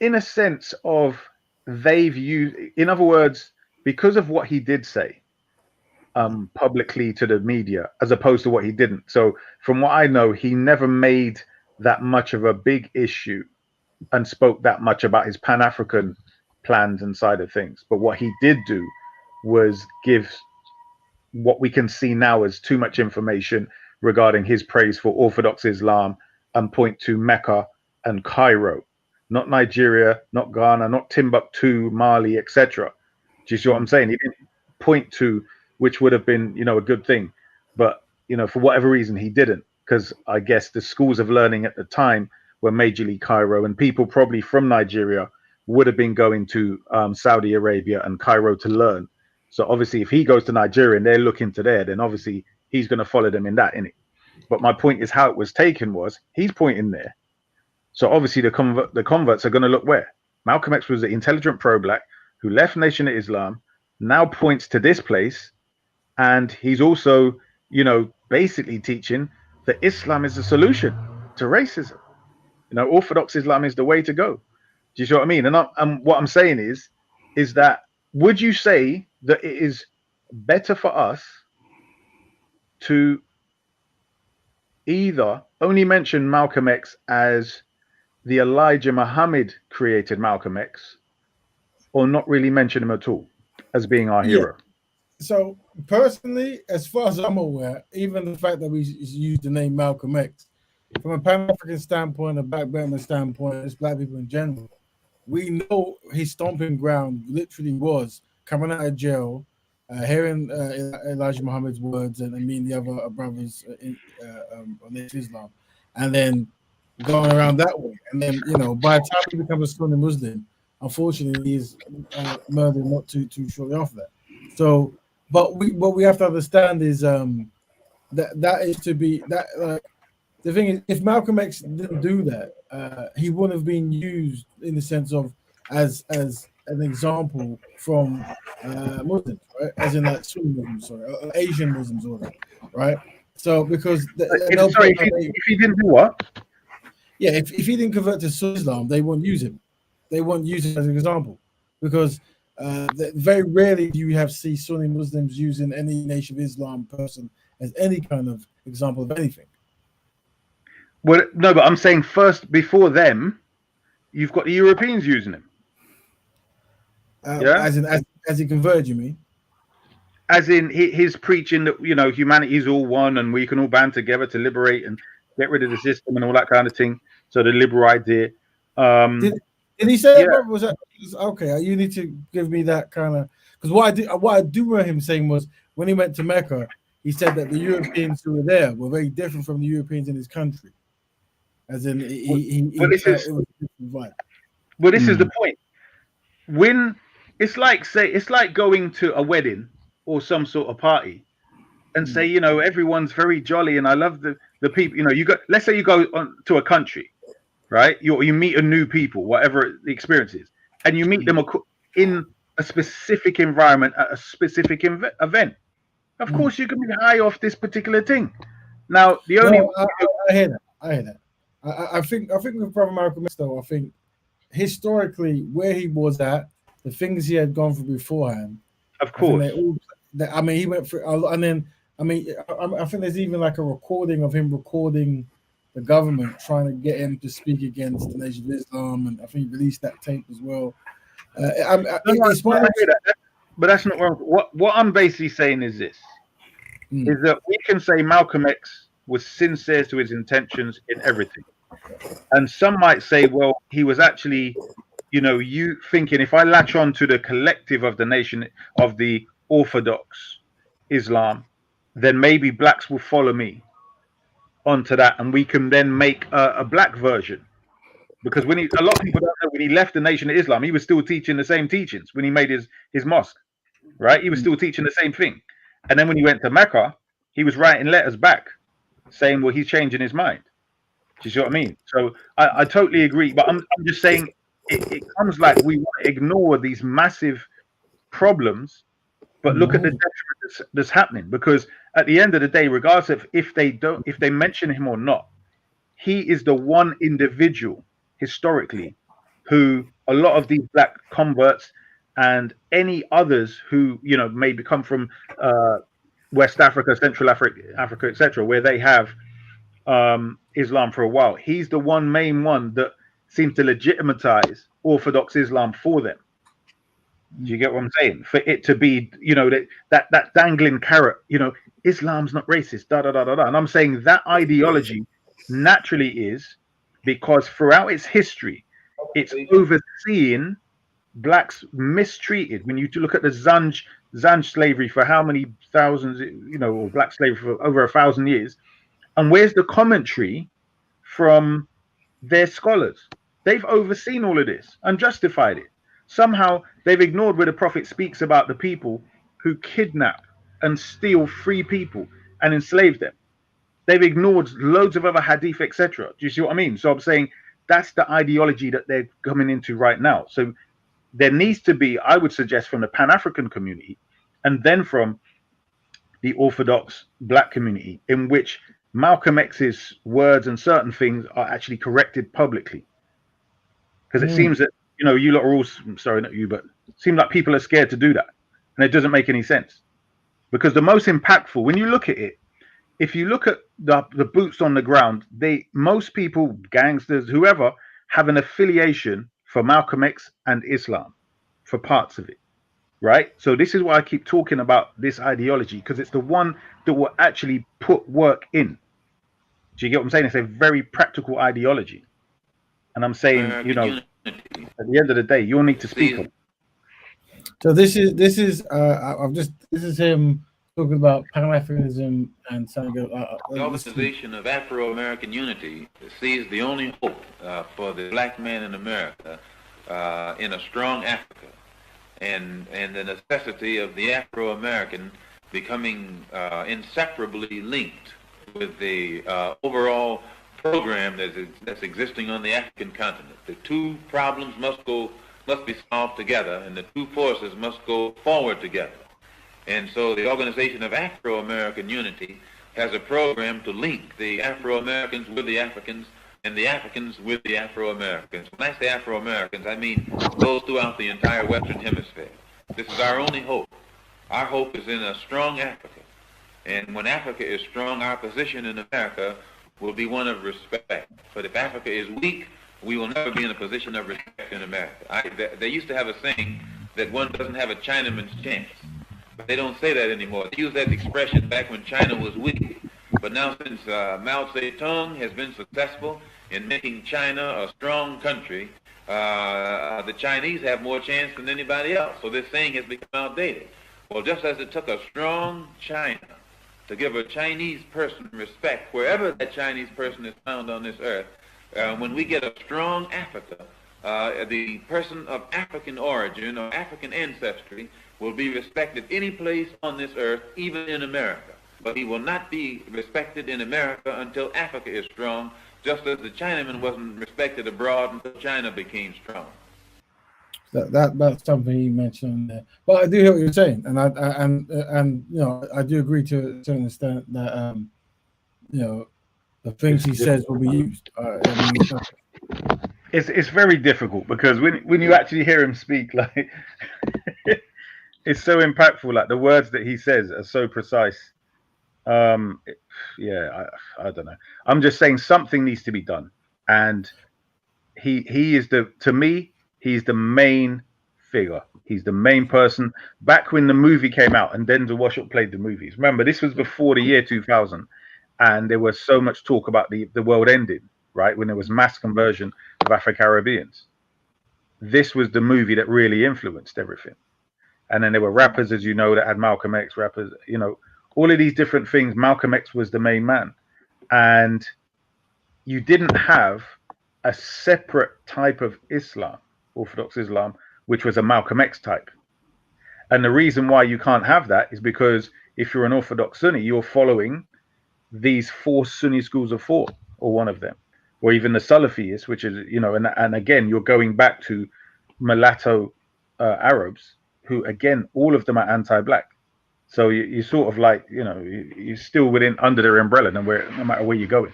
In a sense of they've used, in other words, because of what he did say publicly to the media, as opposed to what he didn't. So from what I know, he never made that much of a big issue and spoke that much about his Pan-African plans and side of things. But what he did do was give what we can see now as too much information regarding his praise for Orthodox Islam and point to Mecca and Cairo, not Nigeria, not Ghana, not Timbuktu, Mali, etc. Do you see what I'm saying? He didn't point to, which would have been, you know, a good thing. But, you know, for whatever reason, he didn't, because I guess the schools of learning at the time were majorly Cairo, and people probably from Nigeria would have been going to Saudi Arabia and Cairo to learn. So obviously, if he goes to Nigeria and they're looking to there, then obviously he's going to follow them in that, innit? But my point is how it was taken was he's pointing there. So obviously the converts are going to look where? Malcolm X was the intelligent pro-black who left Nation of Islam, now points to this place, and he's also, you know, basically teaching that Islam is the solution to racism. You know, Orthodox Islam is the way to go. Do you see what I mean? And what I'm saying is that would you say that it is better for us to either only mention Malcolm X as the Elijah Muhammad created Malcolm X, or not really mention him at all as being our hero? So personally, as far as I'm aware, even the fact that we use the name Malcolm X, from a Pan-African standpoint, a Black Burman standpoint, as black people in general, we know his stomping ground literally was coming out of jail, hearing Elijah Muhammad's words and meeting the other brothers on Islam, and then going around that way. And then, you know, by the time he becomes a Sunni Muslim, unfortunately, he's murdered not too shortly after that. So, but what we have to understand is that is to be that. The thing is, if Malcolm X didn't do that, he wouldn't have been used in the sense of as an example from Muslims, right? As in like Sunni Muslims, sorry, Asian Muslims, or right? So because if he didn't do what? Yeah, if he didn't convert to Islam, they won't use him. They won't use him as an example because very rarely do you see Sunni Muslims using any Nation of Islam person as any kind of example of anything. Well, no, but I'm saying first, before them, you've got the Europeans using him. Yeah, as he converted, you mean? As in his preaching that, you know, humanity is all one and we can all band together to liberate and get rid of the system and all that kind of thing. So the liberal idea. Did he say Yeah. that, brother? Was that okay? You need to give me that kind of, because what I do remember him saying was when he went to Mecca, he said that the Europeans who were there were very different from the Europeans in his country, as in Well, this is it was a different vibe. well, this is the point. When it's like going to a wedding or some sort of party and say, you know, everyone's very jolly and I love the people. You know, let's say you go to a country, right? You meet a new people, whatever the experience is, and you meet them in a specific environment at a specific event. Of course, you can be high off this particular thing. Now, the only I hear that. I hear that. I think with Brother Malcolm X, though, I think historically where he was at, the things he had gone through beforehand. Of course. I mean, he went through, and then I think there's even like a recording of him recording the government trying to get him to speak against the Nation of Islam, and I think he released that tape as well. But that's not wrong. What I'm basically saying is this: is that we can say Malcolm X was sincere to his intentions in everything, and some might say, well, he was actually, you know, you thinking if I latch on to the collective of the nation of the Orthodox Islam, then maybe blacks will follow me onto that, and we can then make a black version. Because a lot of people don't know, when he left the Nation of Islam, he was still teaching the same teachings. When he made his mosque, right, he was still teaching the same thing. And then when he went to Mecca, he was writing letters back saying, well, he's changing his mind. Do you see what I mean? So I totally agree, but I'm just saying it comes like we want to ignore these massive problems, but look at the detriment that's happening. Because at the end of the day, regardless of if they mention him or not, he is the one individual historically who a lot of these black converts and any others who, you know, maybe come from West Africa, Central Africa, etc., where they have Islam for a while. He's the main one that seems to legitimize Orthodox Islam for them. Do you get what I'm saying? For it to be, you know, that dangling carrot, you know, Islam's not racist, da da da da da. And I'm saying that ideology naturally is, because throughout its history, it's overseeing blacks mistreated. When you look at the Zanj slavery for how many thousands, you know, or black slavery for over 1,000 years, and where's the commentary from their scholars? They've overseen all of this and justified it. Somehow they've ignored where the Prophet speaks about the people who kidnap and steal free people and enslave them. They've ignored loads of other hadith, etc. Do you see what I mean? So I'm saying that's the ideology that they're coming into right now. So there needs to be, I would suggest, from the Pan-African community and then from the Orthodox black community, in which Malcolm X's words and certain things are actually corrected publicly. Because it seems that, you know, you lot are all, sorry, not you, but it seems like people are scared to do that. And it doesn't make any sense. Because the most impactful, when you look at it, if you look at the boots on the ground, most people, gangsters, whoever, have an affiliation for Malcolm X and Islam for parts of it, right? So this is why I keep talking about this ideology, because it's the one that will actually put work in. Do you get what I'm saying? It's a very practical ideology. And I'm saying, you know, at the end of the day, you'll need to speak on it. So this is this is him talking about Pan-Africanism and saying the Organization of Afro-American Unity sees the only hope for the black man in America in a strong Africa, and the necessity of the Afro-American becoming inseparably linked with the overall program that's existing on the African continent. The two problems must be solved together, and the two forces must go forward together. And so the Organization of Afro-American Unity has a program to link the Afro-Americans with the Africans and the Africans with the Afro-Americans. When I say Afro-Americans, I mean those throughout the entire Western Hemisphere. This is our only hope. Our hope is in a strong Africa. And when Africa is strong, our position in America will be one of respect. But if Africa is weak, we will never be in a position of respect in America. They used to have a saying that one doesn't have a Chinaman's chance. But they don't say that anymore. They used that expression back when China was weak. But now since Mao Zedong has been successful in making China a strong country, The Chinese have more chance than anybody else. So this thing has become outdated. Well, just as it took a strong China to give a Chinese person respect wherever that Chinese person is found on this earth, when we get a strong Africa, the person of African origin or African ancestry will be respected any place on this earth, even in America. But he will not be respected in America until Africa is strong, just as the Chinaman wasn't respected abroad until China became strong. That's something he mentioned there. But I do hear what you're saying, and I do agree to an extent that the things he says will be used. It's very difficult because when you actually hear him speak, like it's so impactful. Like the words that he says are so precise. I don't know. I'm just saying something needs to be done, and he is to me he's the main figure. He's the main person. Back when the movie came out and Denzel Washington played the movies. Remember, this was before the year 2000, and there was so much talk about the world ending. Right when there was mass conversion of Afro-Caribbeans. This was the movie that really influenced everything. And then there were rappers, as you know, that had Malcolm X, rappers, all of these different things. Malcolm X was the main man. And you didn't have a separate type of Islam, Orthodox Islam, which was a Malcolm X type. And the reason why you can't have that is because if you're an Orthodox Sunni, you're following these 4 Sunni schools of thought, or one of them. Or even the Salafis, which is, and again, you're going back to mulatto Arabs, who, again, all of them are anti-black. So you sort of like, you're still under their umbrella, no matter where you're going.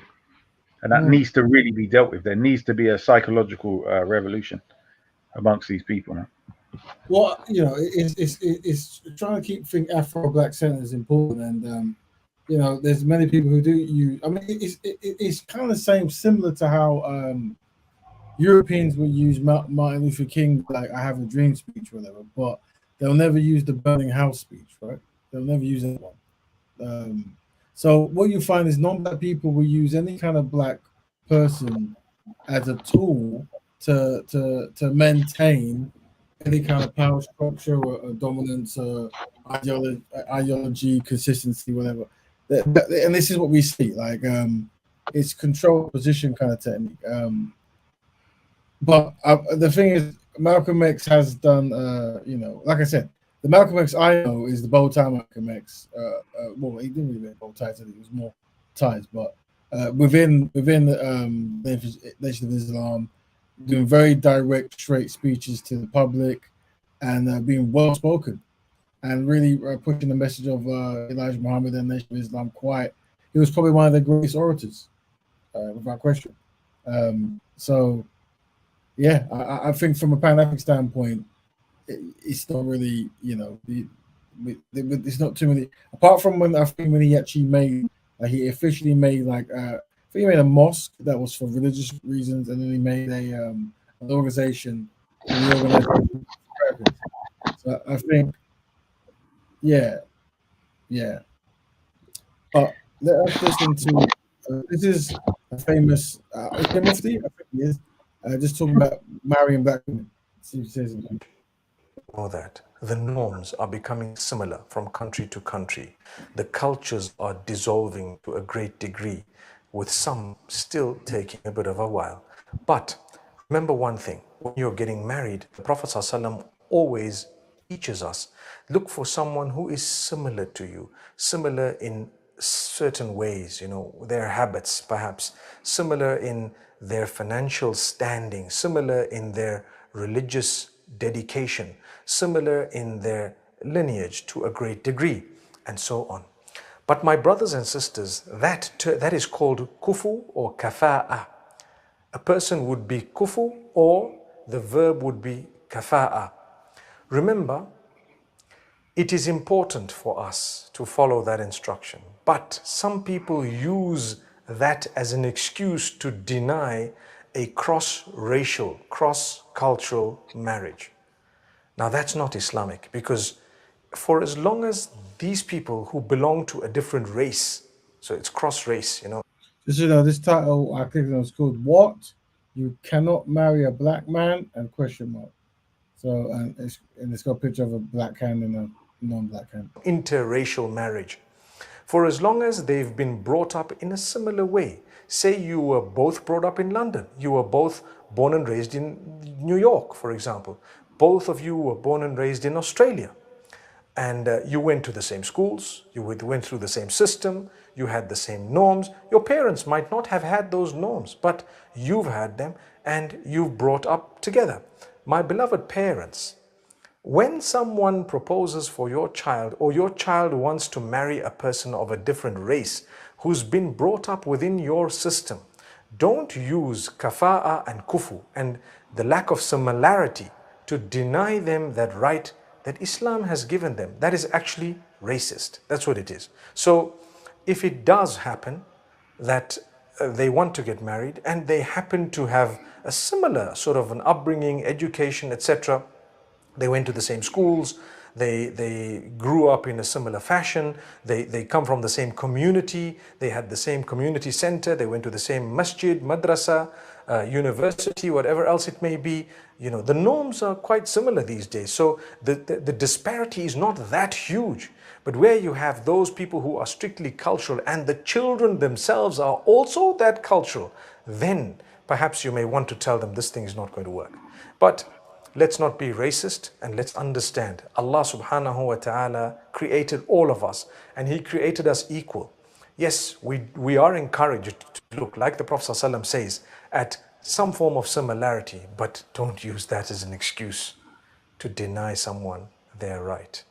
And that needs to really be dealt with. There needs to be a psychological revolution amongst these people. Man. Well, it's trying to keep Afro-Black centered is important, and there's many people who do use. I mean, it's kind of similar to how Europeans would use Martin Luther King, like "I Have a Dream" speech, or whatever, but they'll never use the burning house speech, right? They'll never use that one. So what you find is non-black people will use any kind of black person as a tool to maintain any kind of power structure or dominance or ideology, consistency, whatever. And this is what we see, like it's control position kind of technique. But the thing is, Malcolm X has done, like I said, the Malcolm X I know is the bow tie Malcolm X. Well, he didn't really wear bow ties; it was more ties. But within the Nation of Islam, doing very direct, straight speeches to the public, and being well spoken, and really pushing the message of Elijah Muhammad and the Nation of Islam. He was probably one of the greatest orators, without question. So, yeah, I think from a Pan-African standpoint, it's not really, it's not too many. Apart from when he actually made, he officially made I think he made a mosque that was for religious reasons, and then he made an organization. So I think, yeah. But let us listen to. This is a famous Mufti, I think he is, just talking about marrying black women. See if he says anything. Know that the norms are becoming similar from country to country. The cultures are dissolving to a great degree, with some still taking a bit of a while. But remember one thing, when you're getting married, the Prophet ﷺ always teaches us, look for someone who is similar to you, similar in certain ways, their habits perhaps, similar in their financial standing, similar in their religious dedication, similar in their lineage to a great degree, and so on. But my brothers and sisters, that is called kufu or kafa'a. A person would be kufu, or the verb would be kafa'a. Remember, it is important for us to follow that instruction, but some people use that as an excuse to deny a cross-racial, cross-cultural marriage. Now that's not Islamic, because for as long as these people who belong to a different race, so it's cross-race, This title I clicked on is called "What You cannot marry a black man and question mark. So it's got a picture of a black hand and a non-black hand. Interracial marriage. For as long as they've been brought up in a similar way. Say you were both brought up in London. You were both born and raised in New York, for example. Both of you were born and raised in Australia. And you went to the same schools, you went through the same system, you had the same norms. Your parents might not have had those norms, but you've had them and you've brought up together. My beloved parents, when someone proposes for your child or your child wants to marry a person of a different race who's been brought up within your system, don't use kafa'a and kufu and the lack of similarity to deny them that right that Islam has given them. That is actually racist. That's what it is. So if it does happen that they want to get married and they happen to have a similar sort of an upbringing, education, etc., they went to the same schools, they grew up in a similar fashion, they come from the same community, they had the same community center, they went to the same masjid, madrasa, university, whatever else it may be. You know, the norms are quite similar these days. So the disparity is not that huge. But where you have those people who are strictly cultural and the children themselves are also that cultural, then perhaps you may want to tell them this thing is not going to work. But let's not be racist and let's understand Allah subhanahu wa ta'ala created all of us and He created us equal. Yes, we are encouraged to look, like the Prophet ﷺ says, at some form of similarity, but don't use that as an excuse to deny someone their right.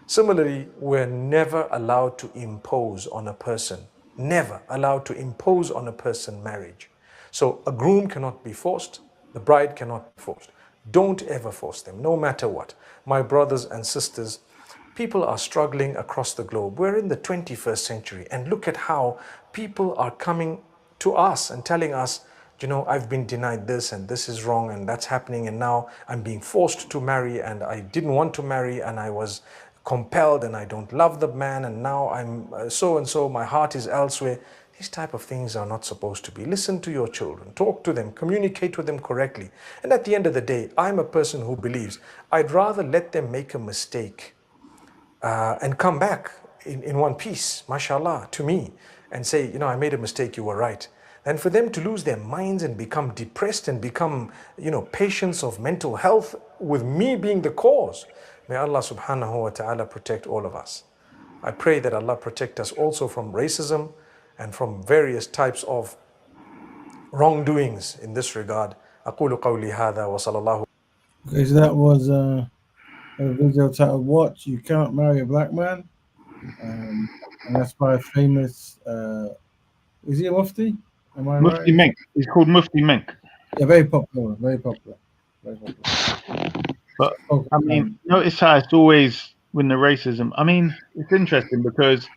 Similarly, we're never allowed to impose on a person, never allowed to impose on a person marriage. So a groom cannot be forced, the bride cannot be forced. Don't ever force them, no matter what. My brothers and sisters, people are struggling across the globe. We're in the 21st century, and look at how people are coming to us and telling us, you know, I've been denied this and this is wrong and that's happening and now I'm being forced to marry and I didn't want to marry and I was compelled and I don't love the man and now I'm so and so, my heart is elsewhere. These type of things are not supposed to be. Listen to your children, talk to them, communicate with them correctly. And at the end of the day, I'm a person who believes I'd rather let them make a mistake and come back in one piece, mashallah, to me and say, you know, I made a mistake, you were right. And for them to lose their minds and become depressed and become, you know, patients of mental health with me being the cause. May Allah subhanahu wa ta'ala protect all of us. I pray that Allah protect us also from racism and from various types of wrongdoings in this regard. أقول قولي هذا وصلى الله. Okay, so that was a video titled "What You Cannot Marry a Black Man," and that's by a famous. Is he a Mufti? Am I Mufti right? Menk. He's called Mufti Menk. Yeah, very popular. Very popular. Very popular. But I mean, notice how it's always when the racism. I mean, it's interesting because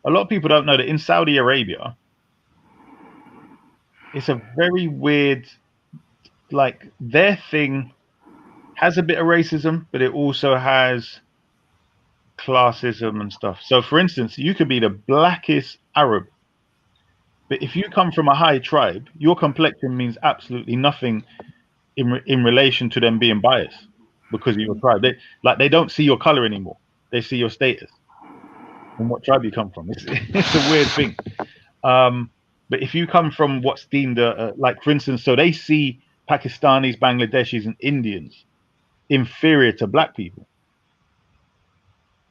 a lot of people don't know that in Saudi Arabia, it's a very weird, like their thing has a bit of racism, but it also has classism and stuff. So, for instance, you could be the blackest Arab, but if you come from a high tribe, your complexion means absolutely nothing in relation to them being biased because of your tribe. They don't see your color anymore. They see your status and what tribe you come from. It's a weird thing. But if you come from what's deemed like, for instance, so they see Pakistanis, Bangladeshis, and Indians inferior to black people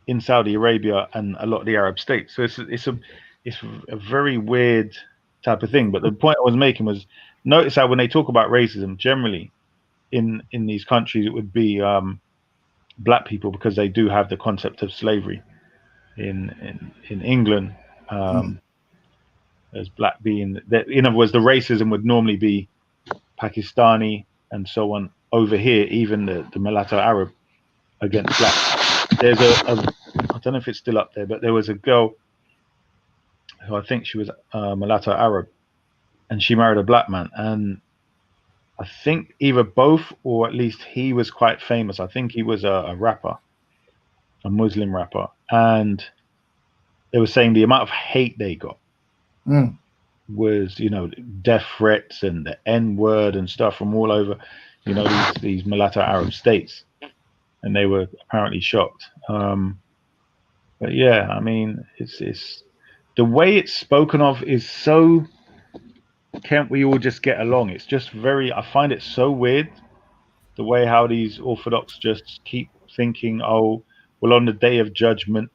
in Saudi Arabia and a lot of the Arab states. So it's a very weird type of thing. But the point I was making was, notice how when they talk about racism, generally in these countries, it would be black people because they do have the concept of slavery. In England, as black being that, in other words, the racism would normally be Pakistani and so on. Over here, even the mulatto Arab against black. There's I don't know if it's still up there, but there was a girl who I think she was mulatto Arab, and she married a black man, and I think either both or at least he was quite famous. I think he was a rapper, a Muslim rapper, and they were saying the amount of hate they got was, death threats and the N word and stuff from all over, these mulatto Arab states, and they were apparently shocked. But yeah, I mean, it's the way it's spoken of is so. Can't we all just get along? It's just very. I find it so weird the way how these Orthodox just keep thinking, oh, well, on the day of judgment,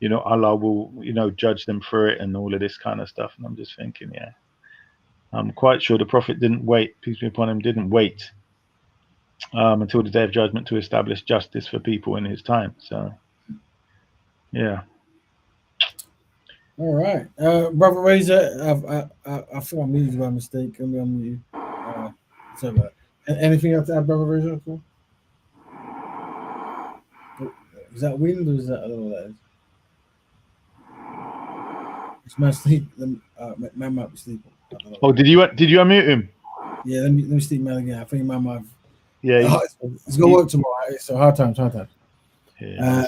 Allah will, judge them for it and all of this kind of stuff. And I'm just thinking, yeah, I'm quite sure the Prophet didn't wait, peace be upon him, didn't wait until the day of judgment to establish justice for people in his time. So, yeah. All right, Brother Razor, I thought I muted you by mistake. Let me unmute you. Sorry about that. Anything else to add, Brother Razor? Cool. Is that wind or is that? I don't know what that is. It's my sleep. Man might be sleeping. Oh, did you unmute him? Yeah, let me sleep man again. I think man might. Yeah, it's gonna work tomorrow. It's a hard time. Yeah.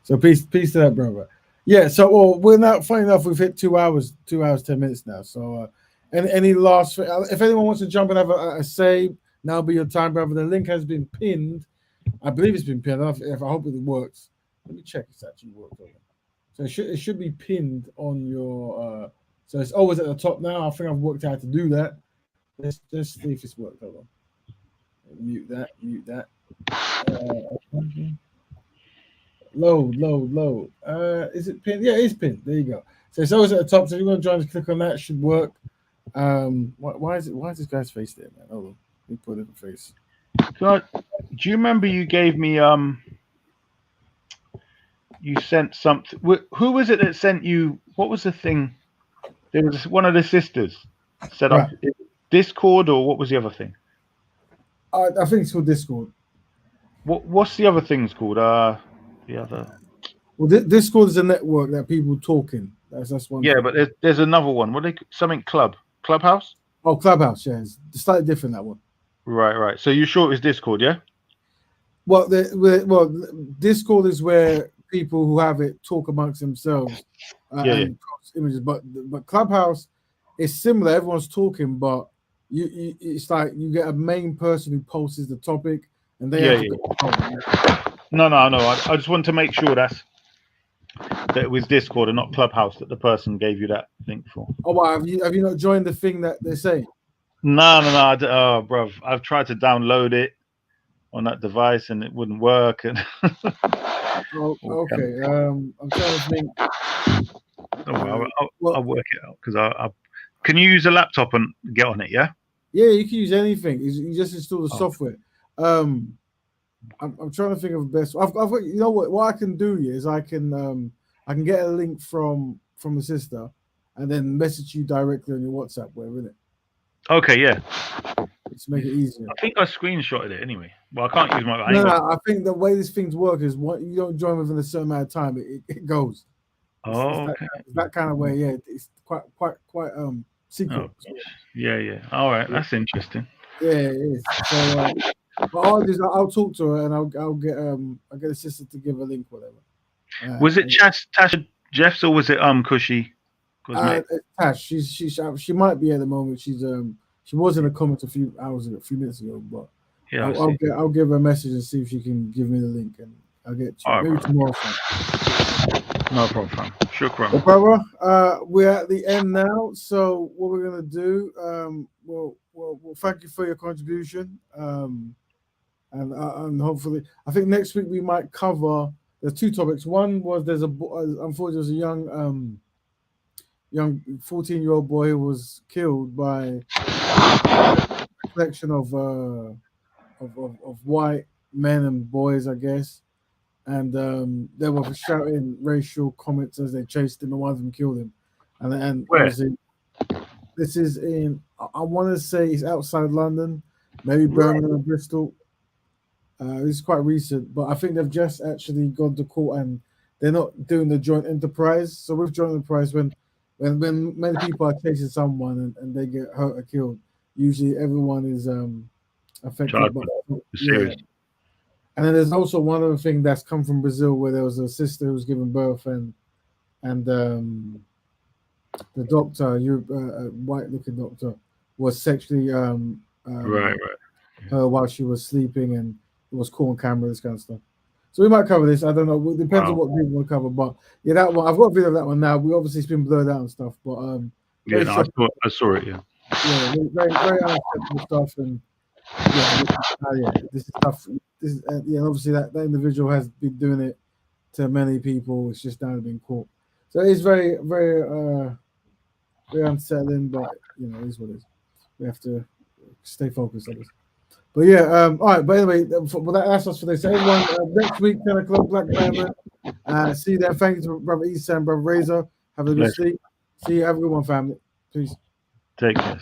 So peace to that, brother. Yeah. So we're not. Funny enough, we've hit 2 hours, 10 minutes now. So, any last? If anyone wants to jump and have a say, now be your time, brother. The link has been pinned. I believe it's been pinned. I hope it works. Let me check if it's actually worked. So it should be pinned on your. So it's always at the top now. I think I've worked out how to do that. Let's see if it's worked. Hold on. Mute that. Load. Is it pinned? Yeah, it's pinned. There you go. So it's always at the top. So if you're going to join us, click on that. It should work. Why is this guy's face there, man? Hold on. Let me put it in the face. God, do you remember you gave me you sent something? Who was it that sent you? What was the thing? There was one of the sisters set up Discord, or what was the other thing? I think it's called Discord. What's the other things called? The other. Well, Discord is a network that people talk in. That's one. Yeah, thing. but there's another one. Something Clubhouse? Oh, Clubhouse. Yeah, it's slightly different, that one. Right. So you sure it's Discord? Yeah. Well, Discord is where people who have it talk amongst themselves and post images. But Clubhouse is similar. Everyone's talking, but it's like you get a main person who posts the topic, and they have to No. I just want to make sure that it was Discord and not Clubhouse that the person gave you that link for. Oh, wow. Have you not joined the thing that they're saying? No. Oh, bruv, I've tried to download it on that device and it wouldn't work. And okay. I'm trying to think. I'll work it out because I can you use a laptop and get on it? Yeah. Yeah, you can use anything. You just install the software. I'm trying to think of the best. I've got, you know what I can do here is I can get a link from the sister and then message you directly on your WhatsApp, whatever, isn't it? Okay, yeah. Let's make it easier. I think I screenshotted it anyway. Well, I can't use my. No, I think the way these things work is you don't join within a certain amount of time, it goes. Okay. That kind of way, yeah. It's quite secret. Oh, yeah. All right, that's interesting. Yeah, it is. So, but I'll talk to her and I'll get a sister to give a link, whatever. Was it Tasha Jeffs or was it Cushy? Tash, she might be at the moment. She was in the comments a few minutes ago, but yeah, I'll give her a message and see if she can give me the link, and I'll get maybe tomorrow. No problem. Shukran. Well, brother, we're at the end now. So what we're gonna do? Well, thank you for your contribution. And hopefully, I think next week we might cover. There's two topics. One was unfortunately there's a young 14-year-old boy who was killed by a collection of white men and boys, I guess, and they were shouting racial comments as they chased him, and one of them killed him. And obviously, this is in, I want to say it's outside London, maybe Birmingham and Bristol. This is quite recent, but I think they've just actually gone to court and they're not doing the joint enterprise. So with joint enterprise, when many people are chasing someone and they get hurt or killed, usually everyone is affected. Yeah. And then there's also one other thing that's come from Brazil, where there was a sister who was giving birth and the doctor, a white-looking doctor, was sexually Right. her while she was sleeping, and it was caught on camera, this kind of stuff. So we might cover this. I don't know. It depends on what people want to cover. But yeah, that one, I've got a video of that one now. We obviously it's been blurred out and stuff, but Yeah, no, I saw it. Yeah. Yeah, very unacceptable stuff, and this is stuff. This is, obviously that individual has been doing it to many people. It's just now been caught. So it's very, very, very unsettling. But it is what it is. We have to stay focused on this. But yeah, all right. But anyway, that's us for this. Everyone, next week, 10 o'clock, Black Diamond. See you there. Thank you to Brother Issa and Brother Razor. Have a good sleep. See you. Have a good one, family. Peace. Take care.